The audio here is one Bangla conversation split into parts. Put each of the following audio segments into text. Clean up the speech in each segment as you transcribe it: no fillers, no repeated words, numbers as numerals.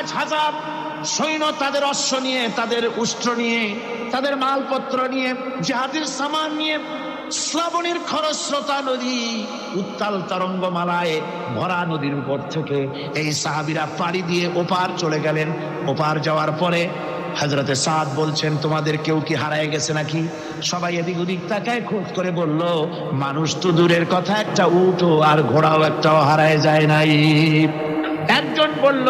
50,000 সৈন্য তাদের অশ্ব নিয়ে, তাদের উষ্ট্র নিয়ে, তাদের মালপত্র নিয়ে, জিহাদের সামান নিয়ে শ্রাবণীর খরস্রোতা নদী, উত্তাল তরঙ্গমালায় ভরা নদীর উপর থেকে এই সাহাবীরা পাড়ি দিয়ে ওপার চলে গেলেন। ওপার যাওয়ার পরে হযরতে সাদ বলছেন, তোমাদের কেউ কি হারায় গেছে নাকি? সবাই এদিক ওদিক তাকায়, খোঁজ করে বলল, মানুষ তো দূরের কথা, একটা উট আর ঘোড়াও একটাও হারায় যায় নাই। একজন বলল,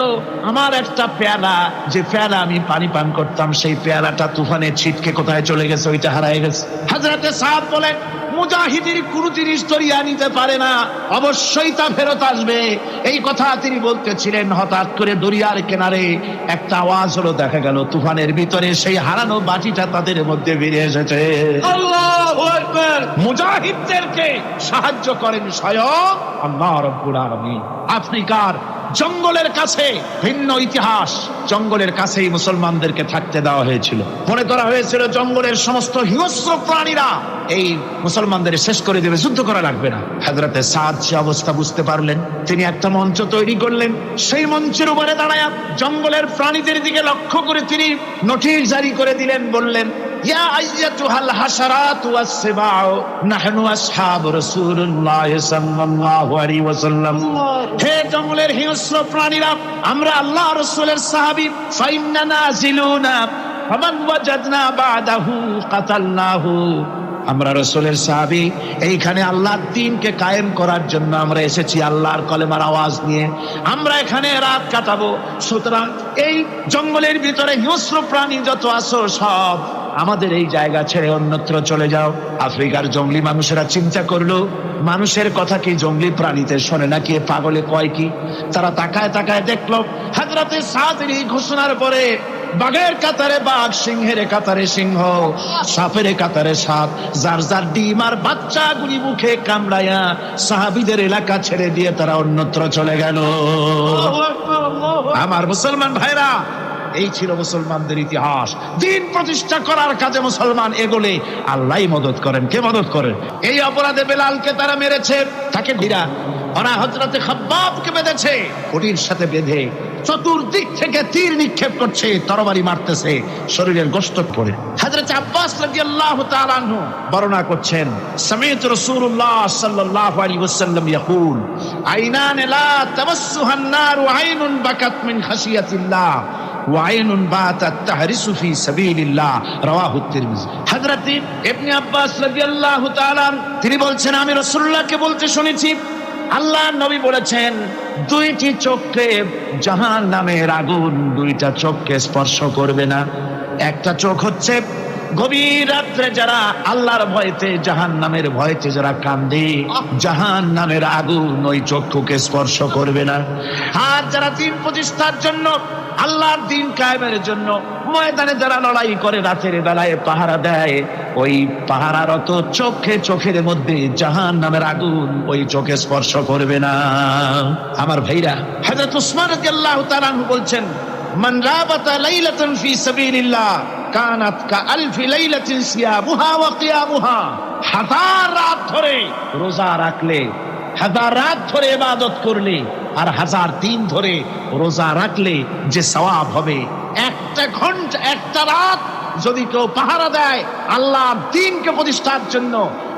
আমার একটা পেয়ালা, যে পেয়ালা আমি পানি পান করতাম, সেই পেয়ালাটা তুফানে ছিটকে কোথায় চলে গেছে, ওইটা হারায় গেছে। হযরতে সাদ বলেন, মুজাহিদের কোন জিনিস দরিয়া নিতে পারে না, অবশ্যই তা ফেরত আসবে। এই কথা তিনি বলতেছিলেন, হঠাৎ করে দরিয়ার কিনারে একটা আওয়াজ হলো, দেখা গেল তুফানের ভিতরে সেই হারানো বাটিটা তাদের মধ্যে বেরিয়ে এসেছে। আল্লাহু আকবার! মুজাহিদদেরকে সাহায্য করেন স্বয়ং আল্লাহ রাব্বুল আলামিন। আফ্রিকার জঙ্গলের কাছে ভিন্ন ইতিহাস, জঙ্গলের কাছেই মুসলমানদেরকে থাকতে দেওয়া হয়েছিল। মনে করা হয়েছিল জঙ্গলের সমস্ত হিংস্র প্রাণীরা এই মুসলমানদের শেষ করে দেবে, যুদ্ধ করা লাগবে না। হযরতে সাদ সে অবস্থা বুঝতে পারলেন, তিনি একটা মঞ্চ তৈরি করলেন। সেই মঞ্চের উপরে দাঁড়ায় জঙ্গলের প্রাণীদের দিকে লক্ষ্য করে তিনি নোটিশ জারি করে দিলেন, বললেন, ইয়া আইয়াতুহাল হাশারাতু ওয়াস-সিবাউ নাহনু আসহাবু রাসূলুল্লাহ সাল্লাল্লাহু আলাইহি ওয়াসাল্লাম। হে জঙ্গলের হিংস্র প্রাণীরা, আমরা আল্লাহ রাসূলের সাহাবী, ফাইন্না নাজিলুনা ফামান ওয়াজাদনা বাদাহু কাতালনাহু। আমরা রাসূলের সাহাবী, এইখানে আল্লাহর দ্বীনকে কায়েম করার জন্য আমরা এসেছি, আল্লাহর কলেমার আওয়াজ নিয়ে আমরা এখানে রাত কাটাবো। সুতরাং এই জঙ্গলের ভিতরে হিংস্র প্রাণী যত আছো, সব আমাদের এই জায়গা ছেড়ে অন্যত্র চলে যাও। আফ্রিকার জঙ্গলি মানুষেরা চিন্তা করলো, মানুষের কথা কি জঙ্গলি প্রাণীতে শোনে নাকি, পাগলে কয় কি? তারা তাকায় তাকায় দেখলো, হযরতে সাদের এই ঘোষণার পরে বাঘের কাতারে বাঘ, সিংহের কাতারে সিংহ, সাপের কাতারে সাপ, যার যার ডিম আর বাচ্চাগুলি মুখে কামড়ায়া সাহাবীদের এলাকা ছেড়ে দিয়ে তারা অন্যত্র চলে গেল। আমার মুসলমান ভাইরা, এই ছিল মুসলমানদের ইতিহাস। দ্বীন প্রতিষ্ঠা করার কাজে মুসলমান এগোলে আল্লাহই মদত করেন। কে মদত করেন? এই অপরাধে বেলালকে তারা মেরেছে, তাকে ঘিরা ওরা হযরতে খাব্বাবকে বেঁধেছে, ওটির সাথে বেঁধে চতুর্দিক থেকে তীর নিক্ষেপ করছে, তরবারি মারতেছে, শরীরের গোশত পড়ে। হযরত আব্বাস রাদিয়াল্লাহু তাআলা আনহু বর্ণনা করছেন, সামি'তু রাসূলুল্লাহ সাল্লাল্লাহু আলাইহি ওয়াসাল্লাম ইয়াকুল, আইনান লা তামাসসুহান নারু আইনুন বাকাত মিন খাশিয়াতিল্লাহ ওয়া আইনুন বাতাত তাহরিসু ফি সাবিলিল্লাহ, রাওয়াহু তিরমিজি। হযরত ইবনে আব্বাস রাদিয়াল্লাহু তাআলা তিনি বলছেন, আমি রাসূলুল্লাহকে বলতে শুনেছি, আল্লাহর নবী বলেছেন, দুইটি চোখে জাহান্নামের আগুন দুইটা চোখকে স্পর্শ করবে না। একটা চোখ হচ্ছে গভীর রাত্রে যারা আল্লাহর ভয়তে, জাহান্নামের ভয়তে যারা কান্দে, জাহান্নামের আগুন ওই চক্ষুকে স্পর্শ করবে না। আর যারা দ্বীন প্রতিষ্ঠার জন্য, আল্লাহর দ্বীন কায়েমের জন্য ময়দানে যারা লড়াই করে, রাতের বেলায় পাহারা দেয়, ওই পাহারারত চোখে, চোখের মধ্যে জাহান্নামের আগুন ওই চোখে স্পর্শ করবে না। আমার ভাইরা, হযরত উসমান রাদিয়াল্লাহু তাআলা বলছেন, মান রাবাতা লাইলাতান ফি সাবিলিল্লাহ কানাত কা আলফি লাইলাতিন সিয়ামুহা ওয়া কিয়ামুহা। হাজার রাত ধরে রোজা রাখলে, হাজার রাত ধরে ইবাদত করলে, আর হাজার দিন ধরে রোজা রাখলে যে সওয়াব হবে, একটা ঘন্টা, একটা রাত যদি কেউ পাহারা দেয় আল্লাহর দ্বীনকে প্রতিষ্ঠার জন্য,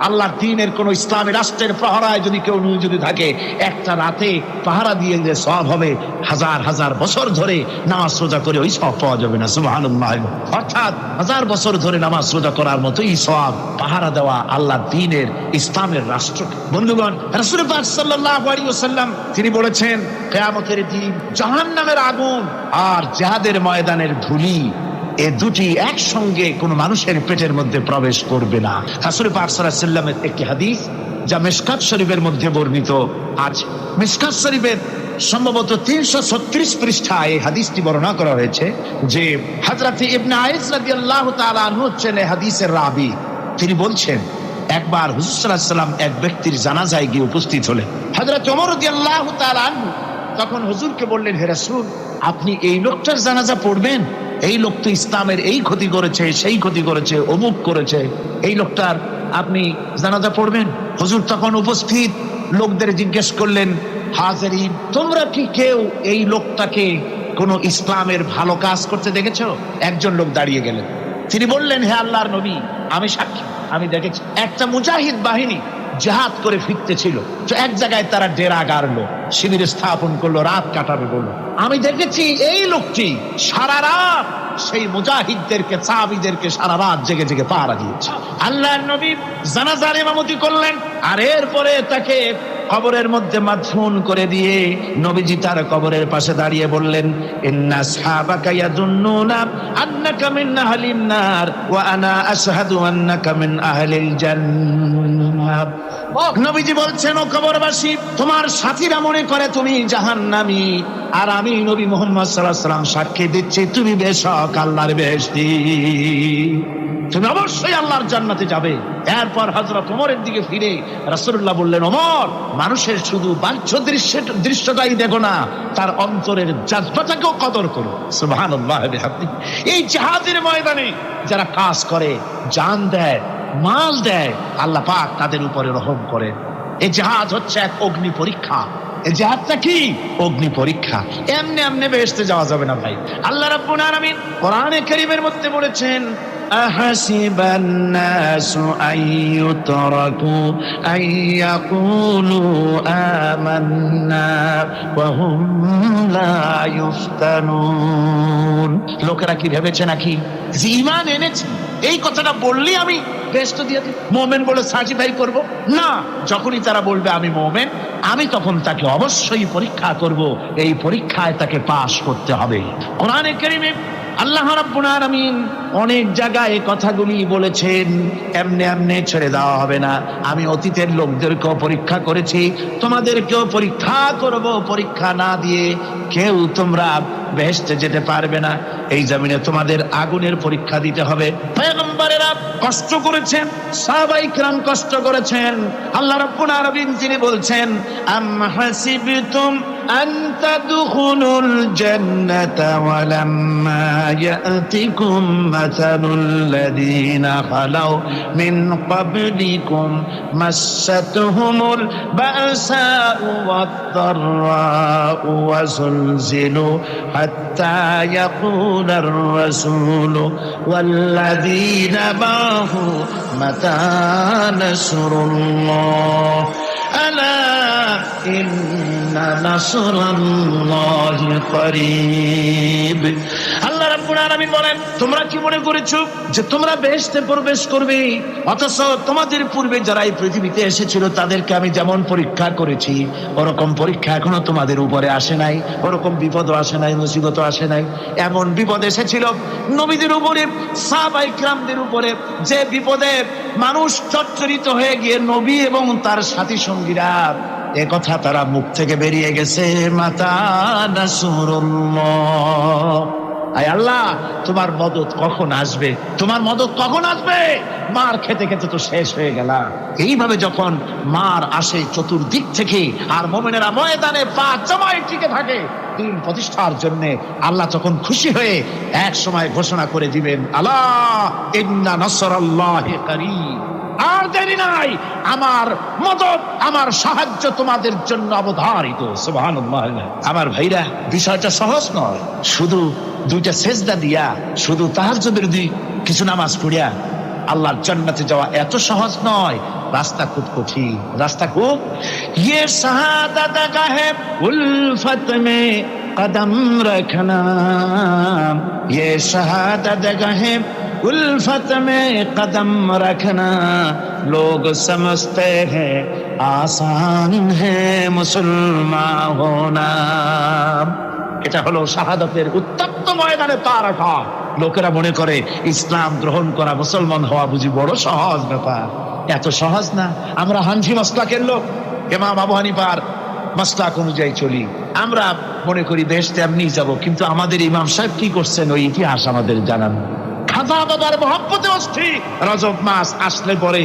আল্লাহর দ্বীনের কোন ইসলামী রাষ্ট্রের প্রহরায় যদি কেউ যদি থাকে, একটা রাতে পাহারা দিয়ে যে সওয়াব হবে, হাজার হাজার বছর ধরে নামাজ রোজা করে ওই সওয়াব পাওয়া যাবে না। সুবহানাল্লাহ। অর্থাৎ হাজার বছর ধরে নামাজ রোজা করার মতোই সওয়াব পাহারা দেওয়া আল্লাহর দ্বীনের, ইসলামের রাষ্ট্র। বন্ধুগণ, রাসূল পাক সাল্লাল্লাহু আলাইহি ওয়াসাল্লাম তিনি বলেছেন, কিয়ামতের দিন জাহান্নামের আগুন আর জিহাদের ময়দানের ধুলি, এই দুটি একসঙ্গে কোন মানুষের পেটের মধ্যে প্রবেশ করবে না। রাসূল পাক সাল্লাল্লাহু আলাইহি ওয়াসাল্লামের একটি হাদিস যা মিশকাত শরীফের মধ্যে বর্ণিত আছে। মিশকাত শরীফের সম্ভবত 336 পৃষ্ঠায় এই হাদিসটি বর্ণনা করা হয়েছে, যে হযরত ইবনে আইস রাদিয়াল্লাহু তাআলা আনহু হচ্ছেন এই হাদিসের রাবী। তিনি বলছেন, একবার হুজুর সাল্লাল্লাহু আলাইহি ওয়াসাল্লাম এক ব্যক্তির জানাজায় গিয়ে উপস্থিত হলেন। হযরত ওমর রাদিয়াল্লাহু তাআলা আনহু তখন হুজুরকে বললেন, হে রাসূল, আপনি এই লোকটার জানাজা পড়বেন? এই লোক তো ইসলামের এই ক্ষতি করেছে, সেই ক্ষতি করেছে, অমুক করেছে, এই লোকটার আপনি জানাজা পড়বেন? হুজুর তখন উপস্থিত লোকদের জিজ্ঞেস করলেন, হাজিরিন, তোমরা কি কেউ এই লোকটাকে কোন ইসলামের ভালো কাজ করতে দেখেছো? একজন লোক দাঁড়িয়ে গেলেন, তিনি বললেন, হে আল্লাহর নবী, আমি সাক্ষী, আমি দেখেছি একটা মুজাহিদ বাহিনী জিহাদ করে ফিরতেছিল, তো এক জায়গায় তারা ডেরা গাড়লো, শিবির স্থাপন করলো, রাত কাটাবে বললো। আমি দেখেছি এই লোকটি সারা রাত সেই মুজাহিদদেরকে, সাহাবীদেরকে সারা রাত জেগে জেগে পাহারা দিয়েছে। আল্লাহর নবী জানাজার ইমামতি করলেন, আর এরপরে তাকে কবরের মধ্যে মাদফুন করে দিয়ে নবীজি তার কবরের পাশে দাঁড়িয়ে বললেন, ইন্না আসহাবাকা ইয়াদুন্নুনা আন্নাকা মিন আহলিন নার ওয়া আনা আশহাদু আন্নাকা মিন আহলিল জান্নাহ। নবীজি বলছেন, ও কবরবাসী, তোমার সাথীরা মনে করে তুমি জাহান্নামী, আর আমি নবী মুহাম্মদ সাল্লাল্লাহু আলাইহি ওয়াসাল্লাম সাক্ষী দিচ্ছি তুমি বেশক আল্লাহর বেহেশতি, তুমি অবশ্যই আল্লাহর জান্নাতে যাবে। এরপর হযরত ওমরের দিকে ফিরে রাসূলুল্লাহ বললেন, ওমর, মানুষের শুধু বাহ্য দৃশ্যটাই দেখো না, তার অন্তরের জাযবাটাকেও কদর করো। সুবহানাল্লাহ বিহামদিহি। এই জিহাদের ময়দানে যারা কাজ করে, জান দেয়, মাল দেয়, আল্লাহ পাক তাদের উপরে রহম করে। এই জিহাদ হচ্ছে এক অগ্নি পরীক্ষা। এই জিহাদটা কি? অগ্নি পরীক্ষা। এমনি এমনি বেহেশতে যাওয়া যাবে না ভাই। আল্লাহ রাব্বুল আলামিন কোরআনে কারীমের মধ্যে বলেছেন, আহাসিবান নাসু আইয়ুতরাকু আইয়াকুলু আমান্না ওয়া হুম লা ইফতানুন। লোকেরা কি ভেবেছে নাকি যে ঈমান এনেছে, এই কথাটা বললেই আমি বেহেশত দিয়ে দিই, মুমিন বলে সার্টিফাই করব? না, যখনই তারা বলবে আমি মুমিন, আমি তখন তাকে অবশ্যই পরীক্ষা করব। এই পরীক্ষায় তাকে পাশ করতে হবে। কোরআনে কারীমে আল্লাহ রাব্বুল আলামিন অনেক জায়গায় কথাগুলি বলেছেন, এমনি এমনি ছেড়ে দেওয়া হবে না। আমি অতীতের লোকদেরকেও পরীক্ষা করেছি, তোমাদেরকেও পরীক্ষা করব। পরীক্ষা না দিয়ে কেউ তোমরা বেহেশতে যেতে পারবে না। এই জমিনে তোমাদের আগুনের পরীক্ষা দিতে হবে। পয়গম্বরেরা কষ্ট করেছেন, সাহাবায়ে কিরাম কষ্ট করেছেন। আল্লাহ রাব্বুল আলামিন তিনি বলছেন, আম হাসিবতুম আন তাদখুলুল জান্নাতা ওয়া লাম্মা ইয়াতিকুম মাসালুল লাযীনা খালাউ মিন ক্বাবলিকুম মাসাতহুমুল বাসাউ ওয়াদ-দাররাউ ওয়া যুলজিলু হাত্তা ইয়াকুলার রাসূলু ওয়াল্লাযীনা মা'হু মাতা নাসরুল্লাহ আলা ইন্না নাসরাল্লাহি করিব। আল্লাহ রাব্বুল আলামিন বলেন, তোমরা কি মনে করেছো যে তোমরা বেহেশতে প্রবেশ করবে, অথচ তোমাদের পূর্বে যারা এই পৃথিবীতে এসেছিল তাদেরকে আমি যেমন পরীক্ষা করেছি, ওরকম পরীক্ষা এখনো তোমাদের উপরে আসে নাই, ওরকম বিপদও আসে নাই, মুসিবতও আসে নাই। এমন বিপদ এসেছিল নবীদের উপরে, সাহাবায়ে কিরামদের উপরে, যে বিপদে মানুষ চচ্চরিত হয়ে গিয়ে নবী এবং তার সাথী সঙ্গীরা এ কথা তারা মুখ থেকে বেরিয়ে গেছে, মাতা নাসরুল্লাহ। আয় আল্লাহ, তোমার মদদ কখন আসবে? তোমার মদদ কখন আসবে? মার খেতে খেতে তো শেষ হয়ে গেল। এইভাবে যখন মার আসে চতুর্দিক থেকে, আর মুমিনেরা ময়দানে পা জমায় টিকে থাকে দিন প্রতিষ্ঠার জন্য, আল্লাহ তখন খুশি হয়ে এক সময় ঘোষণা করে দিবেন, আলা ইন্না নাসরাল্লাহি করিব। আর দেরি নাই, আমার মদদ, আমার সাহায্য তোমাদের জন্য অবধারিত। সুবহানাল্লাহ। আমার ভাইরা, বিষয়টা সহজ নয়। শুধু দুইটা সেজদা দিয়া, শুধু তাহাজ্জুদের কিছু নামাজ পড়িয়া আল্লাহর জান্নাতে যাওয়া এত সহজ নয়। রাস্তা খুব কঠিন, রাস্তা খুব। ये शहादत का है उल्फत में कदम रखना, ये शहादत का है उल्फत में कदम रखना, लोग समझते हैं आसान है मुसलमान होना। এটা হলো শাহাদাতের উত্তপ্ত ময়দানে পা রাখা। লোকেরা মনে করে ইসলাম গ্রহণ করা, মুসলমান হওয়া বুঝি বড় সহজ ব্যাপার। এত সহজ না। আমরা হানফি মাসলাকের লোক, ইমাম আবু হানিফার মাসলাক অনুযায়ী চলি। আমরা মনে করি বেহেশতে এমনি যাব, কিন্তু আমাদের ইমাম সাহেব কি করছেন ওই ইতিহাস আমাদের জানান। খাজা বাবার মহব্বতে অস্থির। রজব মাস আসলে পরে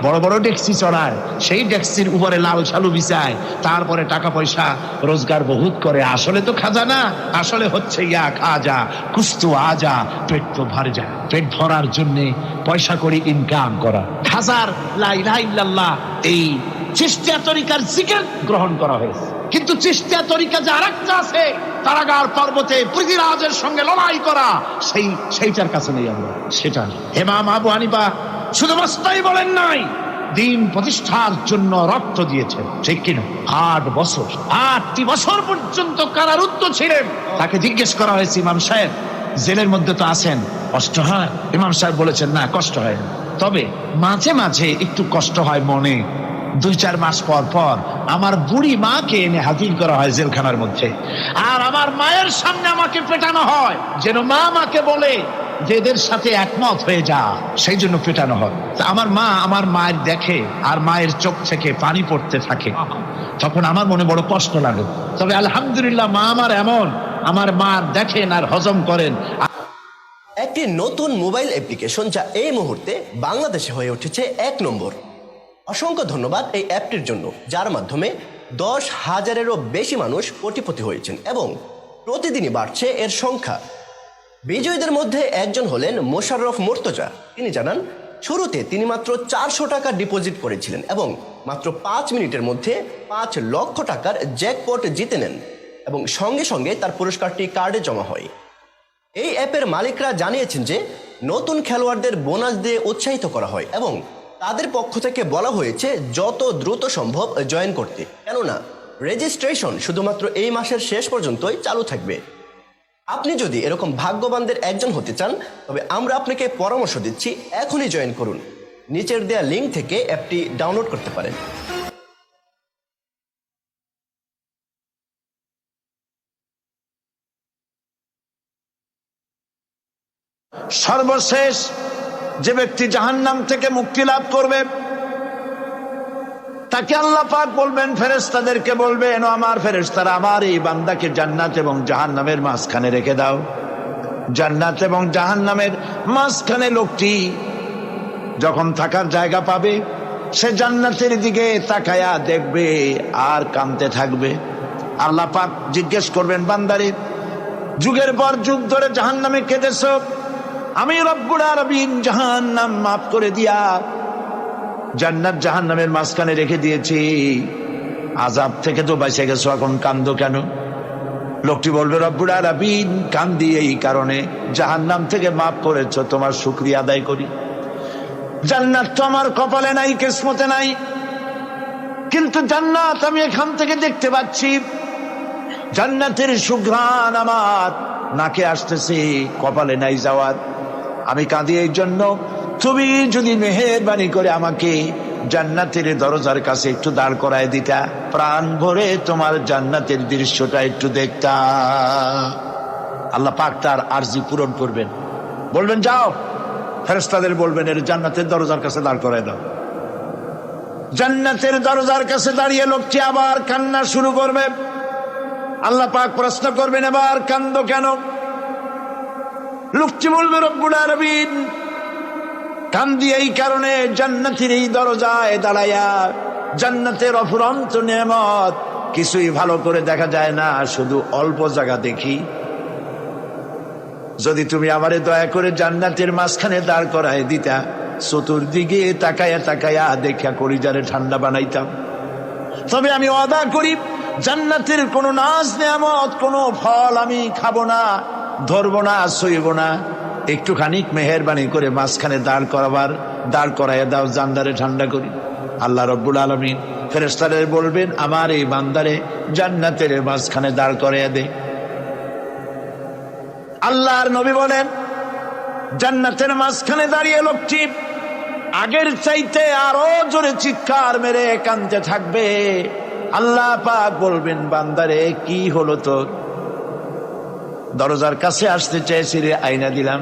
বড় বড় ডেক্সি চড়ায়, সেই ডেক্সির উপরে লাল শালু বিছায়, তারপরে টাকা পয়সা রোজগার বহুত করে। আসলে তো খাজা না, আসলে হচ্ছে ইয়া খাজা কুস্তু আজা, পেট তো ভর যায়। পেট ভরার জন্য পয়সা করে ইনকাম করা। খাজার লা ইলাহা ইল্লাল্লাহ এই চিশতিয়া তরিকার জিকির গ্রহণ করা হয়েছে, কিন্তু চিশতিয়া তরিকা যে আরেকটা আছে, কারাগার পর্বতে পৃথিবীরাজের সঙ্গে লড়াই করা, সেইটার কাছে নেই আমরা। সেটা ইমাম আবু হানিফা শুধু মস্তাই বলেন নাই, দিন প্রতিষ্ঠার জন্য রক্ত দিয়েছেন, ঠিক কিনা? 8 বছর পর্যন্ত কারারুদ্ধ ছিলেন। তাকে জিজ্ঞেস করা হয়েছে, ইমাম সাহেব জেলের মধ্যে তো আছেন, কষ্ট হয়? ইমাম সাহেব বলেছেন, না কষ্ট হয় না, তবে মাঝে মাঝে একটু কষ্ট হয় মনে। 2-4 মাস পর পর আমার বুড়ি মাকে এনে হাজির করা হয় জেলখানার মধ্যে, আর আমার মায়ের সামনে আমাকে পেটানো হয়, যেন মা আমাকে বলে যে এদের সাথে একমত হয়ে যা, সেই জন্য পেটানো হয়। আমার মা আমার মায়ের দেখে, আর মায়ের চোখ থেকে পানি পড়তে থাকে, তখন আমার মনে বড় কষ্ট লাগে। তবে আলহামদুলিল্লাহ, মা আমার এমন, আমার মা দেখেন আর হজম করেন। একটি নতুন মোবাইল অ্যাপ্লিকেশন যা এই মুহূর্তে বাংলাদেশে হয়ে উঠেছে 1 নম্বর। অসংখ্য ধন্যবাদ এই অ্যাপটির জন্য, যার মাধ্যমে 10,000-এরও বেশি মানুষ কোটিপতি হয়েছেন এবং প্রতিদিনই বাড়ছে এর সংখ্যা। বিজয়ীদের মধ্যে একজন হলেন মোশাররফ মুর্তজা। তিনি জানান, শুরুতে তিনি মাত্র 400 টাকা ডিপোজিট করেছিলেন এবং মাত্র 5 মিনিটের মধ্যে 5 লক্ষ টাকার জ্যাকপট জিতে নেন এবং সঙ্গে সঙ্গে তার পুরস্কারটি কার্ডে জমা হয়। এই অ্যাপের মালিকরা জানিয়েছেন যে নতুন খেলোয়াড়দের বোনাস দিয়ে উৎসাহিত করা হয় এবং তাদের পক্ষ থেকে বলা হয়েছে যত দ্রুত সম্ভব জয়েন করতে, কেননা রেজিস্ট্রেশন শুধুমাত্র এই মাসের শেষ পর্যন্তই চালু থাকবে। আপনি যদি এরকম ভাগ্যবানদের একজন হতে চান, তবে আমরা আপনাকে পরামর্শ দিচ্ছি এখনই জয়েন করুন। নিচের দেয়া লিঙ্ক থেকে অ্যাপটি ডাউনলোড করতে পারেন। সর্বশেষ যে ব্যক্তি জাহান্নাম থেকে মুক্তি লাভ করবে, তাকে আল্লাহ পাক বলবেন, ফেরেশতাদেরকে বলবেন, ও আমার ফেরেশতারা, আমার এই বান্দাকে জান্নাত এবং জাহান্নামের মাঝখানে রেখে দাও। জান্নাত এবং জাহান্নামের মাঝখানে লোকটি যখন থাকার জায়গা পাবে, সে জান্নাতের দিকে তাকায়া দেখবে আর কাঁদতে থাকবে। আল্লাহ পাক জিজ্ঞেস করবেন, বান্দারে, যুগের পর যুগ ধরে জাহান্নামে কেঁদেছ, আমি রব্বুল আলামিন জাহান্নাম মাফ করে দিয়া জান্নাত জাহান্নামের মাঝখানে রেখে দিয়েছি, আযাব থেকে তো বেঁচে গেছো, এখন কান্দো কেন? লোকটি বলবে, রব্বুল আলামিন, কান্দি এই কারণে, জাহান্নাম থেকে মাফ করেছো, তোমার শুকরিয়া আদায় করি। জান্নাত তো আমার কপালে নাই, কিসমতে নাই, কিন্তু জান্নাত আমি এখান থেকে দেখতে পাচ্ছি, জান্নাতের সুঘ্রাণ আমার নাকে আসতেছে, কপালে নাই যাওয়ার। আমি কাঁদি এই জন্য, তুমি যদি মেহেরবানি করে আমাকে জান্নাতের দরজার কাছে একটু দাঁড় করায় দিতা, প্রাণ ভরে তোমার জান্নাতের দৃশ্যটা একটু দেখতা। আল্লাহ পাক তার আরজি পূরণ করবেন, বলবেন, যাও। ফেরেশতাদের বলবেন, এর জান্নাতের দরজার কাছে দাঁড় করায় দাও। জান্নাতের দরজার কাছে দাঁড়িয়ে লোকটি আবার কান্না শুরু করবে। আল্লাহ পাক প্রশ্ন করবেন, এবার কান্দো কেন? লোকটি বলবে, রব্বুল আলামিন, কান্দি এই কারণে, জান্নাতের এই দরজায় দাঁড়ায়া জান্নাতের অফুরন্ত নেয়ামত কিছুই ভালো করে দেখা যায় না, শুধু অল্প জায়গা দেখি। যদি তুমি আমারে দয়া করে জান্নাতের মাঝখানে দাঁড় করায় দিতা, চতুর্দিকে তাকায়া তাকায়া দেখা কলিজারে ঠান্ডা বানাইতাম। তবে আমি ওয়াদা করি, জান্নাতের কোনো নাজ নেয়ামত, কোনো ফল আমি খাবো না, ধরবো না, সইব না। একটুখানি মেহেরবানি করে মাঝখানে দাঁড় করাইয়া দাও, জান্নারে ঠান্ডা করি। আল্লাহ রব্বুল আলামিন ফেরেশতাদের বলবেন, আমার এই বান্দারে জান্নাতের মাঝখানে দাঁড় করাইয়া দে। আল্লাহর নবী বলেন, জান্নাতের মাঝখানে দাঁড়িয়ে লোকটি আগের চাইতে আরো জোরে চিৎকার মেরে কাঁদতে থাকবে। আল্লাহ পাক বলবেন, বান্দারে, কি হলো তোর? দরজার কাছে আসতে চাইছি রে, আইনা দিলাম।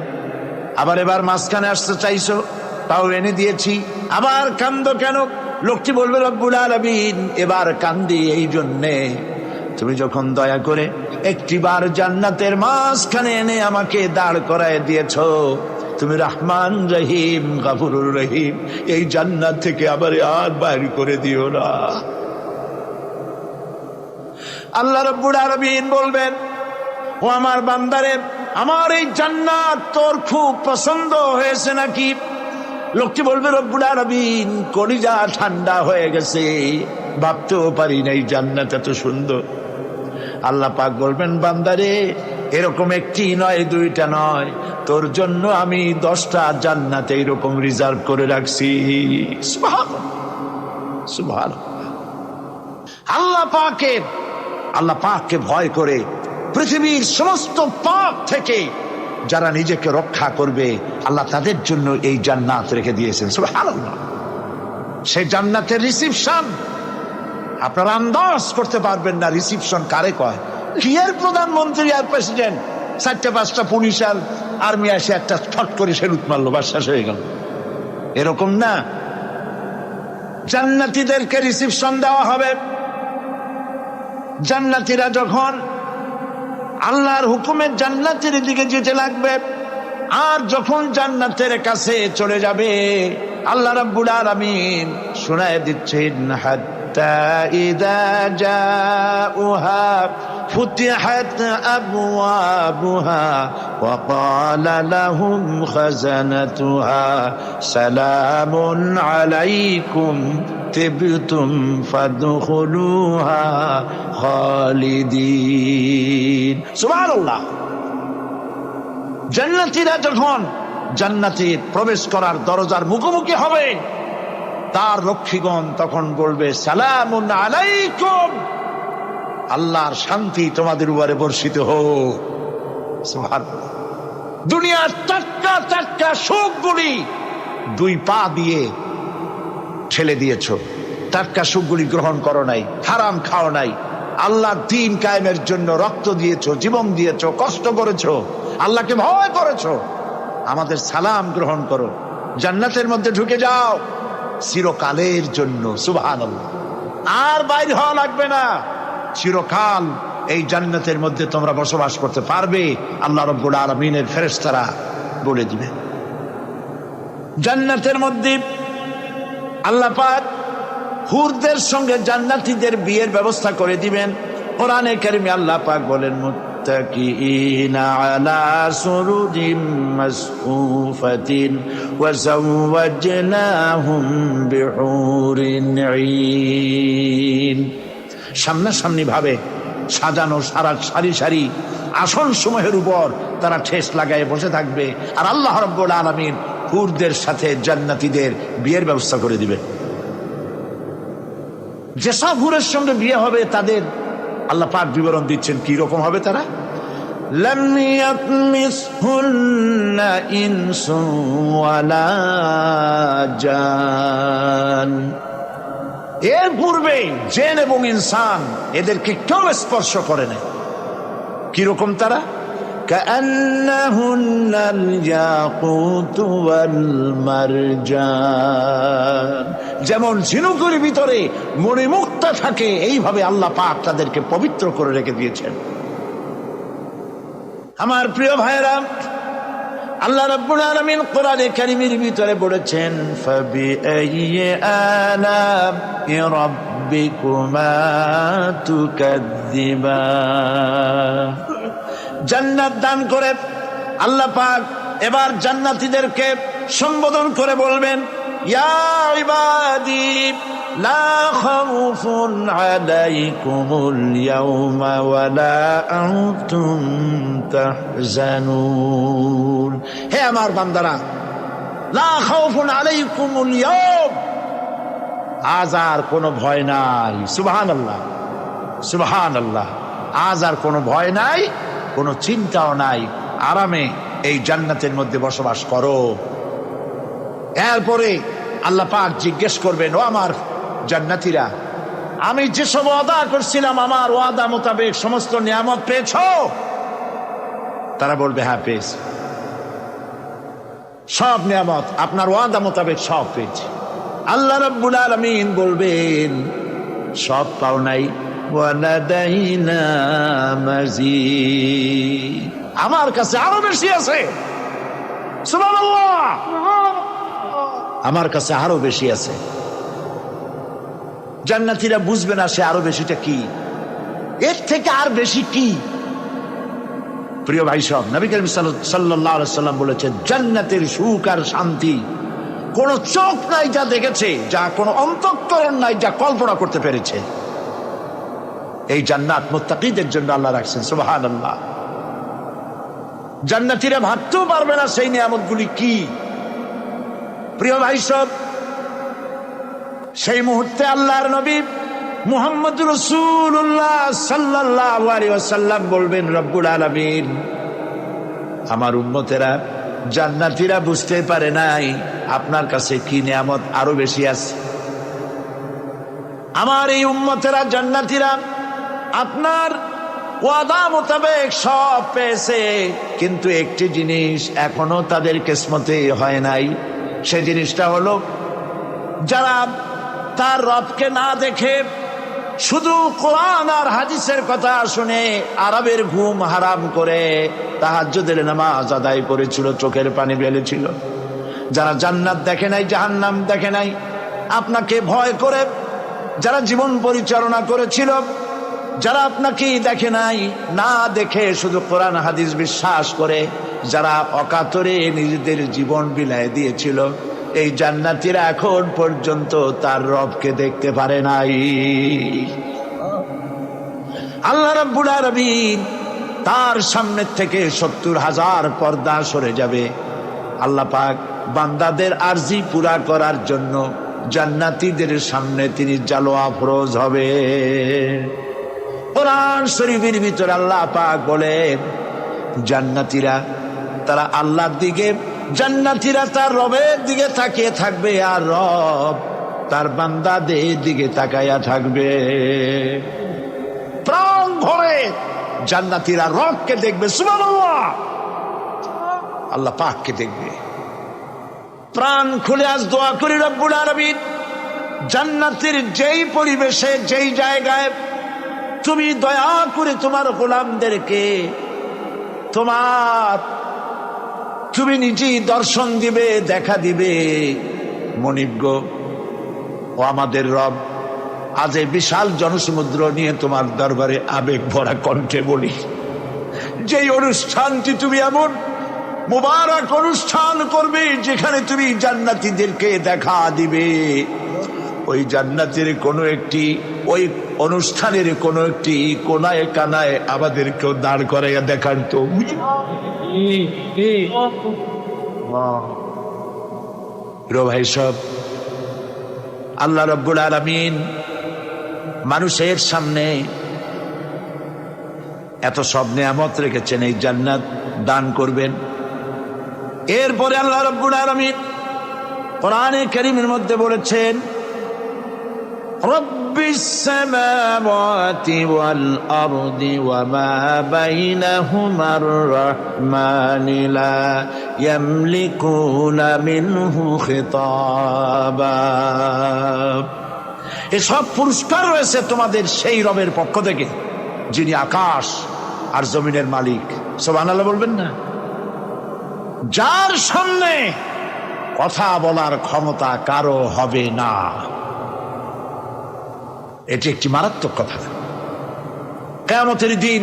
আবার এবার মাঝখানে আসতে চাইছো, তাও এনে দিয়েছি, আবার কান্দো কেন? লোকটি বলবে, রব্বুল আলামিন, এবার কান্দি এই জন্যে, তুমি যখন দয়া করে একটিবার জান্নাতের মাঝখানে এনে আমাকে দাঁড় করায় দিয়েছো, তুমি রহমান রহিম গফুরুর রহিম, এই জান্নাত থেকে আবার আর বাইর করে দিও না। আল্লাহ রাব্বুল আলামিন বলবেন, ও আমার বান্দারে, আমার এই জান্নাত তোর খুব পছন্দ হয়েছে নাকি? লোকটি বলবে রব্বুল আলামিন কলিজা ঠান্ডা হয়ে গেছে, ভাবতেও পারি নাই জান্নাত এত সুন্দর। আল্লাহ পাক বলবেন বান্দারে এরকম একটি নয় দুইটা নয়, তোর জন্য আমি 10টা জান্নাত এইরকম রিজার্ভ করে রাখছি। সুবহানাল্লাহ সুবহানাল্লাহ। আল্লাহ পাককে ভয় করে পৃথিবীর সমস্ত পাপ থেকে যারা নিজেকে রক্ষা করবে আল্লাহ তাদের জন্য এই জান্নাত রেখে দিয়েছেন। সুবহানাল্লাহ। সেই জান্নাতের রিসিপশন আপনারা আন্দাজ করতে পারবেন না রিসিপশন কারে কয়। কি এর প্রধানমন্ত্রী আর প্রেসিডেন্ট 4-5টা পুলিশ আর আর্মি এসে একটা ছট করে সেলুট মারলো, বাস শেষ হয়ে গেল, এরকম না। জান্নাতীদেরকে রিসিপশন দেওয়া হবে। জান্নাতীরা যখন আল্লাহর হুকুমে জান্নাতের দিকে যেতে লাগবে, আর যখন জান্নাতের কাছে চলে যাবে আল্লাহ রাব্বুল আলামিন শোনায় দিচ্ছেন, হাত্তা ইযা জাউহা ফুতিহাত আবওয়াবুহা ওয়া ক্বালা লাহুম খাজানাতুহা সালামুন আলাইকুম তিবতুম ফাদখুলুহা খালিদিন। সুবহানাল্লাহ। জান্নাতীরা যখন জান্নাতে প্রবেশ করার দরজার মুখোমুখি হবে, তার রক্ষীগণ তখন বলবে সালামুন আলাইকুম, আল্লাহর শান্তি তোমাদের উপরে বর্ষিত হোক। সুবহানাল্লাহ। দুনিয়ার টাটকা টাটকা সুখগুলি 2 পা দিয়ে ঠেলে দিয়েছো, টাটকা সুখগুলি গ্রহণ করো নাই, হারাম খাও নাই, আল্লাহর দ্বীন কায়েমের জন্য রক্ত দিয়েছো, জীবন দিয়েছো, কষ্ট করেছো, আল্লাহকে ভয় করেছো। আমাদের সালাম গ্রহণ করো, জান্নাতের মধ্যে ঢুকে যাও চিরকালের জন্য। সুবহানাল্লাহ। আর বাইরে হওয়া লাগবে না, চিরকাল এই জান্নাতের মধ্যে তোমরা বসবাস করতে পারবে, আল্লাহ রাব্বুল আলামিনের ফেরেশতারা বলে দিবে। জান্নাতের মধ্যে আল্লাহ পাক হুরদের সঙ্গে জান্নাতীদের বিয়ের ব্যবস্থা করে দিবেন। কোরআনে কারিমে আল্লাহ পাক বলেন, মুত্তাকিইনা আলা সুরুরিম মাসফুফাতিন ওয়া যাওয়াজনাহুম বিহুরিন ঈন। সামনাসামনি ভাবে সাজানো সারি সারি আসন সমূহের উপর তারা ঠেস লাগায় বসে থাকবে, আর আল্লাহ রাব্বুল আলামিন হুরদের সাথে জান্নাতীদের বিয়ের ব্যবস্থা করে দিবেন। যেসব হুরের সঙ্গে বিয়ে হবে তাদের আল্লাহ পাক বিবরণ দিচ্ছেন কি রকম হবে তারা। লাম ইয়াতমিসহুন্না ইনসুন ওয়ালা জান। এর পূর্বে জিন এবং ইনসান এদেরকে কেউ স্পর্শ করে নাই। কিরকম তারা? কাআন্নাহুন্নাল ইয়াকুতু ওয়াল মারজান। যেমন ঝিনুকের ভিতরে মণিমুক্তা থাকে, এইভাবে আল্লাহ পাক তাদেরকে পবিত্র করে রেখে দিয়েছেন। আমার প্রিয় ভাইরা, আল্লাহ রাব্বুল আলামিন কোরআনে কারীমের ভিতরে বলেছেন, ফাবিআইয়ি আলা'i রাব্বিকুমা তুকাযযিবান। জান্নাত দান করে আল্লাহ পাক এবার জান্নাতীদেরকে সম্বোধন করে বলবেন, ইয়া ইবাদি লা খাউফুন আলাইকুমুল ইয়াওমা ওয়ালা আনতুম তাহজানুন। হে আমার বান্দারা, লা খাউফুন আলাইকুমুল ইয়াওম, আজ আর কোনো ভয় নাই। সুবহানাল্লাহ সুবহানাল্লাহ। আজ আর কোনো ভয় নাই, কোনো চিন্তাও নাই, আরামে এই জান্নাতের মধ্যে বসবাস করো। এরপরে আল্লাহ পাক জিজ্ঞেস করবেন, ও আমার জান্নাতীরা, আমি যেসব ওয়াদা করছিলাম আমার ওয়াদা মোতাবেক সমস্ত নিয়ামত পেয়েছো? তারা বলবে হ্যাঁ পেয়েছি, সব নিয়ামত আপনার ওয়াদা মোতাবেক সব পেয়েছি। আল্লাহ রাব্বুল আলামিন বলবেন সব পাও নাই, ওয়ালাদাইনা মাজিদ, আমার কাছে আরো বেশি আছে। সুবহানাল্লাহ, আমার কাছে আরো বেশি আছে। জান্নাতীরা বুঝবে না সে আরো বেশিটা কি, এর থেকে আর বেশি কি। প্রিয় ভাই সব, নবী করিম সাল্লাল্লাহু আলাইহি সাল্লাম বলেছেন, জান্নাতের সুখ আর শান্তি কোন চোখ নাই যা দেখেছে, যা কোনো অন্তঃকরণ নাই যা কল্পনা করতে পেরেছে। এই জান্নাত মুত্তাকিদের জন্য আল্লাহ রাখছেন। সুবহানাল্লাহ। জান্নাতীরা ভাবতেও পারবে না সেই নিয়ামতগুলি কি। প্রিয় ভাই সব, সেই মুহূর্তে আল্লাহর নবী মুহাম্মদ রাসূলুল্লাহ সাল্লাল্লাহু আলাইহি ওয়াসাল্লাম বলবেন, রব্বুল আলামিন, আমার উম্মতেরা জান্নাতীরা বুঝতে পারে নাই আপনার কাছে কি নিয়ামত আরো বেশি আছে। আমার এই উম্মতেরা জান্নাতীরা আপনার ওয়াদা মোতাবেক সব পেয়েছে, কিন্তু একটি জিনিস এখনো তাদের কিসমতে হয় নাই। সেই জিনিসটা হলো, যারা তার রবকে না দেখে শুধু কোরআন আর হাদিসের কথা শুনে আরবের ঘুম হারাম করে তাহাজ্জুদের নামাজ আদায় করেছিল, চোখের পানি ফেলেছিল, যারা জান্নাত দেখে নাই, জাহান্নাম দেখে নাই, আপনাকে ভয় করে যারা জীবন পরিচালনা করেছিল, যারা আপনাকে দেখে নাই, না দেখে শুধু কোরআন হাদিস বিশ্বাস করে যারা অকাতরে নিজেদের জীবন বিলায় দিয়েছিল, এই জান্নাতীরা এখন পর্যন্ত তার রবকে দেখতে পারে নাই। আল্লাহ রাব্বুল আলামিন তার সামনে থেকে ৭০,০০০ পর্দা সরে যাবে। আল্লাহ পাক বান্দাদের আরজি পুরা করার জন্য জান্নাতীদের সামনে তিনি জালোয়া ফরজ হবে। কোরআন শরীফের ভিতরে আল্লাহ পাক বলেন, জান্নাতীরা তারা আল্লাহর দিকে, জান্নাতীরা তার রবের দিকে তাকিয়ে থাকবে, আর রব তার বান্দাদের দিকে তাকাইয়া থাকবে। প্রাণ ভরে জান্নাতীরা রবকে দেখবে, সুবহানাল্লাহ, আল্লাহ পাককে দেখবে। প্রাণ খুলে আজ দোয়া করি, রব্বুল আলামিন, জান্নাতের যেই পরিবেশে, যেই জায়গায় তুমি দয়া করে তোমার গোলামদেরকে তুমি নিজেই দর্শন দিবে, দেখা দিবে। মনিব ও আমাদের রব, আজ এই বিশাল জনসমুদ্র নিয়ে তোমার দরবারে আবেগ ভরা কণ্ঠে বলি, যেই অনুষ্ঠানটি তুমি এমন মুবারক অনুষ্ঠান করবে যেখানে তুমি জান্নাতীদেরকে দেখা দিবে, ওই জান্নাতের কোনো একটি, ওই অনুষ্ঠানের কোনো একটি কোনায় কানায় আমাদেরকেও দাঁড় করাইয়া দেখান তো। ভাই সব, আল্লাহ রাব্বুল আলামিন মানুষের সামনে এত সব নিয়ামত রেখেছেন, এই জান্নাত দান করবেন। এরপরে আল্লাহ রাব্বুল আলামিন কোরআনে কারীমের মধ্যে বলেছেন, রব্বিস সামাওয়াতি ওয়াল আরদি ওয়া মা বাইনাহুমার রাহমানি লা ইয়ামলিকুনা মিনহু খিতাবা। এসব পুরস্কার রয়েছে তোমাদের সেই রবের পক্ষ থেকে যিনি আকাশ আর জমিনের মালিক। সুবহানাল্লাহ বলবেন না? যার সামনে কথা বলার ক্ষমতা কারো হবে না। এটি একটি মারাত্মক কথা। কিয়ামতের দিন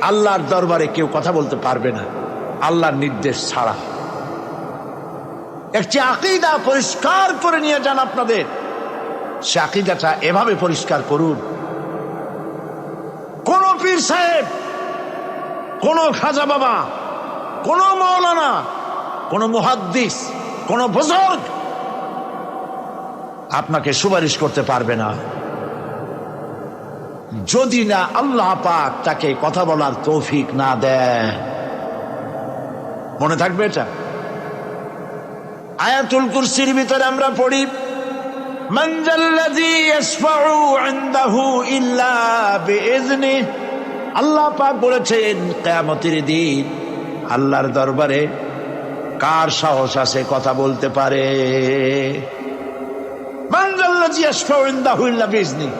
আল্লাহর দরবারে কেউ কথা বলতে পারবে না আল্লাহর নির্দেশ ছাড়া। একটি আকীদা পরিষ্কার করে নিয়ে যান আপনাদের, সে আকীদাটা এভাবে পরিষ্কার করুন, কোন পীর সাহেব, কোন খাজা বাবা, কোন মাওলানা, কোন মুহাদ্দিস, কোন বুজুর্গ আপনাকে সুপারিশ করতে পারবে না যদি না আল্লাহ পাক তাকে কথা বলার তৌফিক না দেয়। মনে থাকবে এটা। আয়াতুল কুরসির ভিতরে আমরা পড়ি, মান যাল্লাযী ইয়াশফাউ ইনদাহু ইল্লা বিইজনিহি। আল্লাহ পাক বলেছেন কিয়ামতের দিন আল্লাহর দরবারে কার সাহস আছে কথা বলতে পারে। মান যাল্লাযী ইয়াশফাউ ইনদাহু ইল্লা বিইজনিহি,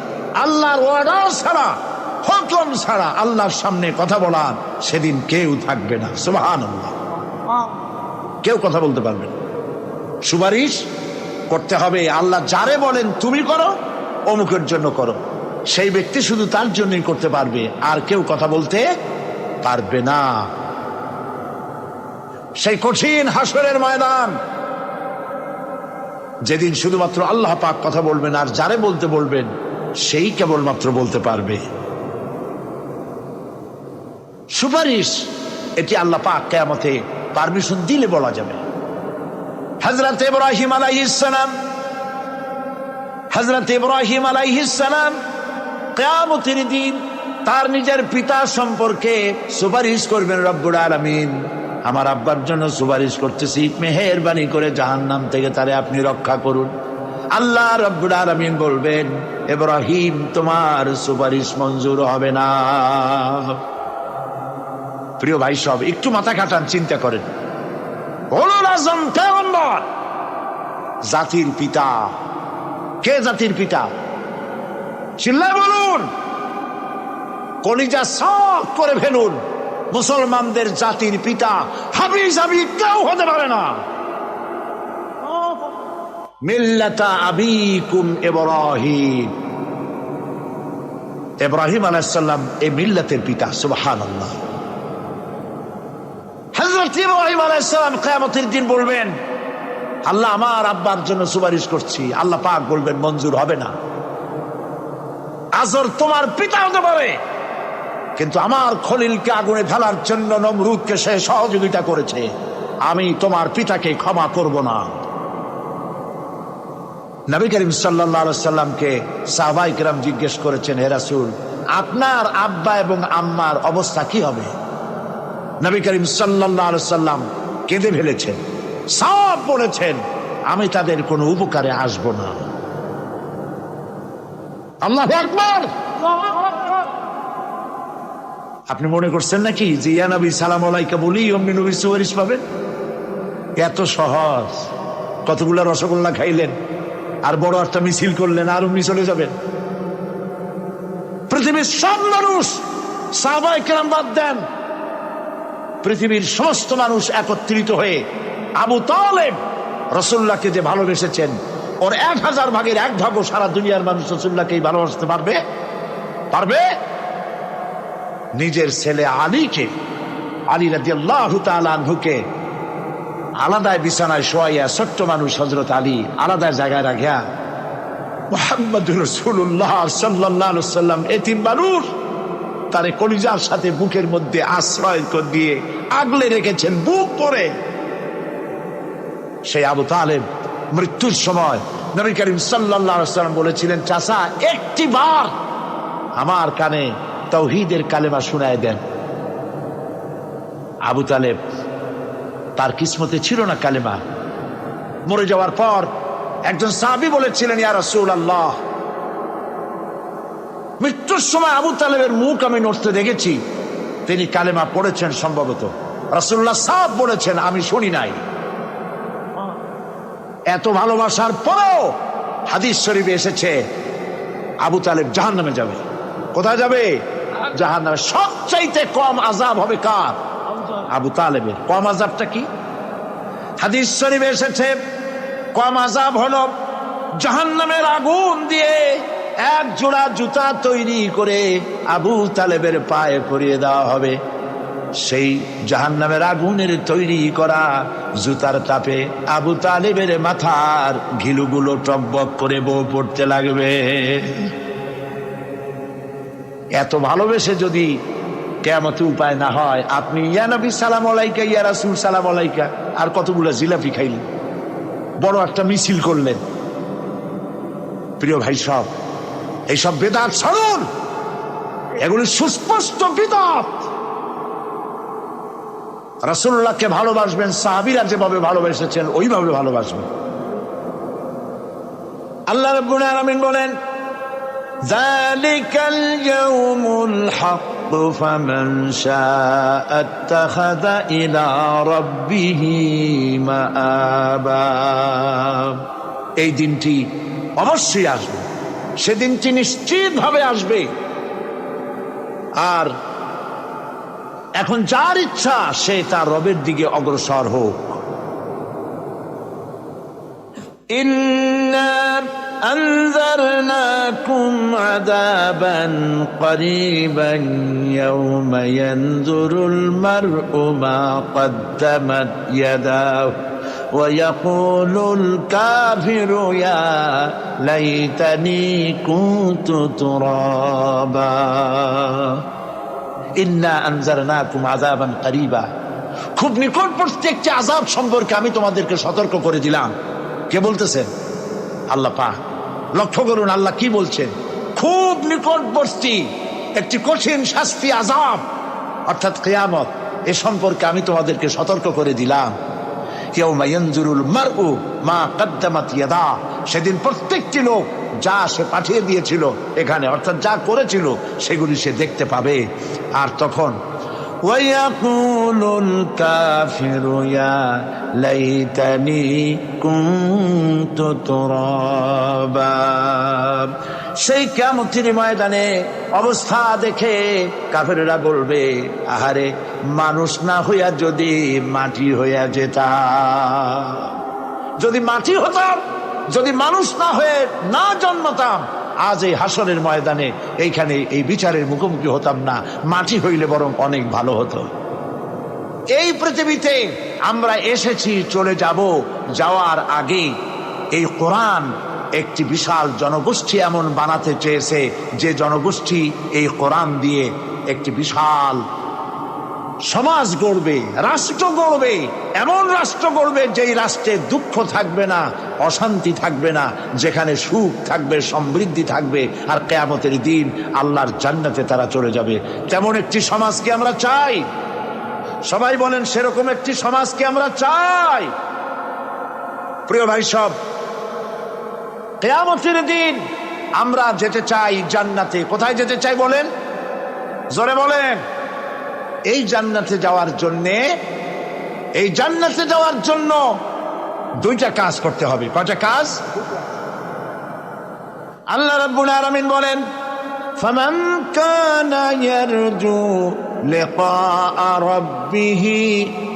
আল্লাহর অর্ডার ছাড়া, হুকুম ছাড়া আল্লাহর সামনে কথা বলার সেদিন কেউ থাকবে না। সুবহানাল্লাহ। কেউ কথা বলতে পারবে না। সুপারিশ করতে হবে আল্লাহ যারে বলেন তুমি করো, অমুকের জন্য করো, সেই ব্যক্তি শুধু তার জন্যই করতে পারবে, আর কেউ কথা বলতে পারবে না। সেই কঠিন হাসরের ময়দান যেদিন শুধুমাত্র আল্লাহ পাক কথা বলবেন, আর যারে বলতে বলবেন সেই কেবলমাত্র বলতে পারবে। সুপারিশ এটি আল্লাহ পাক কিয়ামতে পারমিশন দিলে বলা যাবে। হযরত ইব্রাহিম আলাইহিস সালাম কিয়ামতের দিন তার নিজের পিতা সম্পর্কে সুপারিশ করবেন। রব্বুল আলামিন, আমার আব্বার জন্য সুপারিশ করতেছি, মেহেরবানি করে জাহান্নাম থেকে তারে আপনি রক্ষা করুন। আল্লাহ রব্বুল আলামিন বলবেন, ইব্রাহিম তোমার সুপারিশ মঞ্জুর হবে না। প্রিয় ভাই সব, একটু মাথা খাটান, চিন্তা করেন। উলুল আযম পয়গম্বর, জাতির পিতা। কে জাতির পিতা? চিল্লায় বলুন, কলিজা সাফ করে ফেলুন। মুসলমানদের জাতির পিতা হাবিজাবি কেউ হতে পারে না। মিল্লাতা আবিকুম ইব্রাহিম, ইব্রাহিম আলাইহিস সালাম এই মিল্লাতের পিতা। সুবহানাল্লাহ। হযরত ইব্রাহিম আলাইহিস সালাম কিয়ামতের দিন বলবেন, আল্লাহ আমার আব্বার জন্য সুপারিশ করছি। আল্লাহ পাক বলবেন মঞ্জুর হবে না। আজর তোমার পিতা হতে পারে, কিন্তু আমার খলিলকে আগুনে ফেলার জন্য নমরুদকে সে সহযোগিতা করেছে, আমি তোমার পিতাকে ক্ষমা করব না। নবী করিম সাল্লাল্লাহু আলাইহি সাল্লামকে সাহাবায়ে কেরাম জিজ্ঞেস করেছেন, হে রাসূল, আপনার আব্বা এবং আম্মার অবস্থা কি হবে? নবী করিম সাল্লাল্লাহু আলাইহি সাল্লাম কেঁদে ফেলেছেন, সব বলেছেন, আমি তাদের কোনো উপকারে আসব না। আল্লাহু আকবার। আপনি মনে করছেন নাকি যে ইয়া নবী সালাম আলাইকা বলি অমনি নবী সুপারিশ পাবেন? এত সহজ। কতগুলা রসগোল্লা খাইলেন আর বড় একটা মিছিল করলেন আর অমনি চলে যাবেন? পৃথিবীর সব মানুষ, সাহাবায়ে কেরাম বাদ দেন, পৃথিবীর সমস্ত মানুষ একত্রিত হয়ে আবু তালেব রাসূলুল্লাহকে যে ভালোবেসেছেন, ওর 1000 ভাগের 1 ভাগও সারা দুনিয়ার মানুষ রাসূলুল্লাহকেই ভালোবাসতে পারবে? পারবে? নিজের ছেলে আলীকে, আলী রাদিয়াল্লাহু তাআলা আনহুকে আলাদায় বিছানায় শোয়াইয়া, ছোট্ট মানুষ হযরত আলী আলাদা জায়গায় রাখিয়া মুহাম্মদুর রাসূলুল্লাহ সাল্লাল্লাহু আলাইহি ওয়াসাল্লাম এতিম মানুষ, তারে কলিজার সাথে বুকের মধ্যে আশ্রয় দিয়ে আগলে রেখেছেন বুক করে। সেই আবু তালেব মৃত্যুর সময় নবী করিম সাল্লাল্লাহু আলাইহি ওয়াসাল্লাম বলেছিলেন, চাচা একটিবার আমার কানে তাওহীদের কালেমা শোনায় দেন। আবু তালেব, তার কিসমতে ছিল না কালেমা। মরে যাওয়ার পর একজন সাহাবী বলেছিলেন, ইয়া রাসূলুল্লাহ, মৃত্যুর সময় আবু তালেবের মুখ আমি নড়তে দেখেছি, তিনি কালেমা পড়েছেন সম্ভবত। রাসূলুল্লাহ সাহেব বলেছেন, আমি শুনি নাই। এত ভালোবাসার পরেও হাদিস শরীফে এসেছে আবু তালেব জাহান্নামে যাবে। কোথায় যাবে? জাহান্নামে। সবচাইতে কম আযাব হবে কার? আবু তালেবের। কম আযাবটা কি? হাদিস শরীফে এসেছে কম আযাব হলো জাহান্নামের আগুন দিয়ে 1 জোড়া জুতা তৈরি করে আবু তালেবের পায়ে পরিয়ে দেওয়া হবে। সেই জাহান্নামের আগুনের তৈরি করা জুতার তাপে আবু তালেবের মাথার ঘিলুগুলো টকবক করে বউ পড়তে লাগবে। এত ভালোবেসে যদি কিয়ামতে উপায় না হয়, আপনি ইয়া নবী সালাম আলাইকা, ইয়া রাসূল সালাম আলাইকা আর কতগুলো জিলাপি খাইলেন, বড় একটা মিছিল করলেন। প্রিয় ভাই সব, এইসব বেদাত ছাড়ুন, এগুলি সুস্পষ্ট বিদআত। রাসূলুল্লাহকে ভালোবাসবেন, সাহাবীরা যেভাবে ভালোবেসেছেন ওইভাবে ভালোবাসবেন। আল্লাহ রাব্বুল আলামিন বলেন, যালিকাল ইয়াউমুল হক ফামান শাআ আত্তাখাযা ইলা রাব্বিহি মাআবা। এই দিনটি অবশ্যই আসবে, সেদিনটি নিশ্চিতভাবে আসবে। আর এখন যার ইচ্ছা সে তার রবের দিকে অগ্রসর হোক। ইন্না আনজারনাকুম আযাবান করিবান ইয়াওমা ইয়ানজুরুল মার'উ মা কদ্দামাত ইয়াদাহু ويقول الكافر يا ليتني كنت ترابا إنا أنذرناكم عذابا قريبا খুব নিকটবর্তী একটি আযাব সম্পর্কে আমি তোমাদেরকে সতর্ক করে দিলাম। কে বলতেছেন? আল্লাহ পাক। লক্ষ্য করুন আল্লাহ কি বলছেন, খুব নিকটবর্তী একটি কঠিন শাস্তি আযাব অর্থাৎ কিয়ামত, এ সম্পর্কে আমি তোমাদেরকে সতর্ক করে দিলাম। ইয়াউমা ইয়ানজুরুল মারউ মা কদ্দামাত ইয়াদা, সেদিন প্রত্যেকটি লোক যা সে পাঠিয়ে দিয়েছিল এখানে অর্থাৎ যা করেছিল সেগুলি সে দেখতে পাবে। আর তখন ওয়ায়াকুলুল কাফিরু ইয়া লাইতানি কুনতু তুরাবা, সেই কিয়ামতের ময়দানে অবস্থা দেখে কাফেররা বলবে, আহারে মানুষ না হইয়া যদি মাটি হইয়া যেতাম, যদি মাটি হতাম, যদি মানুষ না হয়ে না জন্মতাম, আজ এই হাসরের ময়দানে এইখানে এই বিচারের মুখোমুখি হতাম না, মাটি হইলে বরং অনেক ভালো হতো। এই পৃথিবীতে আমরা এসেছি, চলে যাব, যাওয়ার আগে এই কোরআন একটি বিশাল জনগোষ্ঠী এমন বানাতে চেয়েছে যে জনগোষ্ঠী এই কোরআন দিয়ে একটি বিশাল সমাজ গড়বে, রাষ্ট্র গড়বে, এমন রাষ্ট্র গড়বে যেই রাষ্ট্রে দুঃখ থাকবে না, অশান্তি থাকবে না, যেখানে সুখ থাকবে, সমৃদ্ধি থাকবে, আর কিয়ামতের দিন আল্লাহর জান্নাতে তারা চলে যাবে। তেমন একটি সমাজকে আমরা চাই। সবাই বলেন সেরকম একটি সমাজকে আমরা চাই। প্রিয় ভাই সব, কিয়ামতের দিন আমরা যেতে চাই জান্নাতে। কোথায় যেতে চাই বলেন, জোরে বলেন। এই জান্নাতে যাওয়ার জন্যে, এই জান্নাতে যাওয়ার জন্য দুইটা কাজ করতে হবে। কয়টা কাজ? আল্লাহ রাব্বুল আলামিন বলেন, ফামান কানা ইয়ারজু লিকা রাব্বিহি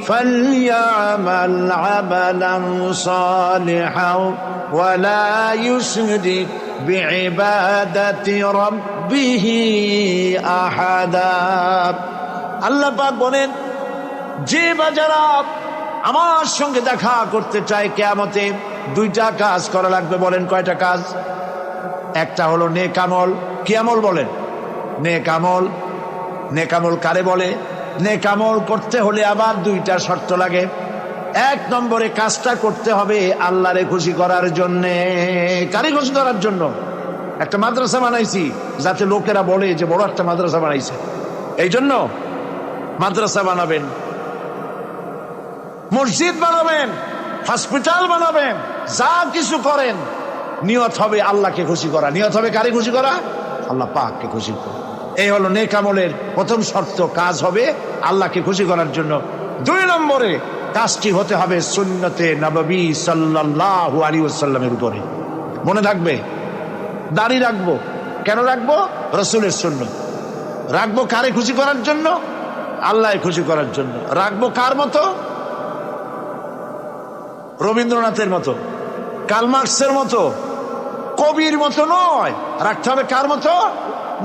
ফালইআমাল আমালান সালিহান ওয়া লা ইউশরিক বিইবাদাতি রাব্বিহি আহাদা। আল্লাহ পাক বলেন, যে বাজারা আমার সঙ্গে দেখা করতে চায় কিয়ামতে, দুইটা কাজ করা লাগবে। বলেন কয়টা কাজ? একটা হলো নেক আমল। কি আমল বলেন? নেক আমল। নেক আমল কারে বলে? নেক আমল করতে হলে আবার দুইটা শর্ত লাগে। এক নম্বরে কাজটা করতে হবে আল্লাহরে খুশি করার জন্যে। কারে খুশি করার জন্য? একটা মাদ্রাসা বানাইছি যাতে লোকেরা বলে যে বড় একটা মাদ্রাসা বানাইছে, এই জন্য মাদ্রাসা বানাবেন, মসজিদ বানাবেন, হসপিটাল বানাবেন, যা কিছু করেন নিয়ত হবে আল্লাহকে খুশি করা। নিয়ত হবে কারে খুশি করা? আল্লাহ পাককে খুশি করা। এই হলো নেক আমলের প্রথম শর্ত, কাজ হবে আল্লাহকে খুশি করার জন্য। দুই নম্বরে কাজটি হতে হবে সুন্নতে নববী সাল্লাল্লাহু আলাইহি ওয়াসাল্লামের উপরে। মনে থাকবে, দাড়ি রাখবো। কেন রাখবো? রাসূলের সুন্নত। রাখবো কারে খুশি করার জন্য? আল্লাহ খুশি করার জন্য। রাখবো কার মতো? রবীন্দ্রনাথের মতো, কার্ল মার্কসের মতো, কবির মতো নয়। রাখতে হবে কার মতো?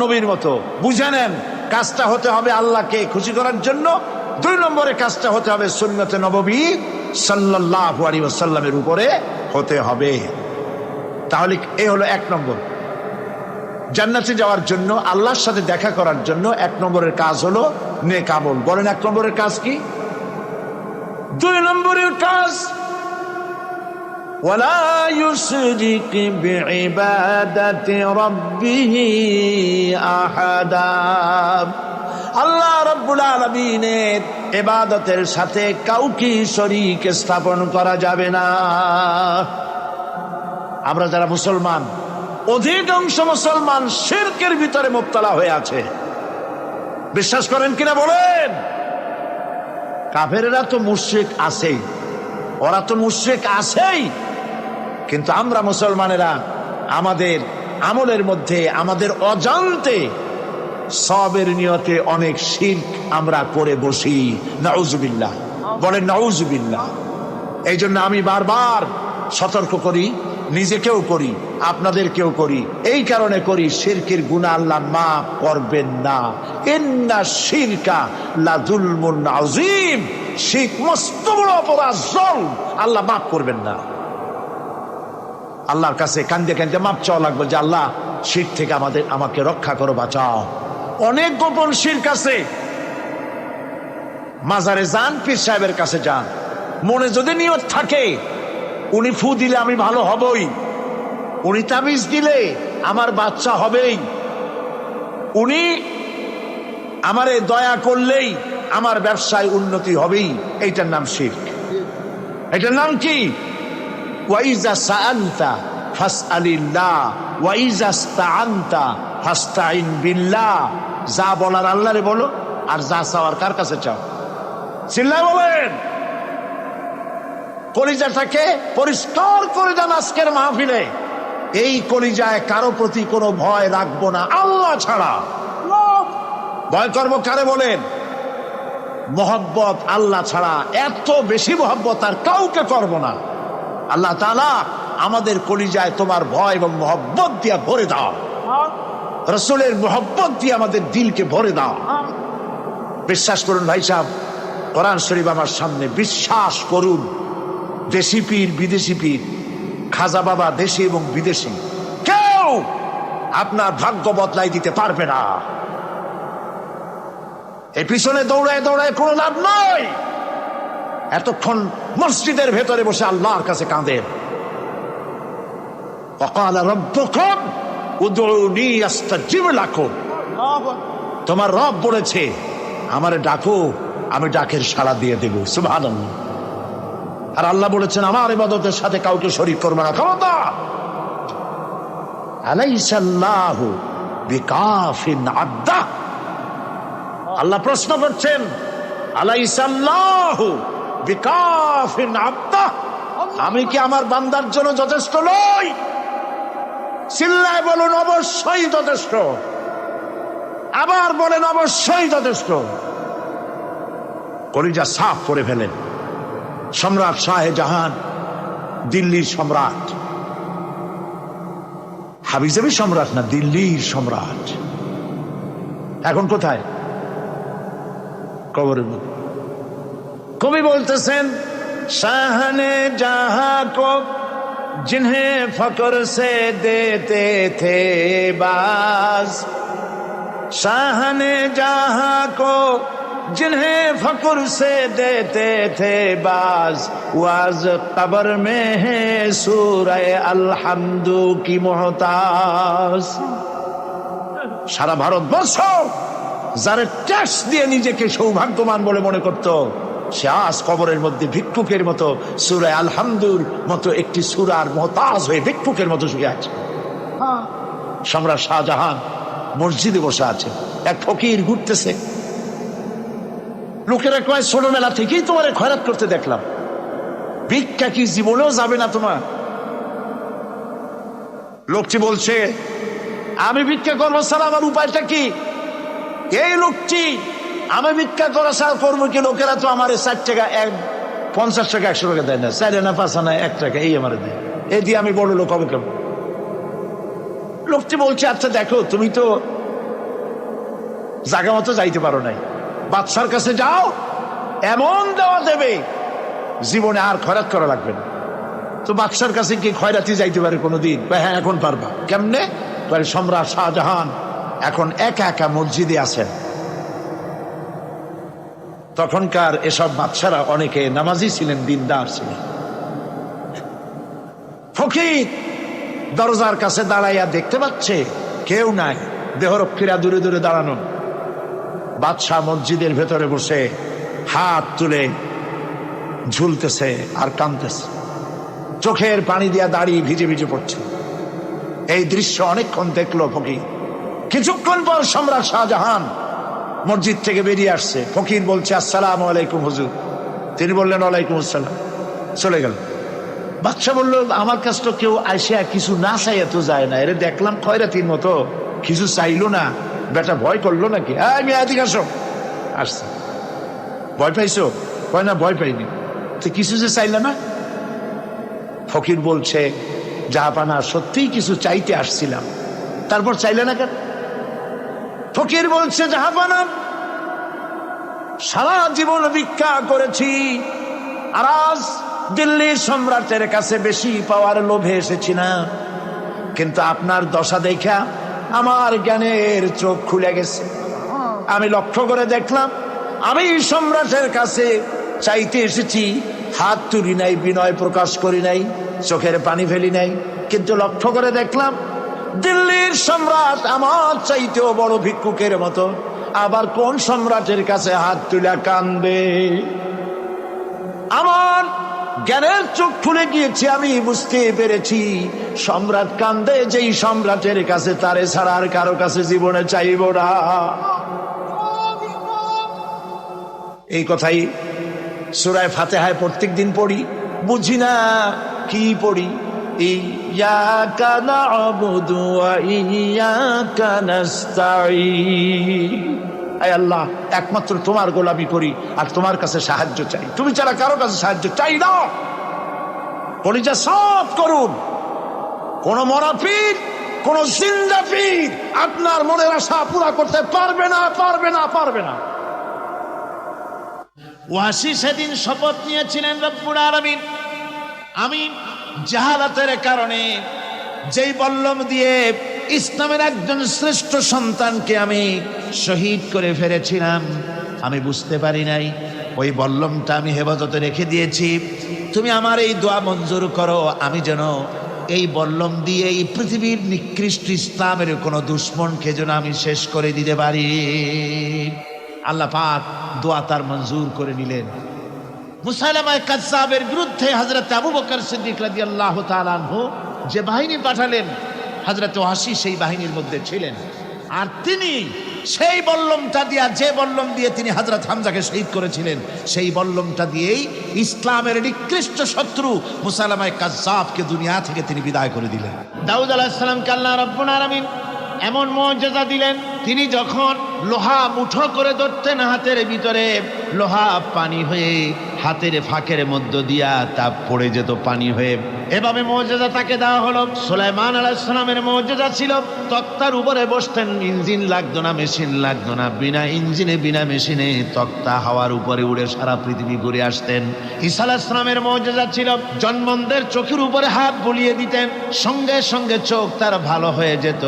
নবীর মতো। বুঝে নেন, কাজটা হতে হবে আল্লাহকে খুশি করার জন্য। দুই নম্বরে কাজটা হতে হবে সুন্নতে নববী সাল্লাল্লাহু আলাইহি ওয়াসাল্লামের উপরে হতে হবে। তাহলে এই হলো এক নম্বর। জান্নাতে যাওয়ার জন্য, আল্লাহর সাথে দেখা করার জন্য এক নম্বরের কাজ হলো নেক আমল। বলেন এক নম্বরের কাজ কি? দুই নম্বরের কাজ ওয়ালা ইউশরিক বিইবাদাতি রাব্বিহি আহাদা। আল্লাহ রাব্বুল আলামিনের ইবাদতের সাথে কাউকে শরীক স্থাপন করা যাবে না। আমরা যারা মুসলমান, অধিকাংশ মুসলমান শিরকের ভিতরে মুবতলা হয়ে আছে। বিশ্বাস করেন কিনা বলেন? কাফেরেরা তো মুশরিক আছেই, ওরা তো মুশরিক আছেই, কিন্তু আমরা মুসলমানেরা আমাদের আমলের মধ্যে, আমাদের অজান্তে সবের নিয়তে অনেক শিরক আমরা করে বসি। নাউজুবিল্লাহ। বলেন নাউজুবিল্লাহ। এই জন্য আমি বারবার সতর্ক করি, নিজেকেও করি, আপনাদেরকেও করি। এই কারণে করি, শিরকের গুনাহ আল্লাহ মাফ করবেন না। ইন্না শিরকা লাযুলমুন আযীম, শিরক মস্ত বড় অপরাধ, জুলম, আল্লাহ মাফ করবেন না। আল্লাহর কাছে কান্দে কান্দে মাপ চাওয়া লাগবে যে আল্লাহ শিরক থেকে আমাকে রক্ষা করো, বাঁচাও। অনেক গোপন শিরক আছে। মাজারে যান, পীর সাহেবের কাছে যান, মনে যদি নিয়ত থাকে উনি ফু দিলে আমি ভালো হবই, উনি তাবিজ দিলে আমার বাচ্চা হবেই, উনি আমারে দয়া করলেই আমার ব্যবসায় উন্নতি হবেই, এইটার নাম শিরক। এটার নাম কি? ওয়াইজা সাআলতা ফাসআলিল্লাহ ওয়াইজা ইসতাআনতা ফাসতাইন বিল্লাহ। যা বলার আল্লাহরে বলো, আর যা চাওয়ার কার কাছে চাও? চিল্লায় বলেন। কলিজাটাকে পরিষ্কার করে দেন আজকের মাহফিলে। এই কলিজায় কারো প্রতি কোনো ভয় রাখবো না আল্লাহ ছাড়া। ভয় করবো কারে বলেন? মহব্বত আল্লাহ ছাড়া, এত বেশি মহব্বত আর কাউকে করব না। আল্লাহ তাআলা আমাদের কলিজায় তোমার ভয় এবং মহব্বত দিয়া ভরে দাও, রাসূলের মহব্বত দিয়ে আমাদের দিলকে ভরে দাও। বিশ্বাস করুন ভাই সাহেব, কোরআন শরীফ আমার সামনে, বিশ্বাস করুন, দেশি পীর বিদেশি পীর, খাজা বাবা দেশি এবং বিদেশি, কেউ আপনার ভাগ্য বদলাই দিতে পারবে না। এই পিছনে দৌড়ায় দৌড়ায় কোনো লাভ নাই। এতক্ষণ মসজিদের ভেতরে বসে আল্লাহর কাছে কাঁদেন। ওয়াকালা রাব্বুকুম উদউনি আস্তাজিব লাকুম। তোমার রব বলেছে আমারে ডাকো, আমি ডাকের সাড়া দিয়ে দেব। সুবহানাল্লাহ। আর আল্লাহ বলেছেন আমার ইবাদতের সাথে কাউকে শরীক করবে না। খবরদার। আলাইসাল্লাহু বিকাফিন আবদা। আল্লাহ প্রশ্ন করছেন, আলাইসাল্লাহু বিকাফিন আবদা, আমি কি আমার বান্দার জন্য যথেষ্ট নই? চিল্লায় বলুন অবশ্যই যথেষ্ট। আবার বলেন অবশ্যই যথেষ্ট। কলিজা সাফ করে ফেলেন। সম্রাট শাহজাহান, দিল্লির সম্রাট, হাবিজাবি সম্রাট না, দিল্লির সম্রাট। এখন কোথায়? কবরের মধ্যে। কবি বলতেছেন, শাহনে জাহাঁ কো जिन्हें फकर से देते थे बाज, शाहने जहां को जिन्हें फकर से देते थे बाज, वाज कब्र में है सूरह अलहम्दु की मोहताज। সারা ভারতবর্ষ যারা ট্যাক্স দিয়ে নিজেকে সৌভাগ্যবান বলে মনে করত, সে আজ কবরের মধ্যে ভিক্ষুকের মতো সূরা আলহামদুর মতো একটি সূরার মুহতাজ হয়ে ভিক্ষুকের মতো শুয়ে আছে। সম্রাট শাহজাহান মসজিদে বসে আছে, এক ফকির ঘুরতেছে। লোকেরা কয় ছোটবেলা থেকেই তোমার খয়রাত করতে দেখলাম, ভিক্ষা কি জীবনেও যাবে না তোমার? লোকটি বলছে, আমি ভিক্ষা করবো স্যার, আমার উপায়টা কি? এই লোকটি, আমি ভিক্ষা করা ছাড়া করবো কি? লোকেরা তো আমার 60 টাকা, 50 টাকা 100 টাকা দেয় না, 4 আনা 5 আনা 1 টাকা এই আমার দেয়, এই দিয়ে আমি বড় লোক হবে কেমন? লোকটি বলছে, আচ্ছা দেখো, তুমি তো জায়গা মতো যাইতে পারো নাই, বাদশার কাছে যাও, এমন দেওয়া দেবে জীবনে আর খয়রাত করা লাগবে না। তো বাদশার কাছে কি খয়রাতি যাইতে পারে কোনোদিন? হ্যাঁ, এখন পারবা। কেমনে? সম্রাট শাহজাহান এখন একা একা মসজিদে আছেন। তখনকার এসব বাদশারা অনেকে নামাজি ছিলেন, দিনদার ছিলেন। ফকির দরজার কাছে দাঁড়াইয়া দেখতে পাচ্ছে কেউ নাই, দেহরক্ষীরা দূরে দূরে দাঁড়ানো। বাদশাহ মসজিদের ভেতরে বসে হাত তুলে ঝুলতেছে আর কাঁদতেছে, চোখের পানি দিয়া দাঁড়িয়ে ভিজে ভিজে পড়ছে। এই দৃশ্য অনেকক্ষণ দেখলো ফকির। কিছুক্ষণ পর সম্রাট শাহজাহান মসজিদ থেকে বেরিয়ে আসছে। ফকির বলছে, আসসালামু আলাইকুম হুজুর। তিনি বললেন, ওয়ালাইকুম আসসালাম, চলে গেল। বাদশা বলল, আমার কাছে তো কেউ আইসা কিছু না চাই এত যায় না, এর দেখলাম খয়রাতির মতো কিছু চাইলো না, বেটা ভয় করলো নাকি? আমি এদিকে আসো। আসছে। ভয় পাইছো? কয় না, ভয় পাইনি। তো কিছু যে চাইলে না? ফকির বলছে, জাহাপানা সত্যিই কিছু চাইতে আসছিলাম। তারপর চাইলে না কেন? ফকির বলছে, জাহাপানা সারা জীবন ভিক্ষা করেছি, আর আজ দিল্লির সম্রাটের কাছে বেশি পাওয়ার লোভে এসেছি না, কিন্তু আপনার দশা দেখা আমার জ্ঞানের চোখ খুলে গেছে। আমি লক্ষ্য করে দেখলাম, আমি সম্রাটের কাছে চাইতে এসেছি, হাত তুলি নাই, বিনয় প্রকাশ করি নাই, চোখের পানি ফেলি নাই, কিন্তু লক্ষ্য করে দেখলাম দিল্লির সম্রাট আমার চাইতেও বড় ভিক্ষুকের মতো। আবার কোন সম্রাটের কাছে হাত তুলে কাঁদবে? আমার জ্ঞানের চোখ খুলে গিয়েছে, আমি বুঝতে পেরেছি সম্রাট কান্দে যেই সম্রাটের কাছে, তারে ছাড়া আর কারো কাছে জীবনে চাইব না। এই কথাই সূরা ফাতিহায় প্রত্যেক দিন পড়ি, বুঝি না কি পড়ি। ইয়াকা না'বুদু ওয়া ইয়াকা নাস্তাঈন। আয় আল্লাহ, একমাত্র তোমার গোলামি করি আর তোমার কাছে সাহায্য চাই, তুমি ছাড়া কারো কাছে সাহায্য চাই না। কলিজা সাফ করুন। কোন মরাপীর, কোন জিন্দা পীর আপনার মনের আশা পুরা করতে পারবে না, পারবে না, পারবে না। ওয়াসি সেদিন শপথ নিয়েছিলেন, রব্বুল আলামিন আমি জাহালাতের কারণে যেই বল্লম দিয়ে ইসলামের একজন শ্রেষ্ঠ সন্তানকে আমি শহীদ করে ফেলেছিলাম, আমি বুঝতে পারি নাই, ওই বল্লমটা আমি হেফাজতে রেখে দিয়েছি। তুমি আমার এই দোয়া মঞ্জুর করো, আমি যেন এই বল্লম দিয়ে এই পৃথিবীর নিকৃষ্ট ইসলামের কোনো দুশ্মনকে যেন আমি শেষ করে দিতে পারি। আল্লাহ পাক দোয়া তার মঞ্জুর করে নিলেন। মুসাইলামা কাযযাবের বিরুদ্ধে হযরত আবু বকর সিদ্দিক রাদিয়াল্লাহু তাআলা আনহু যে বাহিনী পাঠালেন, হযরত ওয়াসি সেই বাহিনীর মধ্যে ছিলেন। আর তিনি সেই বল্লমটা দিয়া, যে বল্লম দিয়ে তিনি হযরত হামজাকে শহীদ করেছিলেন, সেই বল্লমটা দিয়েই ইসলামের নিকৃষ্ট শত্রু মুসাইলামা কাযযাবকে দুনিয়া থেকে তিনি বিদায় করে দিলেন। দাউদ আলাইহিস সালামকে আল্লাহ রাব্বুল আলামিন এমন মুজিজা দিলেন, তিনি যখন লোহা মুঠো করে ধরতেন হাতের ভিতরে, লোহা পানি হয়ে হাতের ফাঁকের মধ্য দিয়া তা পড়ে যেত পানি হয়ে। এভাবে মুজিজা তাকে দেওয়া হলো। সুলাইমান আলাইহিস সালামের মুজিজা ছিল তক্তার উপরে বসতেন, ইঞ্জিন লাগতো না, মেশিন লাগতো না, বিনা ইঞ্জিনে বিনা মেশিনে তক্তা হাওয়ার উপরে উড়ে সারা পৃথিবী ঘুরে আসতেন। ঈসা আলাইহিস সালামের মুজিজা ছিল জন্মদের চোখের উপরে হাত বুলিয়ে দিতেন, সঙ্গে সঙ্গে চোখ তার ভালো হয়ে যেত।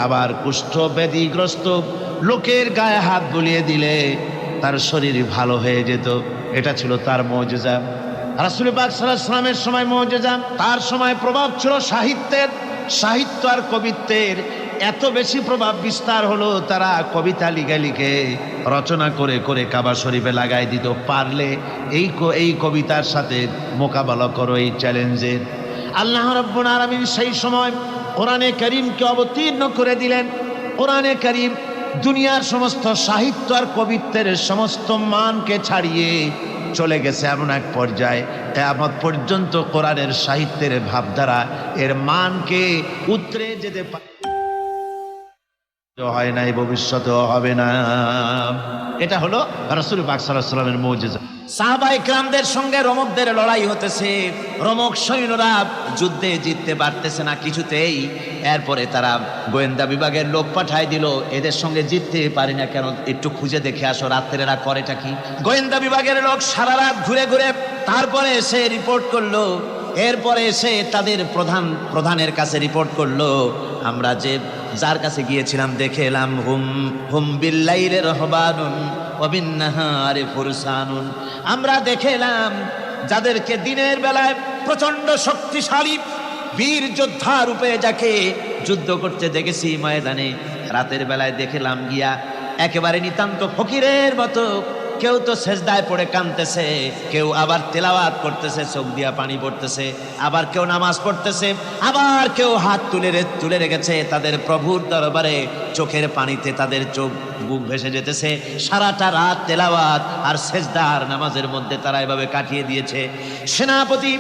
আবার কুষ্ঠ ব্যাধিগ্রস্ত লোকের গায়ে হাত বুলিয়ে দিলে তার শরীর ভালো হয়ে যেত। এটা ছিল তার মুজিজা। রাসূল পাক সাল্লাল্লাহু আলাইহি ওয়াসাল্লামের সময় মুজিজা, তার সময় প্রভাব ছিল সাহিত্যের। সাহিত্য আর কবিত্বের এত বেশি প্রভাব বিস্তার হলো, তারা কবিতা লিখে লিখে রচনা করে করে কাবা শরীফে লাগাই দিত। পারলে এই কবিতার সাথে মোকাবেলা করো এই চ্যালেঞ্জের। আল্লাহ রাব্বুল আলামিন সেই সময় কোরআনে কারীমকে অবতীর্ণ করে দিলেন। কোরআনে কারীম দুনিয়ার সমস্ত সাহিত্য আর কবিত্বের সমস্ত মানকে ছাড়িয়ে চলে গেছে এমন এক পর্যায়ে, কিয়ামত পর্যন্ত কোরআনের সাহিত্যের ভাবধারা এর মানকে উতরে যেতে হয় নাই, ভবিষ্যতেও হবে না। এটা হলো রাসূল পাক সাল্লাল্লাহু আলাইহি ওয়াসাল্লামের মুজিজা। সাহাবায়ে কেরামদের সঙ্গে রোমকদের লড়াই হতেছে, রোমক সৈন্যরা যুদ্ধে জিততে পারতেছে না কিছুতেই। এরপরে তারা গোয়েন্দা বিভাগের লোক পাঠায় দিল, এদের সঙ্গে জিততে পারি না কেন, একটু খুঁজে দেখে আসো রাত্রেরা করেটা কি। গোয়েন্দা বিভাগের লোক সারা রাত ঘুরে ঘুরে তারপরে এসে রিপোর্ট করলো। এরপরে এসে তাদের প্রধানের কাছে রিপোর্ট করলো, আমরা যার কাছে গিয়েছিলাম দেখে এলাম হুম বিল্লাইলি রাহবানুন ওয়া বিন্নাহারি ফুরসানুন। আমরা দেখে এলাম যাদেরকে দিনের বেলায় প্রচন্ড শক্তিশালী বীর যোদ্ধা রূপে যাকে যুদ্ধ করতে দেখেছি ময়দানে, রাতের বেলায় দেখলাম গিয়া একেবারে নিতান্ত ফকিরের মতো কেউ তো সেজদায় পড়ে কাঁদতেছে, কেউ আবার তেলাওয়াত করতেছে, চোখ দিয়া পানি পড়তেছে, আবার কেউ নামাজ পড়তেছে, আবার কেউ হাত তুলে রেখেছে তাদের প্রভুর দরবারে, চোখের পানিতে তাদের চোখ বুক ভেসে যেতেছে। সারাটা রাত তেলাওয়াত আর সেজদা আর নামাজের মধ্যে তারা এভাবে কাটিয়ে দিয়েছে। সেনাপতি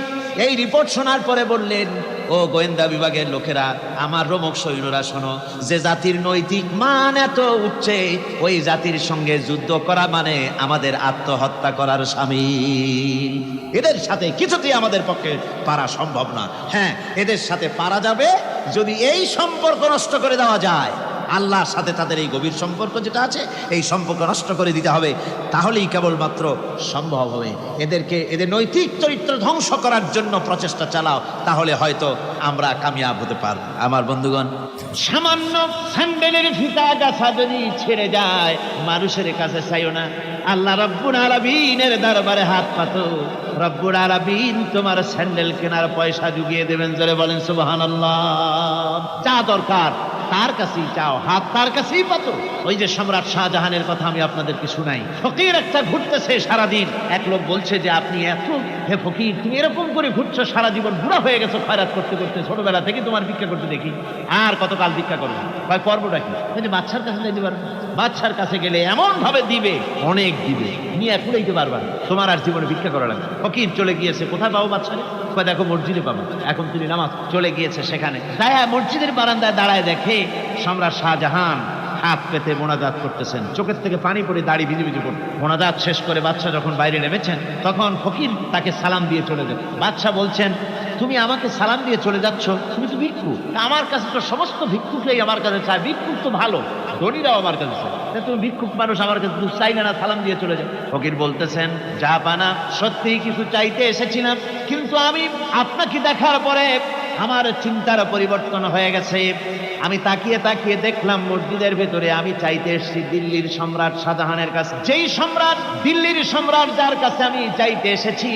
এই রিপোর্ট শোনার পরে বললেন, ও গোয়েন্দা বিভাগের লোকেরা, আমার রোমক সৈন্যরা, শোনো, যে জাতির নৈতিক মান এত উচ্চে, ওই জাতির সঙ্গে যুদ্ধ করা মানে আমাদের আত্মহত্যা করার শামিল। এদের সাথে কিছুতেই আমাদের পক্ষে পারা সম্ভব না। হ্যাঁ, এদের সাথে পারা যাবে যদি এই সম্পর্ক নষ্ট করে দেওয়া যায়। আল্লাহর সাথে তাদের এই গভীর সম্পর্ক যেটা আছে, এই সম্পর্ক নষ্ট করে দিতে হবে, তাহলেই কেবলমাত্র সম্ভব হবে। এদের নৈতিক চরিত্র ধ্বংস করার জন্য প্রচেষ্টা চালাও, তাহলে হয়তো আমরা কামিয়াব হতে পারব। আমার বন্ধুগণ, সামান্য স্যান্ডেলের ফিতা গাছা যদি ছেড়ে যায়, মানুষের কাছে চাইও না, আল্লাহ রব্বুল আলামিনের দরবারে হাত পাতো। রব্বুল আলামিন তোমার স্যান্ডেল কেনার পয়সা জুগিয়ে দেবেন। জোরে বলেন সুবহানাল্লাহ। যা দরকার তার কাছেই চাও, হাত তার কাছেই পাতো। ওই যে সম্রাট শাহজাহানের কথা আমি আপনাদেরকে শুনাই। ফকির একটা ঘুরতেছে সারাদিন। এক লোক বলছে যে, আপনি হে ফকির, তুমি এরকম করে ঘুরছো সারা জীবন, বুড়া হয়ে গেছো খয়রাত করতে করতে, ছোটবেলা থেকে তোমার ভিক্ষা করতে দেখি, আর কতকাল ভিক্ষা করবে? ভাই করবোটা কি? বাচ্চার কাছে যাইতে পারবে? বাচ্চার কাছে গেলে এমন ভাবে দিবে, অনেক দিবে, নিয়ে কুড়াইতে পারবা, তোমার আর জীবনে ভিক্ষা করা লাগবে। ফকির চলে গিয়েছে, কোথায় পাবো বাচ্চারে? দেখো মসজিদে পাবো। এখন তিনি নামাজ চলে গিয়েছে সেখানে, মসজিদের বারান্দায় দাঁড়ায় দেখে সম্রাট শাহজাহান হাত পেতে মোনাজাত করতেছেন, চোখের থেকে পানি পড়ে দাড়ি ভিজে ভিজে পড়ে। মোনাজাত শেষ করে বাদশা যখন বাইরে নেমেছেন, তখন ফকির তাকে সালাম দিয়ে চলে যান। বাদশা বলছেন, তুমি আমাকে সালাম দিয়ে চলে যাচ্ছ, তুমি তো ভিক্ষুক। আমার কাছে তো সমস্ত ভিক্ষুকই আমার কাছে চায়, ভিক্ষুক তো ভালো, ধনীরাও আমার কাছে চায়, তুমি ভিক্ষুক মানুষ আমার কাছে চাইলে না, সালাম দিয়ে চলে যাও। ফকির বলতেছেন, জাহাপানা, সত্যিই কিছু চাইতে এসেছিলাম, কিন্তু আমি আপনাকে দেখার পরে আমার চিন্তার পরিবর্তন হয়ে গেছে। আমি তাকিয়ে তাকিয়ে দেখলাম মসজিদের ভেতরে আমি চাইতে এসেছি দিল্লির সম্রাট শাহজাহানের কাছে। যেই সম্রাট, দিল্লির সম্রাট যার কাছে আমি চাইতে এসেছি,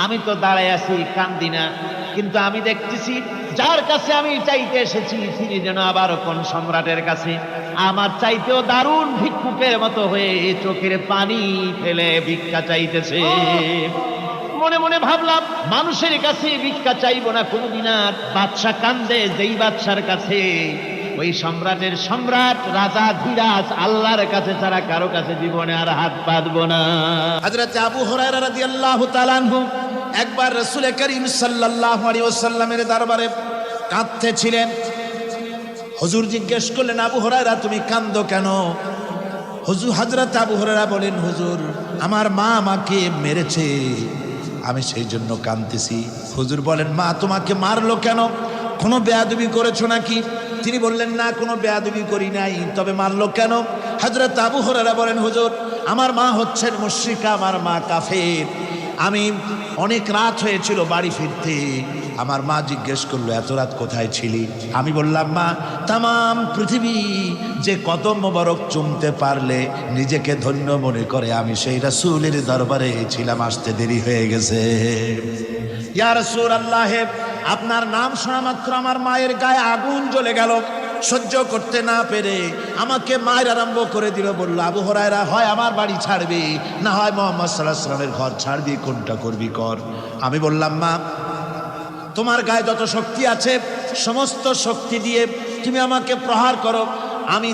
আমি তো দাঁড়ায় আছি, কান্দি না, কিন্তু আমি দেখতেছি যার কাছে আমি চাইতে এসেছি তিনি যেন আবার কোন সম্রাটের কাছে আমার চাইতেও দারুণ ভিক্ষুকের মতো হয়ে চোখের পানি ফেলে ভিক্ষা চাইতেছে। মনে মনে ভাবলাম, মানুষের কাছে ভিক্ষা চাইবো না কোনদিন আর। বাদশা কান্দে, যেই বাদশার কাছে ওই সম্রাটের সম্রাট রাজা ধীরাজ আল্লাহর কাছে ছাড়া কারো কাছে জীবনে আর হাত পাতবো না। হযরত আবু হুরায়রা রাদিয়াল্লাহু তাআলা আনহু একবার রাসূল করিম সাল্লাল্লাহু আলাইহি ওয়াসাল্লামের দরবারে কাঁদতেছিলেন। হুজুর জিজ্ঞেস করলেন, আবু হুরায়রা তুমি কাঁদো কেন? হযরত আবু হুরায়রা বলেন, হুজুর আমার মা আমাকে মেরেছে, আমি সেই জন্য কাঁদতেছি। হুজুর বলেন, মা তোমাকে মারলো কেন? কোনো বেয়াদবি করেছো নাকি? তিনি বললেন, না কোনো বেয়াদবি করি নাই, তবে মারলো কেন? হযরত আবু হুরায়রা বলেন, হুজুর আমার মা হচ্ছেন মুশরিকা, আমার মা কাফের। আমি অনেক রাত হয়েছিল বাড়ি ফিরতে, আমার মা জিজ্ঞেস করলো, এত রাত কোথায় ছিলি? আমি বললাম, মা তাম পৃথিবী যে কদম মোবারক চুমতে পারলে নিজেকে ধন্য মনে করে, আমি সেই রাসূলের দরবারে ছিলাম, আসতে দেরি হয়ে গেছে। ইয়া রাসূলুল্লাহ, আপনার নাম শোনা মাত্র আমার মায়ের গায়ে আগুন জ্বলে গেল। সহ্য করতে না পেরে আমাকে মায়ের আরম্ভ করে দিল। বলল, আবু হুরায়রা, হয় আমার বাড়ি ছাড়বি, না হয় মুহাম্মদ সাল্লাল্লাহু আলাইহি ওয়াসাল্লামের ঘর ছাড়বি, কোনটা করবি কর। আমি বললাম, মা তোমার গায়ে যত শক্তি আছে সমস্ত শক্তি দিয়ে তুমি আমাকে প্রহার করো, আমি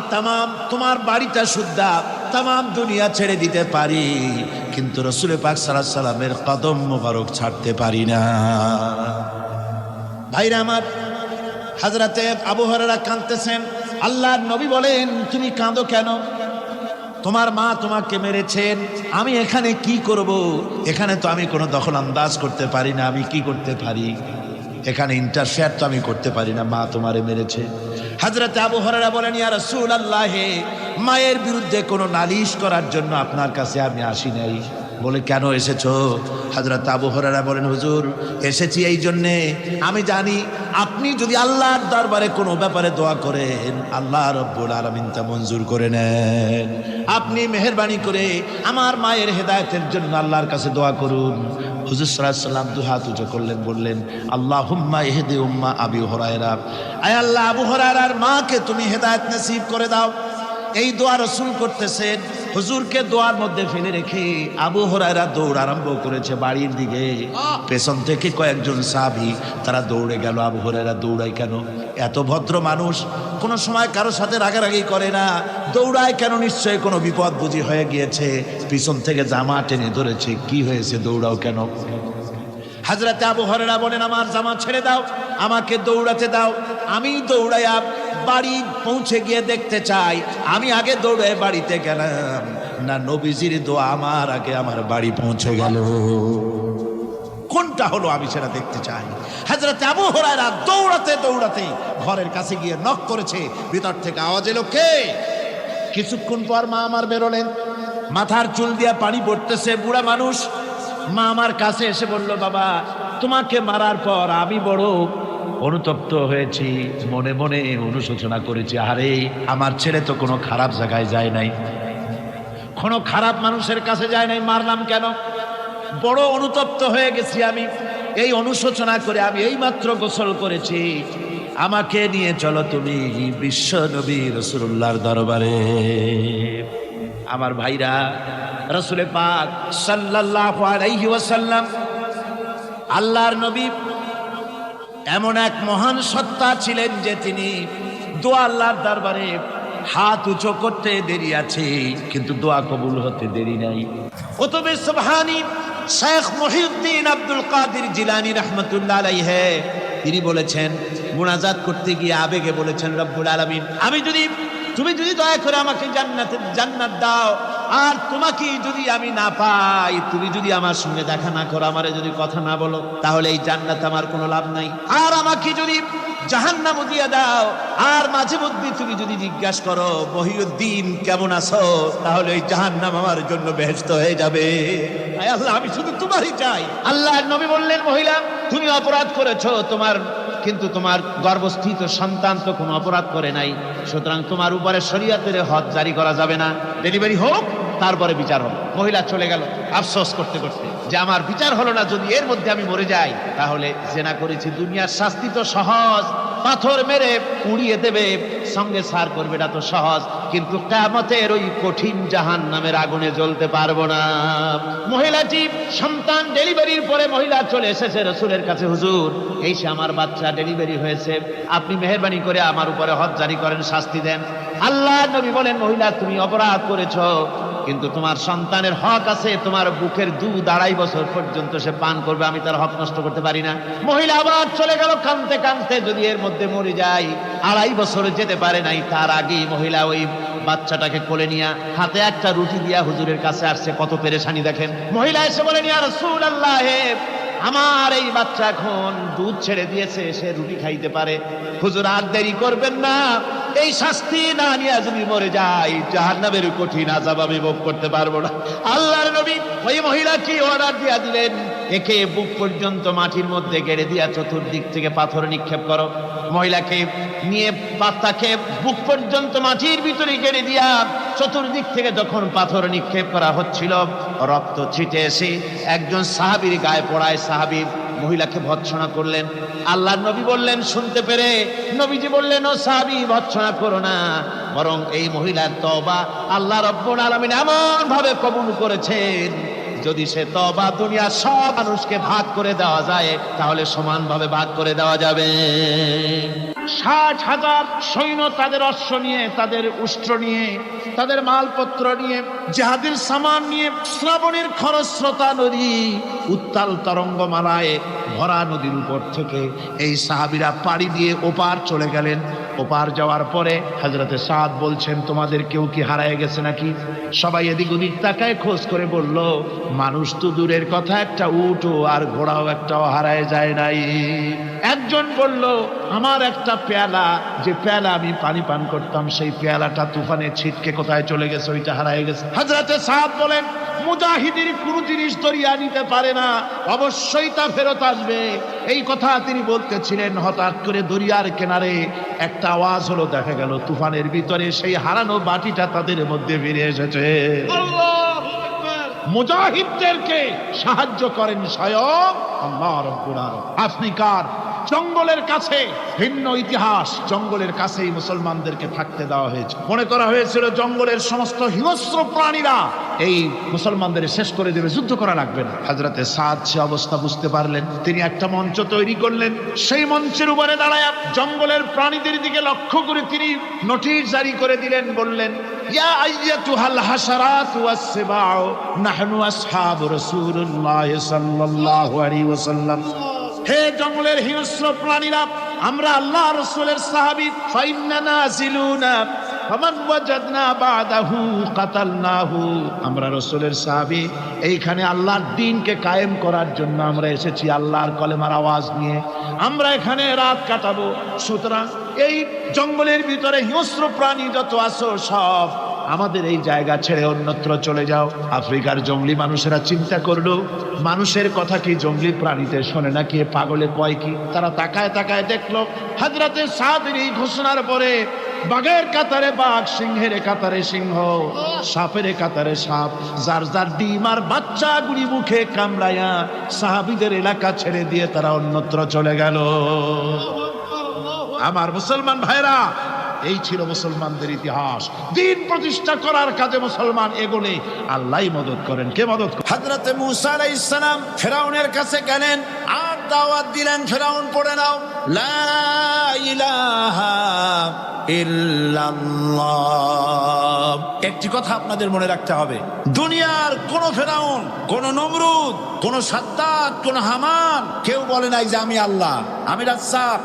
তোমার বাড়িটা সুদ্ধা তাম দুনিয়া ছেড়ে দিতে পারি, কিন্তু রাসূল পাক সাল্লাল্লাহু আলাইহি ওয়াসাল্লামের কদম মোবারক ছাড়তে পারি না। ভাইরা আমার, হযরতে আবু হুরায়রা কাঁদতেছেন। আল্লাহর নবী বলেন, তুমি কাঁদো কেন? তোমার মা তোমাকে মেরেছেন, আমি এখানে কি করব? এখানে তো আমি কোনো দখল আন্দাজ করতে পারি না, আমি কি করতে পারি? এখানে ইন্টারফেয়ার তো আমি করতে পারি না, মা তোমারে মেরেছে। হযরত আবু হুরায়রা বলেন, ইয়া রাসূলুল্লাহ, মায়ের বিরুদ্ধে কোনো নালিশ করার জন্য আপনার কাছে আমি আসি নাই। বলে, কেন এসেছো? হযরত আবু হুরায়রা বলেন, হুজুর এসেছি এই জন্যে, আমি জানি আপনি যদি আল্লাহর দরবারে কোনো ব্যাপারে দোয়া করেন, আল্লাহ রব্বুল আলামিন তা মঞ্জুর করে নেন। আপনি মেহেরবানি করে আমার মায়ের হেদায়েতের জন্য আল্লাহর কাছে দোয়া করুন। হুজুর সাল্লাল্লাহু আলাইহি ওয়াসাল্লাম দুই হাত উঁচু করলেন, বললেন, আল্লাহুম্মা ইহদি উম্মা আবি হুরায়রা, আয় আল্লাহ আবু হুরায়রার মাকে তুমি হেদায়েত নসিব করে দাও। এই দোয়া রাসূল করতেছেন। হুজুরকে দোয়ার মধ্যে ফেলে রেখে আবু হুরায়রা দৌড় আরম্ভ করেছে বাড়ির দিকে। পেছন থেকে কয়েকজন সাহাবী তারা দৌড়ে গেল। আবু হুরায়রা দৌড়ায় কেন? এত ভদ্র মানুষ, কোনো সময় কারোর সাথে রাগারাগি করে না, দৌড়ায় কেন? নিশ্চয়ই কোনো বিপদ বুঝি হয়ে গিয়েছে, পিছন থেকে জামা টেনে ধরেছে, কি হয়েছে, দৌড়াও কেন? হযরত আবু হুরায়রা বলেন, আমার জামা ছেড়ে দাও, আমাকে দৌড়াতে দাও, আমি দৌড়াইয়া বাড়ি পৌঁছে গিয়ে দেখতে চাই। আমি আগে দৌড়ে বাড়িতে গেলাম না নবীজির দোয়া আমার আগে আমার বাড়ি পৌঁছে গেল। কোনটা হলো আমি সেটা দেখতে চাই। হযরত আবু হুরায়রা দৌড়াতে দৌড়াতে ঘরের কাছে গিয়ে নক করেছে। ভিতর থেকে আওয়াজ এলো, কে? কিছুক্ষণ পর মা আমার বেরোলেন, মাথার চুল দিয়ে পানি পড়তেছে, বুড়া মানুষ। মা আমার কাছে এসে বলল, বাবা তোমাকে মারার পর আমি বড় অনুতপ্ত হয়েছি, মনে মনে অনুশোচনা করেছি, আরে আমার ছেলে তো কোনো খারাপ জায়গায় যায় নাই, কোনো খারাপ মানুষের কাছে যায় নাই, মারলাম কেন? বড় অনুতপ্ত হয়ে গেছি আমি। এই অনুশোচনা করে আমি এইমাত্র গোসল করেছি, আমাকে নিয়ে চলো তুমি বিশ্ব নবী রাসূলুল্লাহর দরবারে। আমার ভাইরা, রাসূলে পাক সাল্লাল্লাহু আলাইহি ওয়াসাল্লাম আল্লাহর নবী এমন এক মহান সত্তা ছিলেন যে তিনি দোয়া আল্লাহর দরবারে হাত উঁচু করতে দেরি আছে, কিন্তু দোয়া কবুল হতে দেরি নাই। কুতুবে সুবহানী শেখ মুহিউদ্দিন আব্দুল কাদের জিলানী রাহমাতুল্লাহ আলাইহি তিনি বলেছেন, মুনাজাত করতে গিয়ে আবেগে বলেছেন, রব্বুল আলামিন তুমি যদি দয়া করে আমাকে জান্নাত দাও, আর তোমাকে যদি আমি না পাই, তুমি যদি আমার সঙ্গে দেখা না করো, আমারে যদি কথা না বলো, তাহলে এই জান্নাত আমার কোনো লাভ নাই। আর আমাকে যদি জাহান্নাম দিয়ে দাও, আর মাঝে মধ্যে তুমি যদি জিজ্ঞাসা করো মহিউদ্দিন কেমন আছো, তাহলে এই জাহান্নাম আমার জন্য বেহেশত হয়ে যাবে। আয় আল্লাহ, আমি শুধু তোমারই চাই। আল্লাহর নবী বললেন, মহিলা তুমি অপরাধ করেছো, কিন্তু তোমার গর্ভস্থিত সন্তান তো কোনো অপরাধ করে নাই, সুতরাং তোমার উপরে শরীয়তের হদ জারি করা যাবে না, ডেলিভারি হোক তারপরে বিচার হবে। মহিলা চলে গেল আফসোস করতে করতে যে আমার বিচার হলো না, যদি এর মধ্যে আমি মরে যাই তাহলে জেনা করেছি, দুনিয়ার শাস্তি তো সহজ, পাথর মেরে উড়িয়ে দেবে, সঙ্গে সার করবে, এটা তো সহজ, কিন্তু কিয়ামতের ওই কঠিন জাহান্নামের আগুনে জ্বলতে পারবো না। মহিলাটি সন্তান ডেলিভারির পরে মহিলা চলে এসেছে রাসূলের কাছে, হুজুর এই সে আমার বাচ্চা ডেলিভারি হয়েছে, আপনি মেহেরবানি করে আমার উপরে হদ জারি করেন, শাস্তি দেন। আল্লাহ নবী বলেন, মহিলা তুমি অপরাধ করেছো, কিন্তু তোমার সন্তানের হক আছে, তোমার বুকের দুধ 2.5 বছর পর্যন্ত সে পান করবে, আমি তার হক নষ্ট করতে পারি না। মহিলা আবার চলে গেল কাঁদতে কাঁদতে, যদি এর মধ্যে মরে যায়, 2.5 বছর যেতে পারে নাই, তার আগেই মহিলা ওই বাচ্চাটাকে কোলে নিয়ে হাতে একটা রুটি দিয়া হুজুরের কাছে আসছে। কত পেরেশানি দেখেন। মহিলা এসে বলেন, ইয়া রাসূলুল্লাহ, আমার এই বাচ্চা এখন দুধ ছেড়ে দিয়েছে, সে রুটি খাইতে পারে, হুজুর আর দেরি করবেন না, এই শাস্তি না নিয়ে যদি মরে যায় জাহান্নামের কঠিন আযাব আমি ভোগ করতে পারবো না। আল্লাহর নবী ওই মহিলাকে অর্ডার দিয়া দিলেন, একে বুক পর্যন্ত মাটির মধ্যে গেড়ে দিয়া চতুর্দিক থেকে পাথর নিক্ষেপ করো। মহিলাকে নিয়ে বাচ্চাকে বুক পর্যন্ত মাটির ভিতরে গেড়ে দিয়া চতুর্দিক থেকে যখন পাথর নিক্ষেপ করা হচ্ছিল, রক্ত ছিটে এসে একজন সাহাবীর গায়ে পড়ায়, সাহাবী মহিলাকে ভৎসনা করলেন। আল্লাহর নবী বললেন শুনতে পেরে, নবীজি বললেন, ও সাহাবী ভৎসনা করো না, বরং এই মহিলার তওবা আল্লাহ রাব্বুল আলামিন এমন ভাবে কবুল করেছেন, যদি সে তওবা দুনিয়ার সব মানুষকে ভাগ করে দেওয়া যায়, তাহলে সমানভাবে ভাগ করে দেওয়া যাবে। 60,000 সৈন্য তাদের অশ্ব নিয়ে, তাদের উষ্ট্র নিয়ে, তাদের মালপত্র নিয়ে, জিহাদের সামান নিয়ে শ্রাবণের খরস্রোতা নদী, উত্তাল তরঙ্গমালায় ভরা নদীর উপর থেকে এই সাহাবীরা পাড়ি দিয়ে ওপার চলে গেলেন। ওপার যাওয়ার পরে হযরতে সাদ বলছেন, তোমাদের কেউ কি হারায় গেছে নাকি? সবাই এদিক ওদিক তাকায়, খোঁজ করে বলল, মানুষ তো দূরের কথা, একটা উটও আর ঘোড়াও একটাও হারায় যায় নাই। একজন বলল, আমার একটা পেয়ালা, যে পেয়ালা আমি পানি পান করতাম, সেই পেয়ালাটা তুফানে ছিটকে কোথায় চলে গেছে, ওইটা হারায় গেছে। হযরতে সাদ বলেন, মুজাহিদের কোনো জিনিস দরিয়া নিতে পারে না, অবশ্যই তা ফেরত আসবে। এই কথা তিনি বলতেছিলেন, হঠাৎ করে দরিয়ার কিনারে একটা আওয়াজ হলো, দেখা গেল তুফানের ভিতরে সেই হারানো বাটিটা তাদের মধ্যে ফিরে এসেছে। মুজাহিদদেরকে সাহায্য করেন স্বয়ং আল্লাহ রাব্বুল আলামিন। আফ্রিকার জঙ্গলের কাছে, ভিন্ন ইতিহাস, জঙ্গলের কাছেই মুসলমানদেরকে থাকতে দেওয়া হয়েছে। মনে করা হয়েছিল জঙ্গলের সমস্ত হিংস্র প্রাণীরা এই মুসলমানদের শেষ করে দেবে, যুদ্ধ করা লাগবে না। হযরতে সাদ সে অবস্থা বুঝতে পারলেন, তিনি একটা মঞ্চ তৈরি করলেন। সেই মঞ্চের উপরে দাঁড়ায় জঙ্গলের প্রাণীদের দিকে লক্ষ্য করে তিনি নোটিশ জারি করে দিলেন, বললেন, ইয়া আইয়াতুহাল হাশারাত ওয়াস সিবাউ নাহনু আসহাবু রাসূলুল্লাহ সাল্লাল্লাহু আলাইহি ওয়াসাল্লাম। হে জঙ্গলের হিংস্র প্রাণীরা, আমরা আল্লাহ রাসূলের সাহাবী। ফাইন্না নাজিলুনা ফামান ওয়াজাদনা বাদাহু কাতালনাহু। আমরা রাসূলের সাহাবী, এইখানে আল্লাহর দ্বীনকে কায়েম করার জন্য আমরা এসেছি, আল্লাহর কলেমার আওয়াজ নিয়ে আমরা এখানে রাত কাটাবো। সুতরাং এই জঙ্গলের ভিতরে হিংস্র প্রাণী যত আছো সব আমাদের এই জায়গা ছেড়ে অন্যত্র চলে যাও। আফ্রিকার জঙ্গলি মানুষেরা চিন্তা করলো, মানুষের কথা কি জঙ্গলি প্রাণীতে শোনে নাকি, পাগলে কয় কি? তারা তাকায় তাকায় দেখলো হযরতে সাদের এই ঘোষণার পরে বাঘের কাতারে বাঘ, সিংহের কাতারে সিংহ, সাপের কাতারে সাপ, যার যার ডিম আর বাচ্চা গুলি মুখে কামড়ায়া সাহাবীদের এলাকা ছেড়ে দিয়ে তারা অন্যত্র চলে গেল। আমার মুসলমান ভাইরা, এই ছিল মুসলমানদের ইতিহাস। দিন প্রতিষ্ঠা করার কাজে মুসলমান এগোলে আল্লাহই মদদ করেন। কে মদদ করেন? হযরতে মূসা আলাইহিস সালাম ফেরাউনের কাছে গেলেন আর দাওয়াত দিলেন, ফেরাউন পড়ে নাও লা ইলাহা ইল্লাল্লাহ। একটি কথা আপনাদের মনে রাখতে হবে, দুনিয়ার কোন ফেরাউন, কোন নমরুদ, কোন সাদ্দাত, কোন হামান কেউ বলে নাই যে আমি আল্লাহ, আমি রাজ্জাক,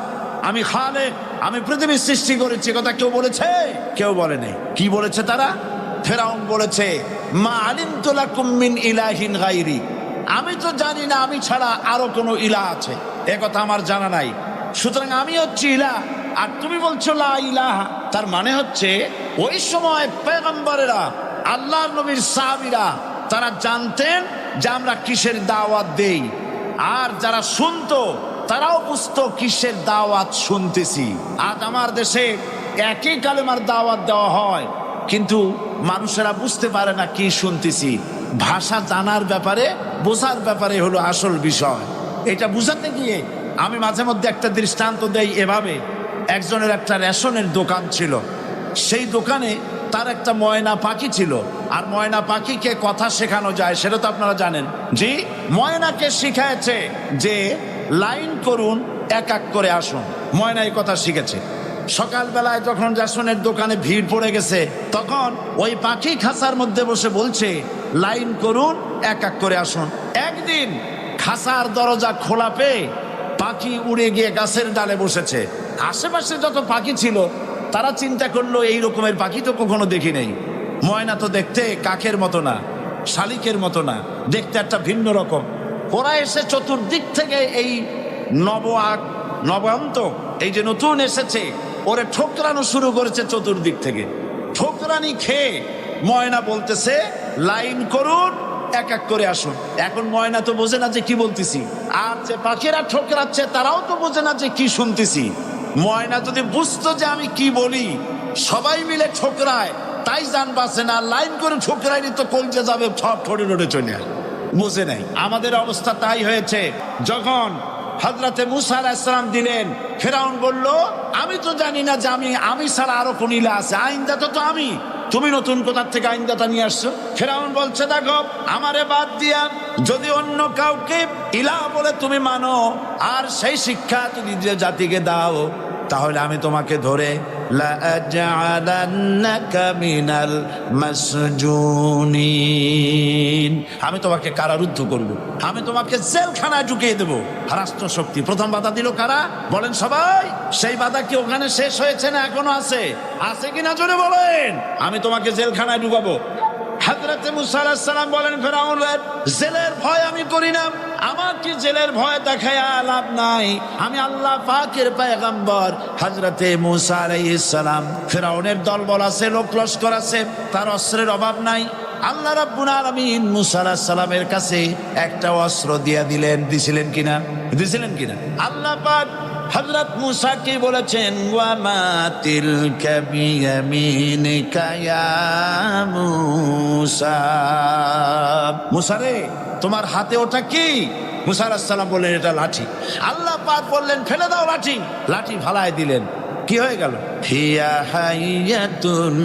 আমি খালেক, আমি পৃথিবীর সৃষ্টি করেছি। কথা কেউ বলেছে? কেউ বলে নাই। কি বলেছে তারা? ফেরাউন বলেছে মা আলিমতু লাকুম মিন ইলাহিন গায়রি, আমি তো জানি না আমি ছাড়া আরো কোনো ইলাহ আছে, এ কথা আমার জানা নাই। সুতরাং আমি হচ্ছি ইলাহ আর তুমি বলছো লা ইলাহা। তার মানে হচ্ছে ওই সময় পয়গম্বরেরা, আল্লাহর নবীর সাহাবীরা তারা জানতেন যে আমরা কিসের দাওয়াত দেই, আর যারা শুনতো তারাও বুঝতো কিসের দাওয়াত শুনতেছি। আজ আমার দেশে একই কালেমার দাওয়াত দেওয়া হয়, কিন্তু মানুষেরা বুঝতে পারে না কি শুনতেছি। ভাষা জানার ব্যাপারে, বোঝার ব্যাপারে হলো আসল বিষয়। এটা বুঝাতে গিয়ে আমি মাঝে মধ্যে একটা দৃষ্টান্ত দেই এভাবে। একজনের একটা রেশনের দোকান ছিল, সেই দোকানে তার একটা ময়না পাখি ছিল। আর ময়না পাখিকে কথা শেখানো যায় সেটা তো আপনারা জানেন। জি, ময়নাকে শিখায়েছে যে লাইন করুন, এক এক করে আসুন। ময়না এই কথা শিখেছে। সকালবেলায় যখন রেশনের দোকানে ভিড় পড়ে গেছে, তখন ওই পাখি খাঁচার মধ্যে বসে বলছে লাইন করুন, এক এক করে আসুন। একদিন খাঁচার দরজা খোলা পেয়ে পাখি উড়ে গিয়ে গাছের ডালে বসেছে। আশেপাশে যত পাখি ছিল তারা চিন্তা করলো এই রকমের পাখি তো কখনো দেখি নেই। ময়না তো দেখতে কাকের মতো না, শালিকের মতো না, দেখতে একটা ভিন্ন রকম। ওরা এসে চতুর্দিক থেকে এই নবান্ত, এই যে নতুন এসেছে, ওরে ঠোকরানো শুরু করেছে চতুর্দিক থেকে। ঠোকরানি খেয়ে ময়না বলতেছে লাইন করুন, এক এক করে আসুন। এখন ময়না তো বোঝে না যে কি বলতেছি, আর যে পাখিরা ঠোকরাচ্ছে তারাও তো বোঝে না যে কি শুনতেছি। ময়না যদি বুঝতো যে আমি কি বলি, সবাই মিলে ঠোকরায়, তাই জান বাঁচে না। লাইন করে ঠোকরাইনি তো কলজে যাবে, সব ঠোঁটে ঠোঁটে চলে আসে। বুঝে নাই। আমাদের অবস্থা তাই হয়েছে। যখন হযরতে মূসা আলাইহিস সালাম দিলেন, ফেরাউন বলল আমি তো জানি না যে আমি ছাড়া আরো কোন ইলাহ আছে, আইনদাতা তো আমি, তুমি নতুন কোথা থেকে আইনদাতা নিয়ে আসছো? ফেরাউন বলছে দেখো, আমারে বাদ দিয়া যদি অন্য কাউকে ইলাহ বলে তুমি মানো আর সেই শিক্ষা তুমি যে জাতিকে দাও, তাহলে আমি তোমাকে ধরে লাআজআলান্নাকা মিনাল মাসজুনিন, আমি তোমাকে কারারুদ্ধ করব, আমি তোমাকে জেলখানায় ঢুকিয়ে দেবো। রাষ্ট্র শক্তি প্রথম বাধা দিল কারা? বলেন সবাই। সেই বাধা কি ওখানে শেষ হয়েছে না এখনো আছে? আছে কিনা জোরে বলেন। আমি তোমাকে জেলখানায় ঢুকাবো। হযরতে মূসা আলাইহিস সালাম বলেন ফেরাউন, জেলের ভয় আমি করি না, আমার কি জেলের ভয় দেখায় লাভ নাই, আমি আল্লাহ পাকের পয়গম্বর হযরতে মূসা আলাইহিস সালাম। ফেরাউনের দলবল আছে, লোক লস্কর আছে, তার অস্ত্রের অভাব নাই। আল্লাহ রাব্বুল আলামিন মূসা আলাইহিস সালামের কাছে একটা অস্ত্র দিয়ে দিলেন। দিছিলেন কিনা? আল্লাহ পাক হযরত মূসা কি বলেছেন, ওয়া মা তিলকা বিয়ামিনিকা ইয়া মূসা, মূসা রে তোমার হাতে ওটা কি? মূসা আলাইহিস সালাম বললেন এটা লাঠি। আল্লাহ পাক বললেন ফেলে দাও লাঠি। লাঠি ফালায় দিলেন। কি হয়ে গেল? হিয়া হাইয়াতুন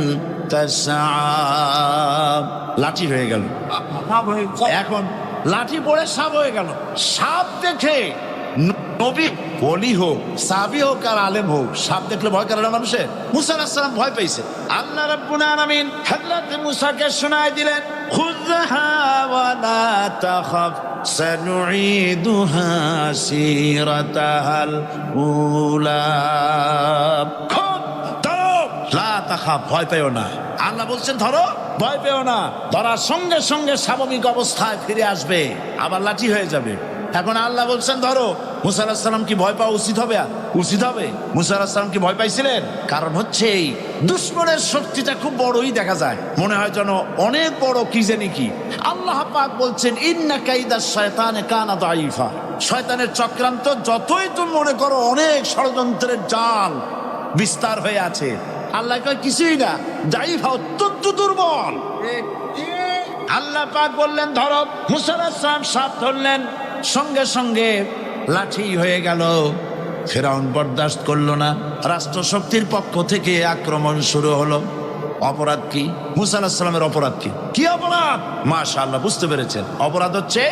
তাসআব, লাঠি হয়ে গেল। এখন লাঠি পড়ে সাপ হয়ে গেল। সাপ দেখে নবী, ওলি হোক, সাহাবী হোক আর আলেম হোক, সাপ দেখলে ভয় করে না মানুষের? মুসা আলাইহিস সালাম ভয় পেয়েছে। আল্লাহ রাব্বুল আলামিন হযরত মুসাকে শোনায় দিলেন, খুযহা ওয়া লা তাখাফ সানুঈদুহা সিরাতাহাল উলা। খুব ধরো, লা তাখাফ, ভয় পেও না। আল্লাহ বলছেন ধরো, ভয় পেও না। ধরার সঙ্গে সঙ্গে স্বাভাবিক অবস্থায় ফিরে আসবে, আবার লাঠি হয়ে যাবে। এখন আল্লাহ বলছেন ধরো। মুসা আলাইহিস সালাম কি ভয় পাওয়া উচিত হবে? উচিত হবে। মুসা আলাইহিস সালাম কি ভয় পাইছিলেন? কারণ হচ্ছে এই দুশমনের শক্তিটা খুব বড়ই দেখা যায়, মনে হয় যেন অনেক বড় কি জানি কি। আল্লাহ পাক বলছেন ইন্না কাইদাশ শায়তানে কানা দাঈফা, শয়তানের চক্রান্ত যতই তুমি মনে করো অনেক ষড়যন্ত্রের জাল বিস্তার হয়ে আছে, আল্লাহ কয় কিছুই না, দাঈফা অত্যন্ত দুর্বল। আল্লাহ পাক বললেন ধরো। মুসা আলাইহিস সালাম সাপ ধরলেন, সঙ্গে সঙ্গে লাঠি হয়ে গেল। ফিরআউন বরদাস্ত করলো না, রাষ্ট্রশক্তির পক্ষ থেকে আক্রমণ শুরু হলো। অপরাধ কি? মুসা আলাইহিস সালামের অপরাধ কি? কি অপরাধ? মাশাআল্লাহ, বুঝতে পেরেছেন। অপরাধ হচ্ছে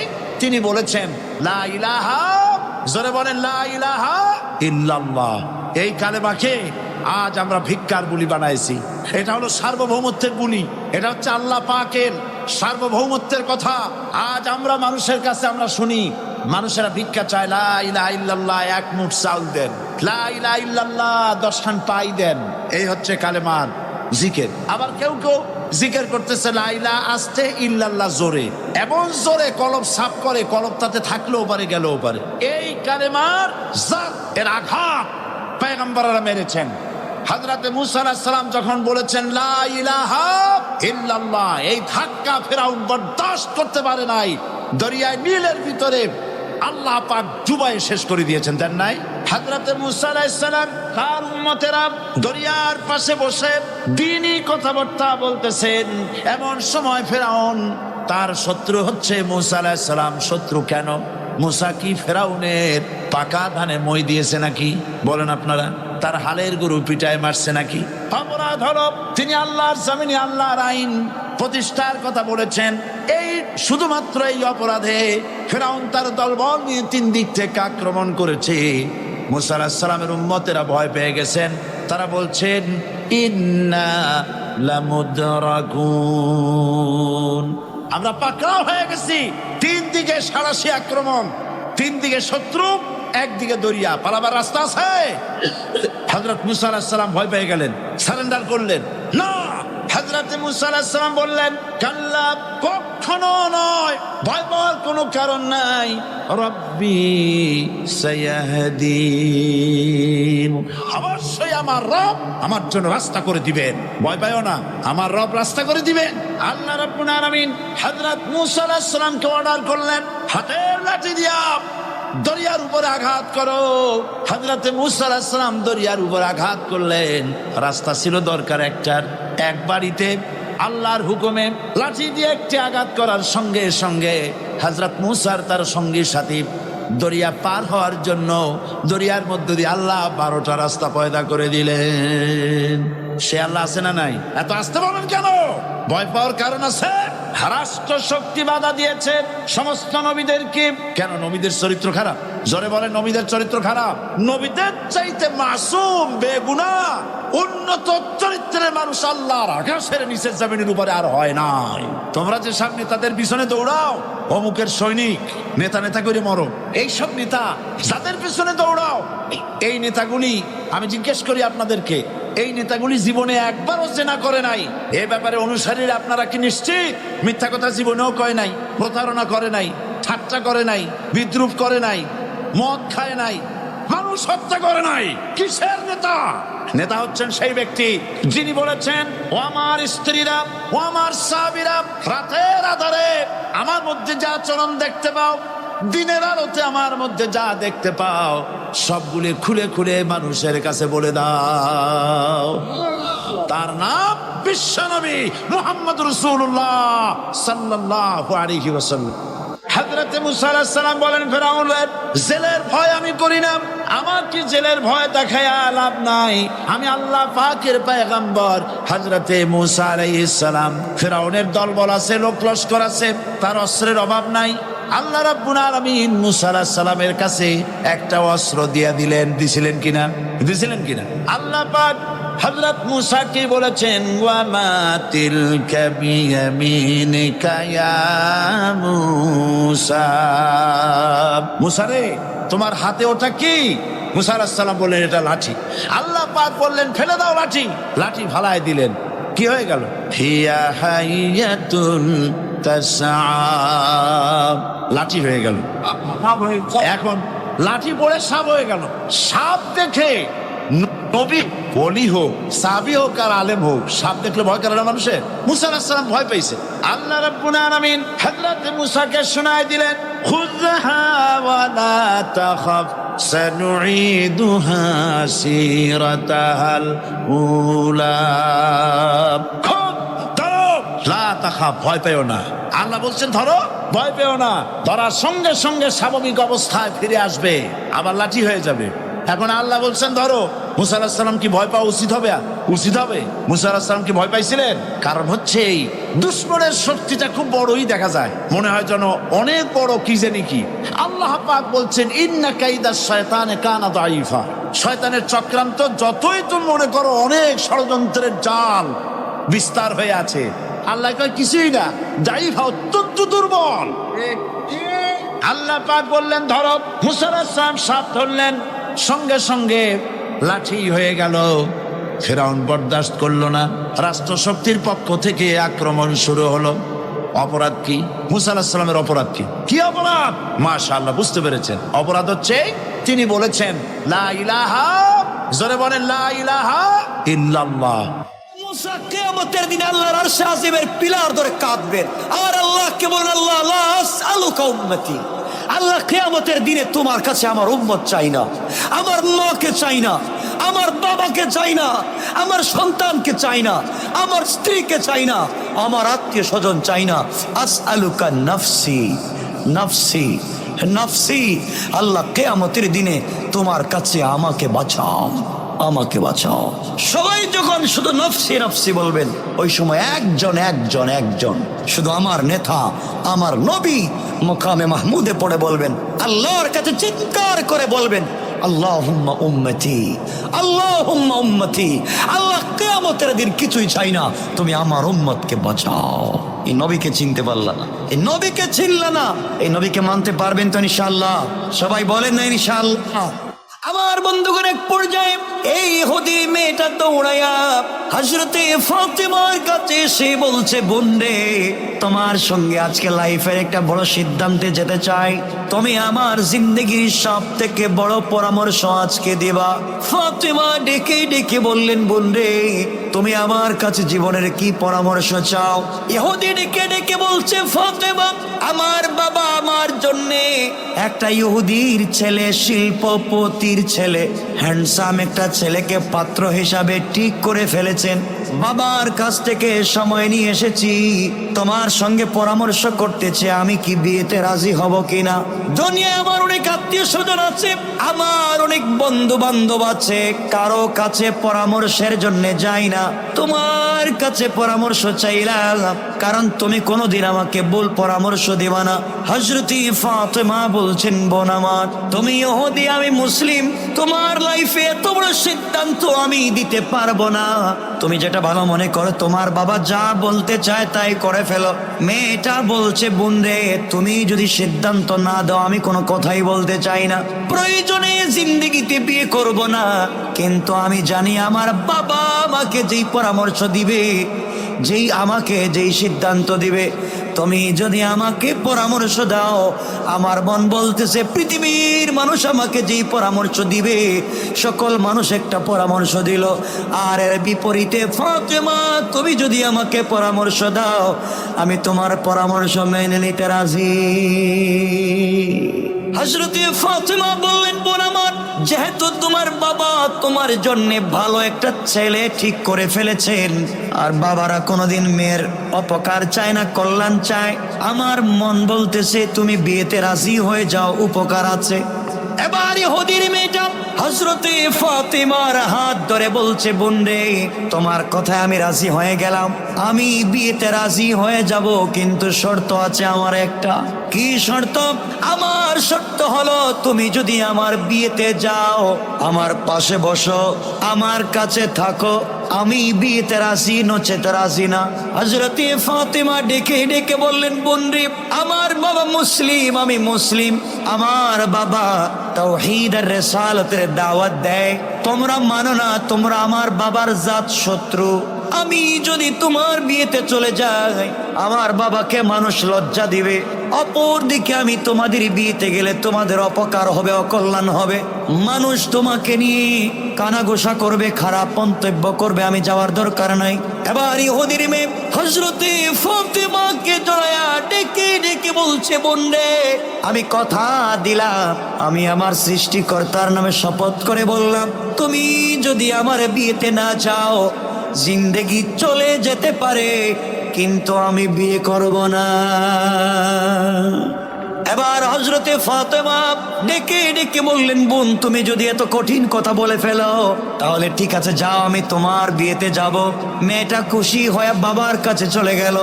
তিনি বলেছেন লা ইলাহা, জোরে বলেন লা ইলাহা ইল্লাল্লাহ। এই কালেমাকে আজ আমরা ভিক্ষার বুলি বানাইছি। এটা হলো সার্বভৌমত্বের বুলি, এটা হচ্ছে আল্লাহ পাকের সার্বভৌমত্বের কথা। আজ আমরা মানুষের কাছে আমরা শুনি, মানুষেরা ভিক্ষা চায়, লা ইলাহা ইল্লাল্লাহ, এক মুঠ চাউল দেন, লা ইলাহা ইল্লাল্লাহ 10 খান পাই দেন। এই হচ্ছে কালেমার জিকির। আবার কেউ কেউ জিকির করতেছে লা ইলাহা আস্তে, ইল্লাল্লাহ জোরে, এমন জোরে কলব সাফ করে, কলব তাতে থাকলেও পারে গেলেও পারে। এই কালেমার জাত, এর আঘাত পয়গম্বররা মেরেছেন। হযরতে মুসা আলাইহিস সালাম যখন বলেছেন লা ইলাহা ইল্লাল্লাহ, এই ধাক্কা ফিরআউন বরদাস্ত করতে পারে নাই। দরিয়ায় নীলের ভিতরে আল্লাহ পাক ডুবাই শেষ করে দিয়েছেন, দেন নাই? হযরতে মুসা আলাইহিস সালাম তার উম্মতেরা দরিয়ার পাশে বসে দ্বীনি কথাবার্তা বলতেছেন। এমন সময় ফিরআউন, তার শত্রু হচ্ছে মুসা আলাইহিস সালাম। শত্রু কেন? মুসা কি ফিরআউনের পাকা ধানে মই দিয়েছে নাকি? বলেন আপনারা। তার হালের গরু পিটায় মারছে নাকি? অপরাধ হলো তিনি আল্লাহর জমিনে আল্লাহর আইন প্রতিষ্ঠার কথা বলেছেন। এই শুধুমাত্র এই অপরাধে ফিরআউন তার দলবল নিয়ে 3 দিক থেকে আক্রমণ করেছে। মুসা আলাইহিস সালামের উম্মতেরা ভয় পেয়ে গেছেন। তারা বলছেন ইন্না লামুদরাকুন, আমরা পাকড়াও হয়ে গেছি। 3 দিকে সাঁড়াশি আক্রমণ, 3 দিকে শত্রু, একদিকে দরিয়া, পালাবার রাস্তা আছে? হযরত মুসা আলাইহিস সালাম ভয় পেয়ে গেলেন, সারেন্ডার করলেন না। হযরত মুসা আলাইহিস সালাম বললেন কাল্লা, কখনো নয়, ভয় পাওয়ার কোনো কারণ নাই। রব্বি সায়াহদিন, অবশ্যই আমার রব আমার জন্য রাস্তা করে দিবেন, ভয় পাইও না, আমার রব রাস্তা করে দিবেন। আল্লাহ রাব্বুল আলামিন হযরত মুসা আলাইহিস সালামকে অর্ডার করলেন হাতের লাঠি দিয়া দরিয়ার উপরে আঘাত করো। হযরতে মুসা আলাইহিস সালাম দরিয়ার উপর আঘাত করলেন। রাস্তা ছিল দরকার একটার, এক বাড়িতে আল্লাহর হুকুমে লাঠি দিয়ে একটি আঘাত করার সঙ্গে সঙ্গে হযরত মুসার তার সঙ্গী সাথী দরিয়া পার হওয়ার জন্য দরিয়ার মধ্য দিয়ে আল্লাহ 12টা রাস্তা পয়দা করে দিলেন। সে আল্লাহ আছে না নাই? এত আসতে বলেন কেন? ভয় পাওয়ার কারণ আছে। রাষ্ট্র শক্তি বাধা দিয়েছে সমস্ত নবীদেরকে। কেন? নবীদের চরিত্র খারাপ? জোরে বলেন, নবীদের চরিত্র খারাপ? নবীদের চাইতে মাসুম, বেগুনাহ, উন্নত চরিত্রের মানুষ আল্লাহর আকাশের নিচের জমিনের উপরে আর হয় নাই। তোমরা যে সব নেতাদের পিছনে দৌড়াও, অমুকের সৈনিক, নেতা নেতা করে মরো, এইসব নেতা যাদের পিছনে দৌড়াও, এই নেতাগুলি, আমি জিজ্ঞেস করি আপনাদেরকে, এই নেতাগুলি জীবনে একবারও জেনা করে নাই? এ ব্যাপারে অনুসারীরা আপনারা কি নিশ্চিত? মিথ্যা কথা জীবনেও কয় নাই, প্রতারণা করে নাই, ঠাট্টা করে নাই, বিদ্রুপ করে নাই, মদ খায় নাই, মানুষ হত্যা করে নাই। কিসের নেতা? নেতা হচ্ছেন সেই ব্যক্তি যিনি বলেছেন ও আমার স্ত্রীরা, ও আমার সাহাবীরা, রাতের আধারে আমার মধ্যে যা আচরণ দেখতে পাও, দিনের আলোতে আমার মধ্যে যা দেখতে পাও, সবগুলি খুলে খুলে মানুষের কাছে বলে দাও। তার নাম বিশ্বনবী মুহাম্মদ রাসূলুল্লাহ সাল্লাল্লাহু আলাইহি ওয়াসাল্লাম। হযরতে মুসা আলাইহিস সালাম বলেন, ফেরাউনের জেলের ভয় আমি করি না, আমার কি জেলের ভয় দেখায়া লাভ নাই, আমি আল্লাহ পাকের পয়গম্বর। হযরতে মুসা আলাইহিস সালাম, ফেরাউনের দলবল আছে, লোক লস্কর আছে, তার অস্ত্রের অভাব নাই। আল্লাহ রাব্বুল আলামিন মুসা আলাইহিস সালামের কাছে একটা অস্ত্র দিয়ে দিলেন। দিছিলেন কিনা আল্লাহ পাক হযরত মুসা কি বলেছেন, ওয়া মা তিলকা বিয়ামিনিকা ইয়া মুসা, মুসা রে তোমার হাতে ওটা কি? মুসা আলাইহিস সালাম বললেন, এটা লাঠি। আল্লাহ পাক বললেন, ফেলে দাও লাঠি। লাঠি ফালায় দিলেন, কি হয়ে গেল? হিয়া হাইয়াতুন তাসআ, লাঠি হয়ে গেল। এখন লাঠি পড়ে সাপ হয়ে গেল। সাপ দেখে নবী বলি হোক, সাবি হোক আর আলেম হোক, সাপ দেখলে ভয় করে না মানুষের? মুসা আলাইহিস সালাম ভয় পেয়েছে। আল্লাহ রাব্বুল আলামিন হযরত মুসাকে শোনায় দিলেন, খুযহা ওয়া লা তাখাফ সানুঈদুহা সিরাতাহাল উলা, ধরো, লা তাখাফ, ভয় পেও না। আল্লাহ বলছেন ধরো, ভয় পেও না। ধরার সঙ্গে সঙ্গে স্বাভাবিক অবস্থায় ফিরে আসবে, আবার লাঠি হয়ে যাবে। এখন আল্লাহ বলছেন ধরো। মুসা আলাইহিস সালাম কি ভয় পাওয়া উচিত হবে? মুসা আলাইহিস সালাম কি ভয় পাইছিলেন? কারণ হচ্ছে এই দুশমনের শক্তিটা খুব বড়ই দেখা যায়, মনে হয় যেন অনেক বড়, কি জানি কি। আল্লাহ পাক বলছেন, ইন্না কাইদাশ শয়তানে কানা দাঈফা, শয়তানের চক্রান্ত যতই তুমি মনে করো অনেক ষড়যন্ত্রের জাল বিস্তার হয়ে আছে, আল্লাহ কয় কিছুই না, দাঈফা, অত্যন্ত দুর্বল। আল্লাহ পাক বললেন ধরো। মুসা আলাইহিস সালাম সাপ ধরলেন, সঙ্গে সঙ্গে লাঠি হয়ে গেল। ফেরাউন বরদাস্ত করলো না, রাষ্ট্রশক্তির পক্ষ থেকে আক্রমণ শুরু হলো। অপরাধ কি? মুসা আলাইহিস সালামের অপরাধ কি অপরাধ? মাশাআল্লাহ, বুঝতে পেরেছেন। অপরাধ হচ্ছে তিনি বলেছেন লা ইলাহা, জোরে বলেন লা ইলাহা ইল্লাল্লাহ। মুসা কিয়ামতের দিনে আল্লাহর আরশে আজিমের পিলার ধরে কাঁদবেন আর আল্লাহকে বলেন, আল্লাহ লা আসআলুকা উম্মতি, আল্লাহ কিয়ামতের দিনে তোমার কাছে আমার উম্মত চাই না, আমার মাকে চাই না, আমার বাবাকে চাই না, আমার সন্তানকে চাই না, আমার স্ত্রীকে চাই না, আমার আত্মীয় স্বজন চাই না। আসআলুকা নাফসি নাফসি নাফসি, আল্লাহ কিয়ামতের দিনে তোমার কাছে আমাকে বাঁচাও, আমাকে বাঁচাও। সবাই যখন শুধু নফসি নফসি বলবেন, ওই সময় একজন শুধু আমার নেতা, আমার নবী মুকামে মাহমুদে পড়ে বলবেন, আল্লাহর কাছে চিৎকার করে বলবেন, আল্লাহুম্মা উম্মতি, আল্লাহুম্মা উম্মতি। আল্লাহ কিয়ামতের দিন কিছুই চাই না, তুমি আমার উম্মতকে বাঁচাও। এই নবীকে চিনতে পারলা না, এই নবীকে চিনলা না, এই নবীকে মানতে পারবেন তো ইনশাআল্লাহ? সবাই বলেন না ইনশাআল্লাহ? আমার বন্ধুগণ, এক পর্যায়ে এই ইহুদি মেয়েটা দৌড়াইয়া হযরতে ফাতেমার কাছে এসে বলছে, বোন রে, তোমার সঙ্গে আজকে লাইফের একটা বড় সিদ্ধান্তে যেতে চাই, তুমি আমার জিন্দগির সব থেকে বড় পরামর্শ আজকে দিবা। ফাতেমা ডেকে ডেকে বললেন, বোন রে, তুমি আমার কাছে জীবনের কি পরামর্শ চাও? ইহুদি ডেকে ডেকে বলছে, ফাতেমা, আমার বাবা আমার জন্যে একটা ইহুদির ছেলে, শিল্পপতির ছেলে, হ্যান্ডসাম একটা ছেলেকে পাত্র হিসাবে ঠিক করে ফেলেছেন। বাবার কাছ থেকে সময় নিয়ে এসেছি, তোমার সঙ্গে পরামর্শ করতেছে আমি কি বিয়েতে রাজি হব কিনা। দুনিয়ায় আমার অনেক আত্মীয় স্বজন আছে, আমার অনেক বন্ধু বান্ধব আছে, কারো কাছে পরামর্শের জন্য যাই না, তোমার কাছে পরামর্শ চাইলাম, কারণ তুমি কোনোদিন আমাকে ভুল পরামর্শ দিবা না। হযরতে ফাতেমা বলছেন, বোন আমার, তুমি ইহুদি, আমি মুসলিম, তোমার লাইফে এত বড় সিদ্ধান্ত আমি দিতে পারবো না, তুমি যেটা ভালো মনে করো, তোমার বাবা যা বলতে চায় তাই করে ফেলো। মেয়েটা বলছে, বোন রে, তুমি যদি সিদ্ধান্ত না দাও আমি কোনো কথাই বলতে চাই না, প্রয়োজনে জিন্দেগিতে বিয়ে করব না, কিন্তু আমি জানি আমার বাবা আমাকে যেই পরামর্শ দিবে, যেই সিদ্ধান্ত দিবে, তুমি যদি আমাকে পরামর্শ দাও, আমার মন বলতেছে পৃথিবীর মানুষ আমাকে যেই পরামর্শ দিবে, সকল মানুষ একটা পরামর্শ দিল, আর এর বিপরীতে ফাতেমা তুমি যদি আমাকে পরামর্শ দাও, আমি তোমার পরামর্শ মেনে নিতে রাজি। হযরতে ফাতেমা বললেন, বোন আমার, যেহেতু তোমার বাবা তোমার জন্য ভালো একটা ছেলে ঠিক করে ফেলেছেন, আর বাবারা কোনোদিন মেয়ের অপকার চায় না, কল্যাণ চায়, আমার মন বলতেছে তুমি বিয়েতে রাজি হয়ে যাও, উপকার আছে। এবার ইহুদির মেয়েটা হযরতে ফাতেমার হাত ধরে বলছে, বোন রে, তোমার কথায় আমি রাজি হয়ে গেলাম, আমি বিয়েতে রাজি হয়ে যাব, কিন্তু শর্ত আছে আমার একটা। কি শর্ত? আমার শর্ত হলো তুমি যদি আমার বিয়েতে যাও, আমার পাশে বসো, আমার কাছে থাকো, আমি বিয়েতে রাজি, নচেত রাজি না। হযরতে ফাতেমা ডেকে ডেকে বললেন, বোন রে, আমার বাবা মুসলিম, আমি মুসলিম, আমার বাবা তাওহীদ আর রিসালাতের দাওয়াত দেয়, তোমরা মানো না, তোমরা আমার বাবার জাত শত্রু। আমি যদি তোমার বিয়েতে চলে যাই, আমার বাবাকে মানুষ লজ্জা দিবে, অপর দিকে আমি তোমাদের বিয়েতে গেলে তোমাদের অপকার হবে, অকল্যাণ হবে, মানুষ তোমাকে নিয়ে কানাঘোষা করবে, খারাপ মন্তব্য করবে, আমি যাওয়ার দরকার নাই। এবার ইহুদির মেয়ে হযরতে ফাতেমাকে জড়ায়া ডেকে ডেকে বলছে, বোন রে, আমি কথা দিলাম, আমি আমার সৃষ্টিকর্তার নামে শপথ করে বললাম, তুমি যদি আমার বিয়েতে না যাও, জিন্দেগি চলে যেতে পারে, কিন্তু আমি বিয়ে করব না। এবার হযরতে ফাতেমা ডেকে ডেকে বললেন, বোন, তুমি যদি এত কঠিন কথা বলে ফেলো, তাহলে ঠিক আছে, যাও, আমি তোমার বিয়েতে যাব। মেয়েটা খুশি হয়ে বাবার কাছে চলে গেল।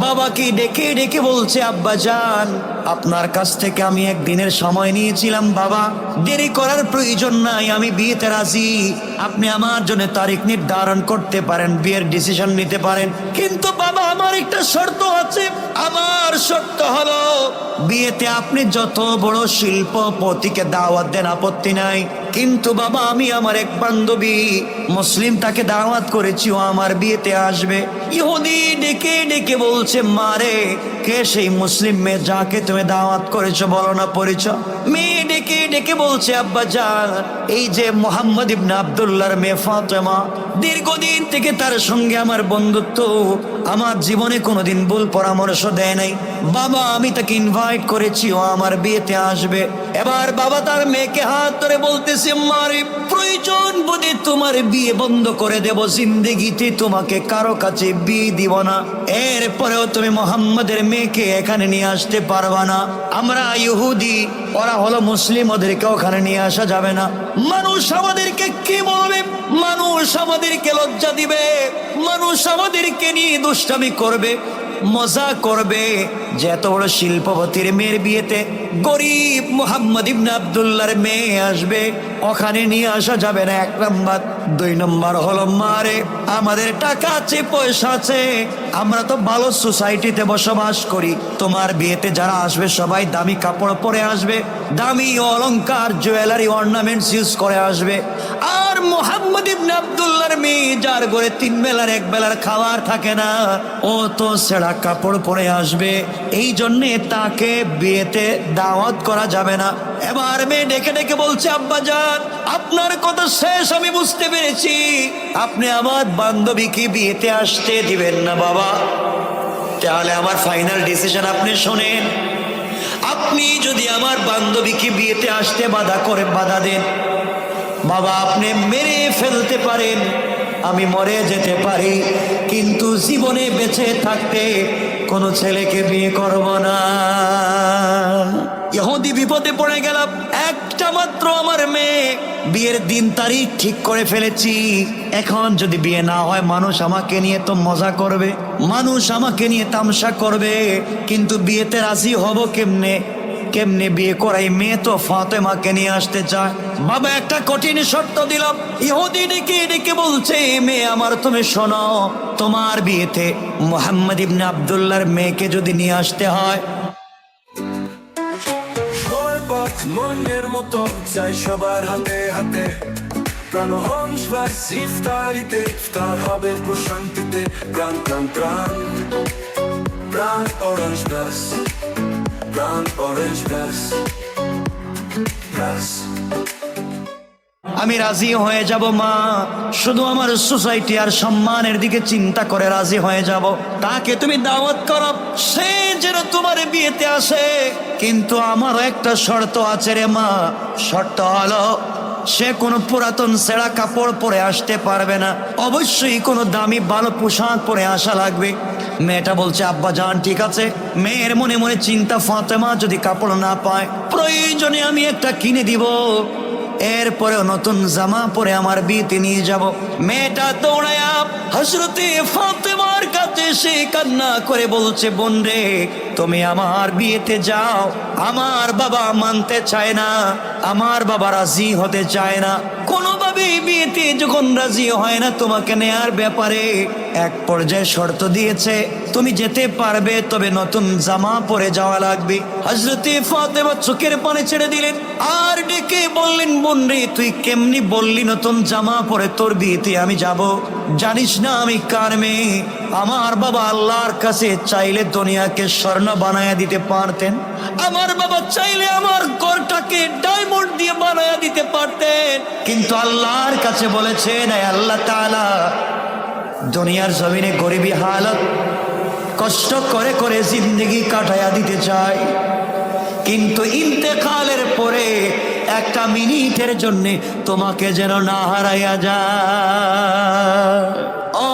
বাবাকে ডেকে ডেকে বলছে, আব্বা জান, আপনার কাছ থেকে আমি একদিনের সময় নিয়েছিলাম, বাবা, দেরি করার প্রয়োজন নাই, আমি বিয়েতে রাজি, আপনি আমার জন্য তারিখ নির্ধারণ করতে পারেন, বিয়ের ডিসিশন নিতে পারেন, কিন্তু বাবা আমার একটা শর্ত আছে। আমার শর্ত হলো বিয়েতে আপনি যত বড় শিল্পপতিকে দাওয়াত দেন, আপত্তি নাই, কিন্তু বাবা আমি আমার এক বান্ধবী মুসলিম, তাকে দাওয়াত করেছি, ও আমার বিয়েতে আসবে। ইহুদি ডেকে ডেকে বলছে, মারে, কে সেই মুসলিম মেয়ে যাকে তুমি দাওয়াত করেছো, বলো না পরিচয়। মেয়ে ডেকে ডেকে বলছে, আব্বা জান, এই যে মুহাম্মদ ইবনে আব্দুল্লাহর মেয়ে ফাতেমা, দীর্ঘদিন থেকে তার সঙ্গে আমার বন্ধুত্ব, আমার জীবনে কোনোদিন ভুল পরামর্শ দেয় নাই, বাবা আমি তাকে ইনভাইট করেছি, ও আমার বিয়েতে আসবে। এবার বাবা তার মেয়েকে হাত ধরে বলতেছে, মারে, প্রয়োজন বোধে তোমার বিয়ে বন্ধ করে দেব, জিন্দেগিতে তোমাকে কারো কাছে বিয়ে দিব না, এরপরেও তুমি মোহাম্মদের মেয়েকে এখানে নিয়ে আসতে পারবা না, আমরা ইহুদি, ওরা হলো মুসলিম, ওদেরকে ওখানে নিয়ে আসা যাবে না। মানুষ আমাদেরকে কি বলবে? মানুষ আমাদেরকে লজ্জা দিবে, মানুষ আমাদেরকে নিয়ে দুষ্টামি করবে, মজা করবে, যে এত বড় শিল্পপতির মেয়ের বিয়েতে গরিব মুহাম্মদ ইবনে আব্দুল্লাহর মেয়ে আসবে, ওখানে নিয়ে আসা যাবে না, এক নাম্বার। দুই নম্বর হলো, মারে, আমাদের টাকা আছে, পয়সা আছে, আমরা তো ভালো সোসাইটিতে বসবাস করি, তোমার বিয়েতে যারা আসবে সবাই দামি কাপড় পরে আসবে, দামি অলংকার, জুয়েলারি, অর্নামেন্টস ইউজ করে আসবে, আর মুহাম্মদ ইবনে আব্দুল্লাহর মেয়ে যার ঘরে 3 বেলার 1 বেলার খাবার থাকে না, ও তো ছেঁড়া কাপড় পরে আসবে, এই জন্যে তাকে বিয়েতে দাওয়াত করা যাবে না। এবার মেয়ে ডেকে ডেকে বলছে, আব্বা জান, আপনার কথা শেষ আমি বুঝতে পেরেছি, আপনি আমার বান্ধবীকে বিয়েতে আসতে দিবেন না বাবা, তাহলে আমার ফাইনাল ডিসিশন আপনি শোনেন, আপনি যদি আমার বান্ধবীকে বিয়েতে আসতে বাধা দেন, বাবা আপনি মেরে ফেলতে পারেন, আমি মরে যেতে পারি, কিন্তু জীবনে বেঁচে থাকতে কোনো ছেলেকে বিয়ে করব না। ইহুদি বিপদে পড়ে গেলাম, একটা মাত্র আমার মেয়ে, বিয়ের দিন তারিখ ঠিক করে ফেলেছি, এখন যদি বিয়ে না হয় মানুষ আমাকে নিয়ে তো মজা করবে, মানুষ আমাকে নিয়ে তামসা করবে, কিন্তু বিয়েতে রাজি হব কেমনে? কেমনে বিয়ে করাই? মেয়ে তো ফাতেমাকে নিয়ে আসতে চায়। বাবা একটা কঠিন শর্ত দিলাম। ইহুদি ডেকে ডেকে বলছে, মেয়ে আমার, তুমি শোনো, তোমার বিয়েতে মুহাম্মদ ইবনে আব্দুল্লাহর মেয়েকে যদি নিয়ে আসতে হয়, মনের মতো চাই সবার হাতে হাতে, প্রাণ হংস ইফতারিতে, ইফতার হবে প্রশান্তিতে, প্রাণ প্রাণ প্রাণ প্রাণ অরেঞ্জ প্লাস, প্রাণ অরেঞ্জ প্লাস প্লাস। আমি রাজি হয়ে যাব মা, শুধু আমার সোসাইটি আর সম্মানের দিকে চিন্তা করে রাজি হয়ে যাব। তাকে তুমি দাওয়াত করো, সে যেন তোমার বিয়েতে আসে, কিন্তু আমারও একটা শর্ত আছে রে মা, শর্ত হলো সে কোনো পুরাতন ছেঁড়া কাপড় পরে আসতে পারবে না, অবশ্যই কোনো দামি ভালো পোশাক পরে আসা লাগবে। মেয়েটা বলছে আব্বা জান ঠিক আছে। মেয়ের মনে মনে চিন্তা, ফাতেমা যদি কাপড় না পায় প্রয়োজনে আমি একটা কিনে দিব, এরপরেও নতুন জামা পরে আমার বিয়েতে নিয়ে যাব। মেয়েটা দৌড়ায়া হযরতে ফাতেমার কাছে সে কান্না করে বলছে বোন রে, তুমি আমার বিয়েতে যাও, আমার বাবা মানতে চায় না, আমার বাবা রাজি হতে চায় না, কোনোভাবে বিয়েতে যখন রাজি হয় না তোমাকে নেয়ার ব্যাপারে, এক পর্যায়ে শর্ত দিয়েছে তুমি যেতে পারবে, তবে নতুন জামা পরে যাওয়া লাগবে। হযরতে ফাতেমা চোখের পানি ছেড়ে দিলেন আর ডেকে বললেন বোন রে, তুই কেমনি বললি নতুন জামা পরে তোর বিয়েতে আমি যাব? জানিস না আমি কার মেয়ে? আমার বাবা আল্লাহর কাছে চাইলে দুনিয়াকে স্বর্ণ বানায়া দিতে পারতেন, আমার বাবা চাইলে আমার ঘরটাকে ডায়মন্ড দিয়ে বানায়া দিতে পারতেন, কিন্তু আল্লাহর কাছে বলেছেন আল্লাহ তাআলা দুনিয়ার জমিনে গরিবী হালত কষ্ট করে করে জিন্দেগি কাটায়া দিতে চায়, কিন্তু ইন্তেকালের পরে একটা মিনিটের জন্য তোমাকে যেন না হারাইয়া যায়।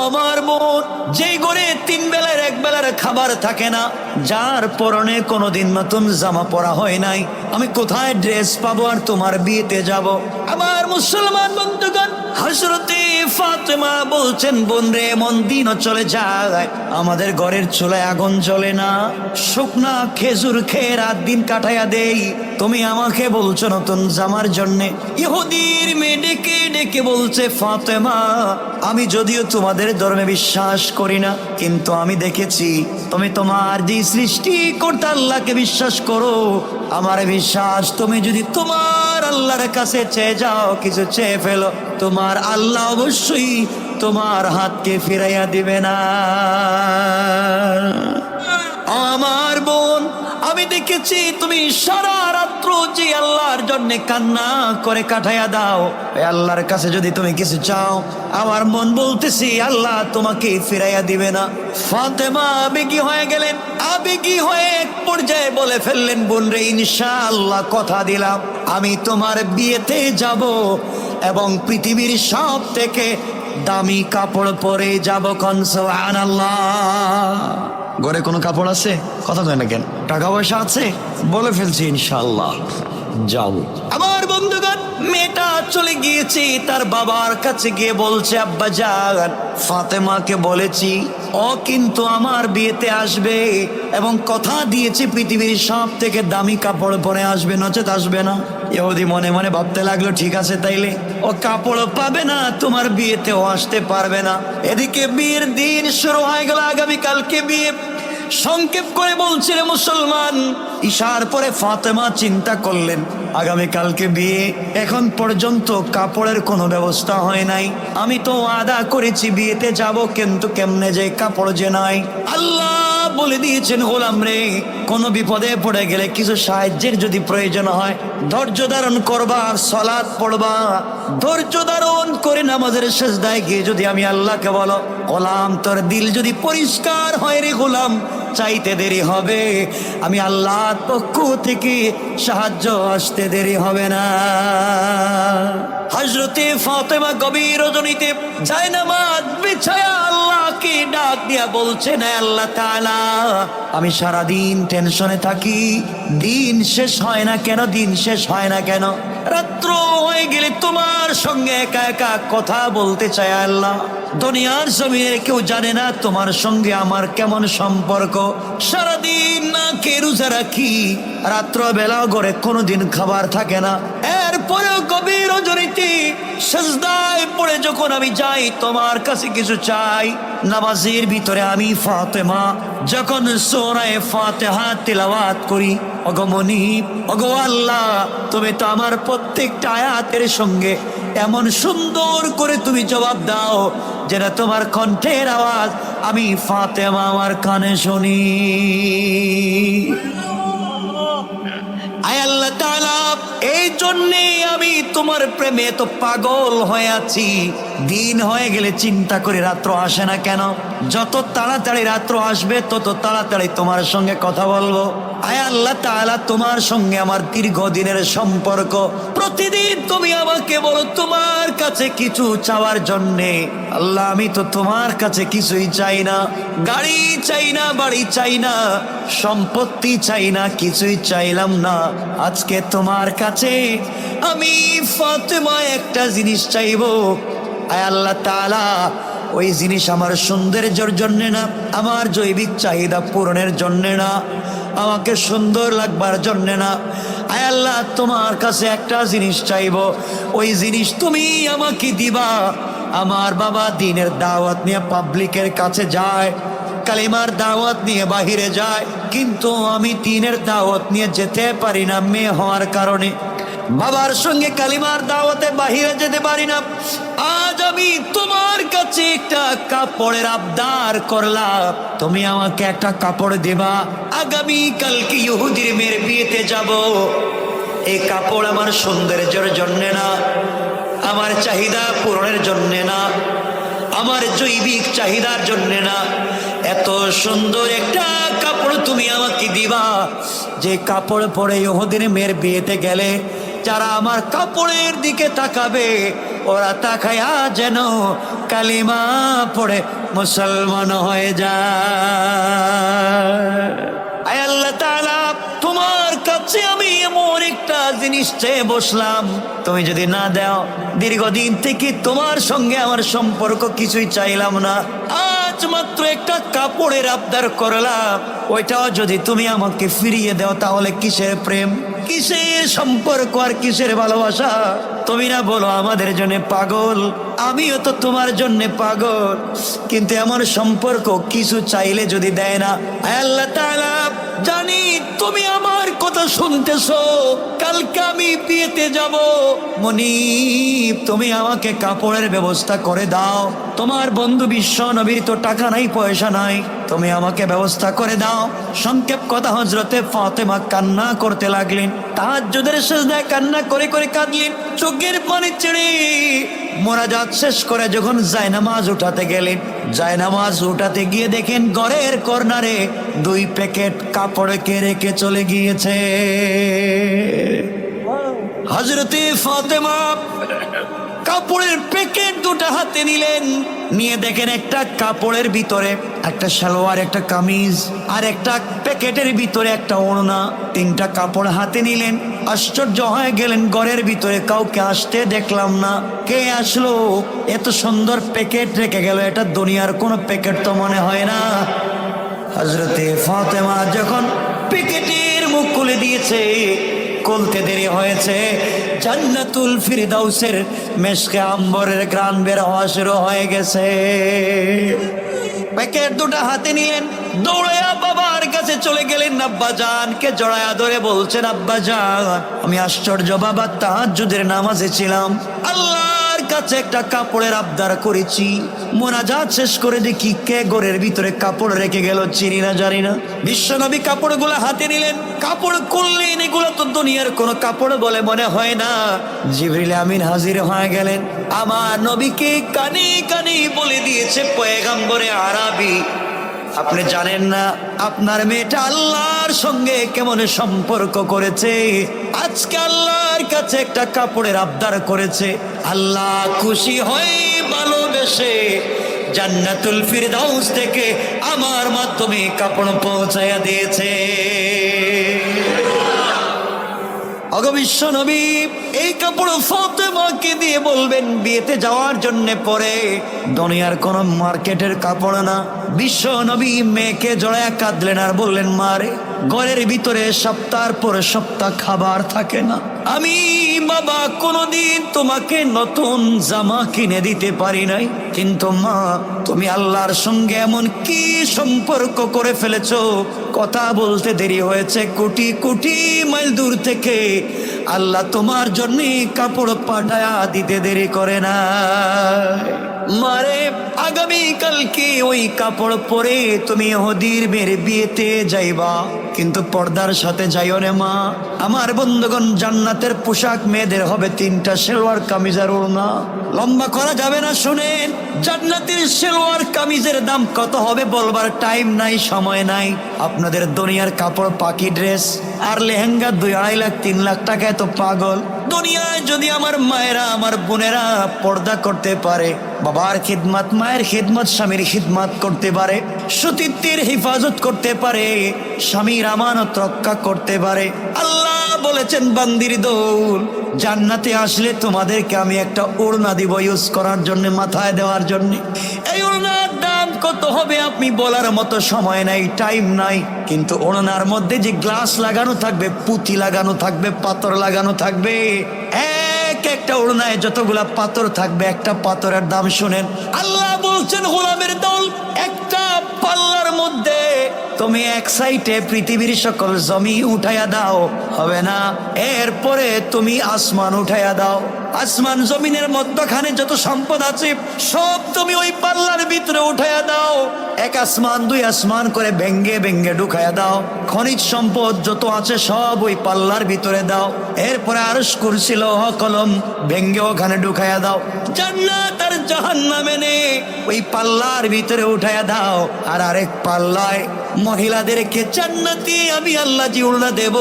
আমার বোন, যেই ঘরে 3 বেলার 1 বেলার খাবার থাকে না, যার পরনে কোনোদিন নতুন জামা পরা হয় নাই, আমি কোথায় ড্রেস পাবো আর তোমার বিয়েতে যাব? আমার মুসলমান বন্ধুগণ, হযরতে ফাতেমা বলছেন বোন রে, এমন দিনও চলে যায় আমাদের ঘরের চুলায় আগুন জ্বলে না, শুকনা খেজুর খেয়ে রাত দিন কাটাইয়া দেই, তুমি আমাকে বলছো নতুন জামার জন্যে? ইহুদির মেয়ে ডেকে ডেকে বলছে ফাতেমা, আমি যদিও তোমাদের ধর্মে বিশ্বাস করি না, কিন্তু আমি দেখেছি তুমি তোমার যে সৃষ্টিকর্তা আল্লাহকে বিশ্বাস করো, আমার বিশ্বাস তুমি যদি তোমার আল্লাহর কাছে চেয়ে যাও, কিছু চেয়ে ফেলো, তোমার আল্লাহ অবশ্যই তোমার হাতকে ফিরাইয়া দিবে না। আমার বোন, আমি দেখেছি তুমি সারা রাত্র যে আল্লাহর জন্য কান্না করে কাটাইয়া দাও, আল্লাহর কাছে যদি তুমি কিছু চাও, আমার মন বলতেছি আল্লাহ তোমাকে ফিরাইয়া দিবে না। ফাতেমা আবেগী হয়ে গেলেন, আবেগী হয়ে এক পর্যায়ে বলে ফেললেন বোন রে, ইনশাআল্লাহ কথা দিলাম আমি তোমার বিয়েতে যাব এবং পৃথিবীর সব থেকে দামি কাপড় পরে যাব। কোন সুবহানাল্লাহ। ঘরে কোনো কাপড় আছে? কথা কয় না কেন? টাকা পয়সা আছে? বলে ফেলছি ইনশাআল্লাহ যাও। আমার বন্ধুগণ, মেয়েটা চলে গিয়েছে, তার বাবার কাছে গিয়ে বলছে আব্বা জান, ফাতেমাকে বলেছি ও কিন্তু আমার বিয়েতে আসবে এবং কথা দিয়েছে পৃথিবীর সব থেকে দামি কাপড় পরে আসবে, নচেত আসবে না। ইহুদি মনে মনে ভাবতে লাগলো ঠিক আছে, তাইলে ও কাপড় পাবে না, তোমার বিয়েতেও আসতে পারবে না। এদিকে বিয়ের দিন শুরু হয়ে গেল, আগামীকালকে বিয়ে। সংক্ষেপ করে বলছে রে মুসলমান, ইশার পরে ফাতেমা চিন্তা করলেন আগামীকালকে বিয়ে, এখন পর্যন্ত কাপড়ের কোনো ব্যবস্থা হয় নাই, আমি তো ওয়াদা করেছি বিয়েতে যাব, কিন্তু কেমনে যে কাপড় যে নাই। আল্লাহ বলে দিয়েছেন গোলাম রে, কোনো বিপদে পড়ে গেলে কিছু সাহায্যের যদি প্রয়োজন হয় ধৈর্য ধারণ করবা, সালাত পড়বা, ধৈর্য ধারণ করে নামাজের সিজদায় গিয়ে যদি আমি আল্লাহকে বলো, গোলাম তোর দিল যদি পরিষ্কার হয় রে গোলাম, চাইতে দেরি হবে, আমি আল্লাহর পক্ষ থেকে সাহায্য আসতে দেরি হবে না। হযরতে ফাতেমা গভীর রজনীতে জায়নামাজ বিছায়া আল্লাহকে ডাক দিয়া বলছেন আল্লাহ তাআলা, আমি সারাদিন টেনশনে থাকি, দিন শেষ হয় না কেন, দিন শেষ হয় না কেন, রাত্র হয়ে গেলে তোমার সঙ্গে একা একা কথা বলতে চাই আল্লাহ, দুনিয়ার জমিনে কেউ জানে না তোমার সঙ্গে আমার কেমন সম্পর্ক, সারাদিন না কে রোজা রাখি, রাত্র বেলা ঘরে কোনোদিন খাবার থাকে না, এরপরেও গভীর রজনীতে সিজদায় পড়ে যখন আমি যাই তোমার কাছে কিছু চাই, নামাজের ভিতরে আমি ফাতেমা যখন সূরা ফাতিহা তিলাওয়াত করি, ওগো মুনিব, ওগো আল্লাহ, তুমি তো আমার প্রত্যেকটা আয়াতের সঙ্গে এমন সুন্দর করে তুমি জবাব দাও যেন তোমার কণ্ঠের আওয়াজ আমি ফাতেমা আমার কানে শুনি। আয় আল্লাহ তাআলা, এই জন্যে আমি তোমার প্রেমে তো পাগল হয়ে আছি, দিন হয়ে গেলে চিন্তা করে রাত্র আসে না কেন? যত তাড়াতাড়ি রাত্র আসবে তত তাড়াতাড়ি তোমার সঙ্গে কথা বলবো। আয় আল্লাহ তাআলা, তোমার সঙ্গে আমার দীর্ঘদিনের সম্পর্ক, প্রতিদিন তুমি আমাকে বলো তোমার কাছে কিছু চাওয়ার জন্যে। আল্লাহ, আমি তো তোমার কাছে কিছুই চাই না, গাড়ি চাই না, বাড়ি চাই না, সম্পত্তি চাই না, কিছুই চাইলাম না। আজকে তোমার কাছে আমি ফাতেমা একটা জিনিস চাইবো। আয় আল্লাহ তাআলা, ওই জিনিস আমার সৌন্দর্যের জন্যে না, আমার জৈবিক চাহিদা পূরণের জন্যে না, আমাকে সুন্দর লাগবার জন্যে না। আয় আল্লাহ, তোমার কাছে একটা জিনিস চাইবো, ওই জিনিস তুমি আমাকে দিবা। আমার বাবা দ্বীনের দাওয়াত নিয়ে পাবলিকের কাছে যায়, কালিমার দাওয়াত নিয়ে বাহিরে যায়, কিন্তু আমি দ্বীনের দাওয়াত নিয়ে যেতে পারি না মেয়ে হওয়ার কারণে। বাবার সঙ্গে কালিমার দাওয়াতে বাহিরে যেতে পারি না। আজ আমি তোমার কাছে একটা কাপড়ের আবদার করলাম, তুমি আমাকে একটা কাপড় দেবা। আগামী কালকে ইহুদির মেয়ের বিয়েতে যাব। এই কাপড় আমার সৌন্দর্যের জন্যে না, আমার চাহিদা পূরণের জন্যে না, আমার জৈবিক চাহিদার জন্যে না। এত সুন্দর একটা কাপড় তুমি আমাকে দিবা, যে কাপড় পরে ইহুদির মেয়ের বিয়েতে গেলে যারা আমার কাপড়ের দিকে তাকাবে, ওরা তাকায়া যেন কালিমা পড়ে মুসলমান হয়ে যায়। আয় আল্লাহ তাআলা, তোমার কাছে আমি এমন একটা জিনিস চেয়ে বসলাম, তুমি যদি না দাও, দীর্ঘদিন থেকে তোমার সঙ্গে আমার সম্পর্ক কিছুই চাইলাম না, আজ মাত্র একটা কাপড়ের আবদার করলাম, ওইটাও যদি তুমি আমাকে ফিরিয়ে দাও, তাহলে কিসের প্রেম, কিসের সম্পর্ক, আর কিসের ভালোবাসা? তুমি না বলো আমাদের জন্য পাগল, আমিও তো তোমার জন্য পাগল, কিন্তু এমন সম্পর্ক কিছু চাইলে যদি দেয় না। আয় আল্লাহ তাআলা, জানি তুমি আমার কথা শুনতেছো, কালকে আমি বিয়েতে যাব। মনিব, তুমি আমাকে কাপড়ের ব্যবস্থা করে দাও। তোমার বন্ধু বিশ্ব নবীর তো টাকা নাই, পয়সা নাই, তুমি আমাকে ব্যবস্থা করে দাও। সংক্ষেপ কথা, হযরতে ফাতেমা কান্না করতে লাগলেন, তাহাজ্জুদের সিজদায় কান্না করে করে কাঁদলেন, চোখের পানি ছেড়ে মোনাজাত শেষ করে যখন জায়নামাজ উঠাতে গেলেন, জায়নামাজ উঠাতে গিয়ে দেখেন ঘরের কর্নারে 2 প্যাকেট কাপড়কে রেখে চলে গিয়েছে। হযরতে ফাতেমা কাপড়ের প্যাকেট 2টা হাতে নিলেন, নিয়ে দেখেন একটা কাপড়ের ভিতরে একটা সালোয়ার, একটা কামিজ, আর একটা প্যাকেটের ভিতরে একটা ওড়না, 3টা কাপড় হাতে নিলেন। আশ্চর্য হয়ে গেলেন, ঘরের ভিতরে কাউকে আসতে দেখলাম না। কে আসলো? এত সুন্দর প্যাকেট রেখে গেল, এটা দুনিয়ার কোনো প্যাকেট তো মনে হয় না। হযরতে ফাতেমা যখন প্যাকেটের মুখ খুলে দিয়েছে, খুলতে দেরি হয়েছে, জান্নাতুল ফিরদাউসের মেশকে আম্বরের ঘ্রাণ বের হওয়া শুরু হয়ে গেছে। প্যাকেট 2টা হাতে নিলেন, দৌড়ায়া বাবার কাছে চলে গেলেন, আব্বাজানকে জড়ায়া ধরে বলছেন, আব্বাজান, আমি আশ্চর্য বাবা, তাহাজ্জুদের নামাজে ছিলাম, আল্লাহর কাছে একটা কাপড়ের আবদার করেছি, মোনাজাত শেষ করে দেখি কে ঘরের ভিতরে কাপড় রেখে গেল, চিনি না, জানি না। বিশ্বনবী কাপড়গুলো হাতে নিলেন, কাপড় খুললেন, এগুলো তো দুনিয়ার কোনো কাপড় বলে মনে হয় না। জিবরিল আমিন হাজির হয়ে গেলেন, আমার নবীকে কানে কানে বলে দিয়েছে পয়গম্বরে আরবি, আপনি জানেন না আপনার মেয়েটা আল্লাহর সঙ্গে কেমন সম্পর্ক করেছে, আজকে আল্লাহর কাছে একটা কাপড়ের আবদার করেছে, আল্লাহ খুশি হয়ে ভালোবেসে জান্নাতুল ফিরদাউস থেকে আমার মাধ্যমে কাপড় পৌঁছায়া দিয়েছে। অগবিশ্ব নবী এই কাপড় ফাতেমাকে দিয়ে বলবেন বিয়েতে যাওয়ার জন্য, পরে দুনিয়ার কোন মার্কেটের কাপড় না। বিশ্ব নবী মেয়েকে জড়ায়া কাঁদলেন আর বললেন, মারে, ঘরের ভিতরে সপ্তাহ পর সপ্তাহ খাবার থাকে না, আমি বাবা কোনোদিন তোমাকে নতুন জামা কিনে দিতে পারি নাই, কিন্তু মা তুমি আল্লাহর সঙ্গে এমন কি সম্পর্ক করে ফেলেছো, কথা বলতে দেরি হয়েছে, কোটি কোটি মাইল দূর থেকে আল্লাহ তোমার জন্য কাপড় পাঠায়া দিতে দেরি করে না। মারে আগামী কালকে ওই কাপড় পরে তুমি ইহুদির মেয়ের বিয়েতে যাইবা, কিন্তু পর্দার সাথে যাইও রে মা। আমার বন্ধুগণ, জান্নাতের পোশাক মেয়েদের হবে 3টা সালোয়ার কামিজ আর ওড়না। লম্বা করা যাবে না, শুনেন। জান্নাতের সালোয়ার কামিজের দাম কত হবে বলবার টাইম নাই, সময় নাই। আপনাদের দুনিয়ার কাপড় পাকি ড্রেস আর লেহেঙ্গা 2-2.5 লাখ 3 লাখ টাকায় তো পাগল। দুনিয়ায় যদি আমার মায়েরা আমার বোনেরা পর্দা করতে পারে, বাবার খিদমত মায়ের খিদমত স্বামীর খিদমত করতে পারে, সতীত্বের হেফাজত করতে পারে, স্বামীর আমানত রক্ষা করতে পারে, আল্লাহ বলেছেন বান্দির দৌল জান্নাতে আসলে তোমাদেরকে আমি একটা ওড়না দিব ইউজ করার জন্য, মাথায় দেওয়ার জন্য। এই ওড়নার দাম কত হবে আপনি বলার মতো সময় নাই, টাইম নাই। কিন্তু ওড়নার মধ্যে যে গ্লাস লাগানো থাকবে, পুঁতি লাগানো থাকবে, পাথর লাগানো থাকবে, একটা ওড়নায় যতগুলা পাথর থাকবে, একটা পাথরের দাম শুনেন। আল্লাহ বলছেন গোলামের দল, একটা পাল্লার মধ্যে তুমি এক সাইডে পৃথিবীর সকল জমি উঠাইয়া দাও, হবে না। এরপরে তুমি আসমান উঠাইয়া দাও, আসমান জমিনের মধ্যখানে যত সম্পদ আছে সব তুমি ওই পাল্লার ভিতরে উঠাইয়া দাও। 1 আসমান 2 আসমান করে ভেঙ্গে ভেঙ্গে ঢুকাইয়া দাও। খনিজ সম্পদ যত আছে সব ওই পাল্লার ভিতরে দাও। এরপরে আরশ কুরসি লৌহ কলম ভেঙ্গে ওখানে ঢুকাইয়া দাও। জান্নাত আর জাহান্নাম এনে ওই পাল্লার ভিতরে উঠাইয়া দাও। আর আরেক পাল্লায় মহিলাদেরকে জান্নাতি আমি আল্লাহ যে ওড়না দেব,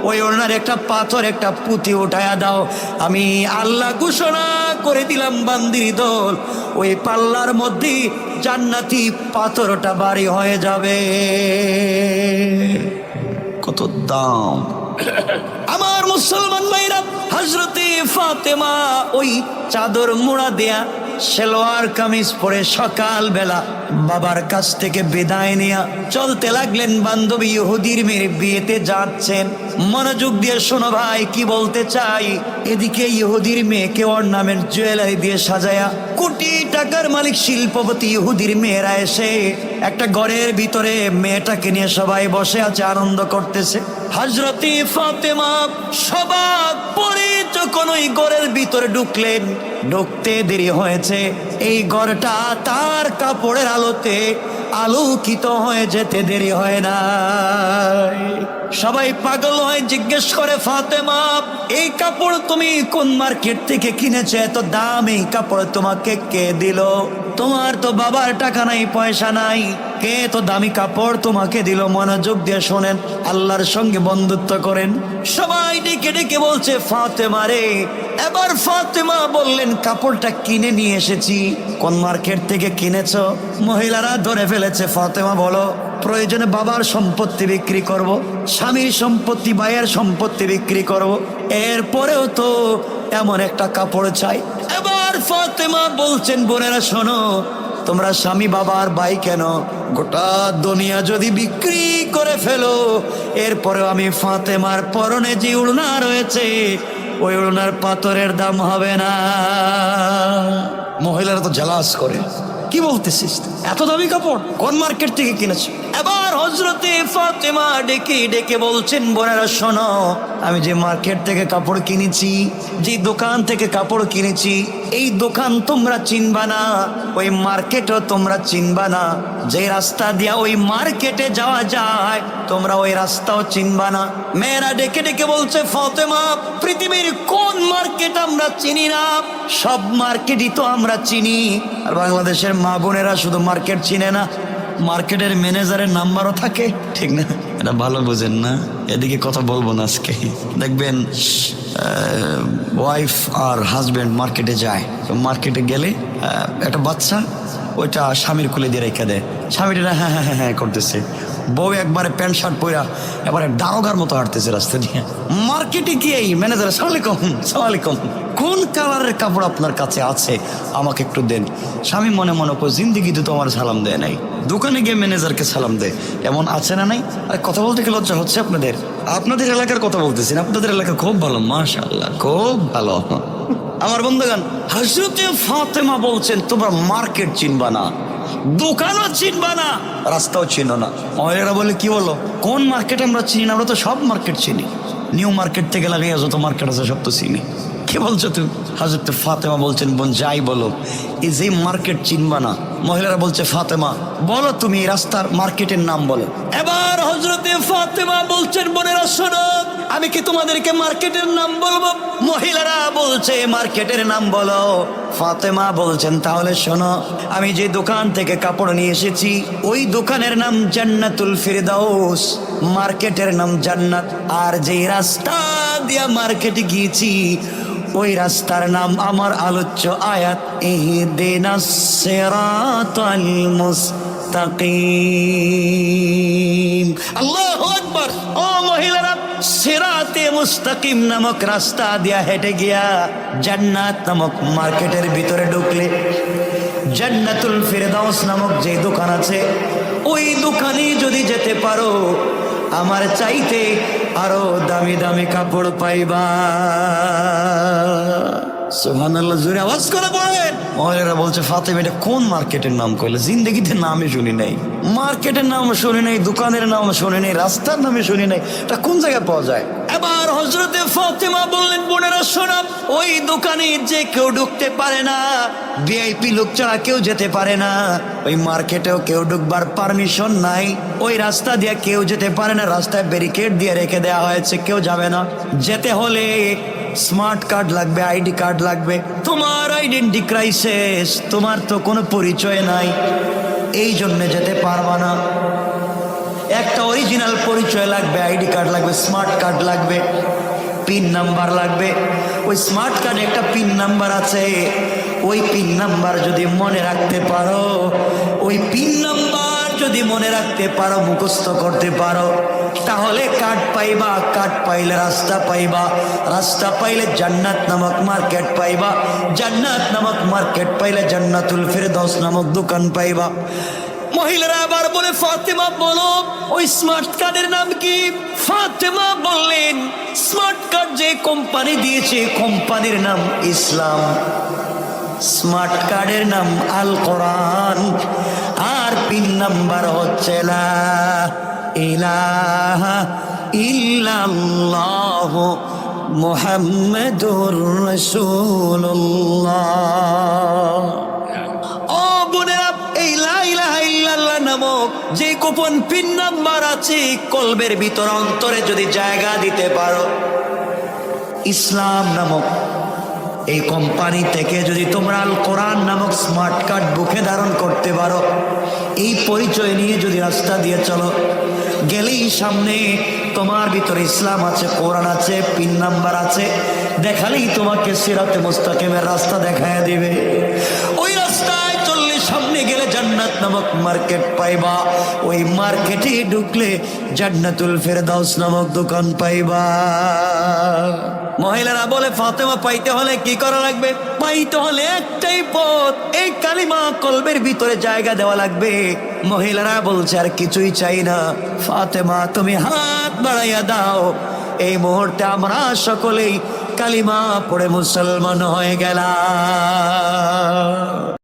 ওই ওড়নার একটা পাথর একটা পুঁতি উঠাইয়া দাও। আমি আল্লাহ ঘোষণা করে দিলাম বান্দির দল, ওই পাল্লার মধ্যে জান্নাতি পাথরটা বাড়ি হয়ে যাবে। কত দাম! আমার মুসলমান ভাইরা, হযরতে ফাতেমা ওই চাদর মোড়া দেয়া সালোয়ার কামিজ পরে সকাল বেলা বাবার কাছ থেকে বিদায় নিয়া চলতে লাগলেন বান্ধবী ইহুদির মেয়ের বিয়েতে যাচ্ছেন। মনোযোগ দিয়ে শোনো ভাই, কি বলতে চাই। এদিকে ইহুদির মেয়েকে অর্নামেন্ট জুয়েলারি দিয়ে সাজায়া কোটি টাকার মালিক শিল্পপতি ইহুদির মেয়েরা এসে একটা ঘরের ভিতরে মেয়েটাকে নিয়ে সবাই বসে আছে, আনন্দ করতেছে। হযরতে ফাতেমা সবাক পরে যখন ওই ঘরের ভিতরে ঢুকলেন, ঢুকতে দেরি হয়েছে। এই ঘরটা তার কাপড়ের আলোতে আলোকিত হয়ে যেতে দেরি হয় না। সবাই পাগল হয়, জিজ্ঞেস করে, ফাতেমা এই কাপড় তুমি কোন মার্কেট থেকে কিনেছো? এত দাম এই কাপড় তোমাকে কে দিল? তোমার তো বাবার টাকা নাই, পয়সা নাই, কে তো দামি কাপড় তোমাকে দিল? মনোযোগ দিয়ে শোনেন, আল্লাহর সঙ্গে বন্ধুত্ব করেন। সবাই ডেকে ডেকে বলছে, ফাতেমা রে। এবার ফাতেমা বললেন, কাপড়টা কিনে নিয়ে এসেছি। কোন মার্কেট থেকে কিনেছো? মহিলারা ধরে ফেলেছে। ফাতেমা বলো, প্রয়োজনে বাবার সম্পত্তি বিক্রি করব, স্বামীর সম্পত্তি, ভাইয়ের সম্পত্তি বিক্রি করব, এরপরেও তো এমন একটা কাপড় চাই। এবার ফাতেমা বলছেন, বোনেরা শোনো, তোমরা স্বামী বাবার ভাই কেন, গোটা দুনিয়া যদি বিক্রি করে ফেলো, এরপরেও আমি ফাতেমার পরনে যে ওড়না রয়েছে ওই ওড়নার পাথরের দাম হবে না। মহিলারা তো জালাস করে, কি বলতেছিস, এত দামি কাপড় কোন মার্কেট থেকে কিনেছো? এবার হযরতে ফাতেমা ডেকে ডেকে বলছেন, বোনেরা শোনো, আমি যে মার্কেট থেকে কাপড় কিনেছি, যে দোকান থেকে কাপড় কিনেছি, এই দোকান তোমরা চিনবা না, ওই মার্কেটও তোমরা চিনবা না। যে রাস্তা দিয়া ওই মার্কেটে যাওয়া যায় তোমরা ওই রাস্তাও চিনবা না। মেয়েরা ডেকে ডেকে বলছে, ফাতেমা পৃথিবীর কোন মার্কেট আমরা চিনি না? সব মার্কেটই তো আমরা চিনি। আর বাংলাদেশের মা বোনেরা শুধু মার্কেট চিনে না, মার্কেটের ম্যানেজারের নাম্বারও থাকে, ঠিক না? এটা ভালো বুঝেন না, এদিকে কথা বলবো না আজকে। দেখবেন ওয়াইফ আর হাজব্যান্ড মার্কেটে যায়, মার্কেটে গেলে একটা বাচ্চা ওইটা স্বামীর কোলে দিয়ে রেখে দেয়, স্বামীটা হ্যাঁ হ্যাঁ হ্যাঁ করতেছে, বউ একবারে প্যান্ট শার্ট পরা এবারে দারোগার মতো হাঁটতেছে রাস্তা দিয়ে। মার্কেটে গিয়ে এই ম্যানেজার, সালাম আলাইকুম, কোন কালারের কাপড় আপনার কাছে আছে আমাকে একটু দেন। স্বামী মনে মনে করে, জিন্দিগিতে তো আমার সালাম দেয় নাই, দোকানে গিয়ে ম্যানেজারকে সালাম দেয়, এমন আছে না নাই? আর কথা বলতে কি লজ্জা হচ্ছে আপনাদের? আপনাদের এলাকার কথা বলতেছেন, আপনাদের এলাকা খুব ভালো, মাশাআল্লাহ, খুব ভালো। আমার বন্ধুগণ, হযরতে ফাতেমা বলছেন, তোমরা মার্কেট চিনবা না, দোকানও চিনবা না, রাস্তাও চিনো না। মহিলারা বলে, কি বলো, কোন মার্কেট আমরা চিনি না? আমরা তো সব মার্কেট চিনি। নিউ মার্কেট থেকে লাগাইয়া যত মার্কেট আছে সব তো চিনি। কে বলছো তুমি? হযরত ফাতেমা বলছেন, বোন যাই বলো, এই যে মার্কেট চিনবা না। মহিলারা বলছে, ফাতেমা বলো তুমি এই রাস্তার মার্কেটের নাম বলো। এবার হযরতে ফাতেমা বলছেন, বোনেরা শোনো, আমি কি তোমাদেরকে মার্কেটের নাম বলবো? মহিলারা বলছে মার্কেটের নাম বলো। ফাতেমা বলছেন, তাহলে শোনো, আমি যে দোকান থেকে কাপড় নিয়ে এসেছি ওই দোকানের নাম জান্নাতুল ফিরদাউস, মার্কেটের নাম জান্নাত। আর যে রাস্তা দিয়া মার্কেটে গিয়েছি ওই রাস্তার নাম আমার আলোচ্য আয়াত, ইহদিনাস সিরাতাল মুস্তাকিম। আল্লাহু আকবার। ও মহিলারা, সিরাতে মুস্তাকিম নামক রাস্তা দিয়া হেঁটে গিয়া জান্নাত নামক মার্কেটের ভিতরে ঢুকলে জান্নাতুল ফিরদাউস নামক যে দোকান আছে ওই দোকানে যদি যেতে পারো আমার চাইতে আরো দামি দামি কাপড় পাইবা। সুবহানাল্লাহ, জোরে আওয়াজ করে বলেন। মহিলারা বলছে, ফাতেমা এটা কোন মার্কেটের নাম কইলে? জিন্দেগিতে নামে শুনি নাই, মার্কেটের নাম শুনি নাই, দোকানের নাম শুনি নাই, রাস্তার নামে শুনি নাই, এটা কোন জায়গায় পাওয়া যায়? এবার হযরতে ফাতেমা বললেন, বোনেরা শোনো, ওই দোকানে যে কেউ ঢুকতে পারে না, ভিআইপি লোক ছাড়া কেউ যেতে পারে না, ওই মার্কেটেও কেউ ঢুকবার পারমিশন নাই, ওই রাস্তা দিয়ে কেউ যেতে পারে না, রাস্তায় ব্যারিকেড দিয়ে রেখে দেওয়া হয়েছে, কেউ যাবে না। যেতে হলে স্মার্ট কার্ড লাগবে, আইডি কার্ড লাগবে। তোমার আইডেন্টি ক্রাইসিস, তোমার তো কোনো পরিচয় নাই, এই জন্য যেতে পারবা না। একটা অরিজিনাল পরিচয় লাগবে, আইডি কার্ড লাগবে, স্মার্ট কার্ড লাগবে, পিন নাম্বার লাগবে। ওই স্মার্ট কার্ডে একটা পিন নাম্বার আছে, ওই পিন নাম্বার যদি মনে রাখতে পারো, ওই পিন নাম্বার যদি মনে রাখতে পারো, মুখস্থ করতে পারো, তাহলে কার্ড পাইবা। কার্ড পাইলে রাস্তা পাইবা, রাস্তা পাইলে জান্নাত নামক মার্কেট পাইবা, জান্নাত নামক মার্কেট পাইলে জান্নাতুল ফিরদাউস নামক দোকান পাইবা। মহিলারা আবার বলে, ফাতেমা বলো ওই স্মার্ট কার্ডের নাম কি? ফাতেমা বললেন, স্মার্ট কার্ড যে কোম্পানি দিয়েছে কোম্পানির নাম ইসলাম, স্মার্ট কার্ডের নাম আল কোরআন, আর পিন নাম্বার হচ্ছে লা ইলাহা ইল্লাল্লাহ মুহাম্মাদুর রাসূলুল্লাহ। ও বোনেরা, এই লা ইলাহা ইল্লাল্লাহ নামক যে গোপন পিন নাম্বার আছে, কলবের ভিতর অন্তরে যদি জায়গা দিতে পারো, ইসলাম নামক এই কোম্পানি থেকে যদি তোমরা আল কোরআন নামক স্মার্ট কার্ড বুকে ধারণ করতে পারো, এই পরিচয় নিয়ে যদি রাস্তা দিয়ে চলো, গেলেই সামনে তোমার ভিতরে ইসলাম আছে, কোরআন আছে, পিন নাম্বার আছে, দেখালেই তোমাকে সিরাতে মুস্তাকিমের রাস্তা দেখায় দিবে। ওই রাস্তায় চললে সামনে গেলে জান্নাত নামক মার্কেট পাইবা, ওই মার্কেটে ঢুকলে জান্নাতুল ফিরদাউস নামক দোকান পাইবা। মহিলারা বলে, ফাতেমা পাইতে হলে কি করা লাগবে? পাইতে হলে একটাই পথ, এই কালিমা কলবের ভিতরে জায়গা দেওয়া লাগবে। মহিলারা বলছে, আর কিছুই চাই না। ফাতেমা তুমি হাত বাড়াইয়া দাও, এই মুহূর্তে আমরা সকলেই কালিমা পড়ে মুসলমান হয়ে গেলাম।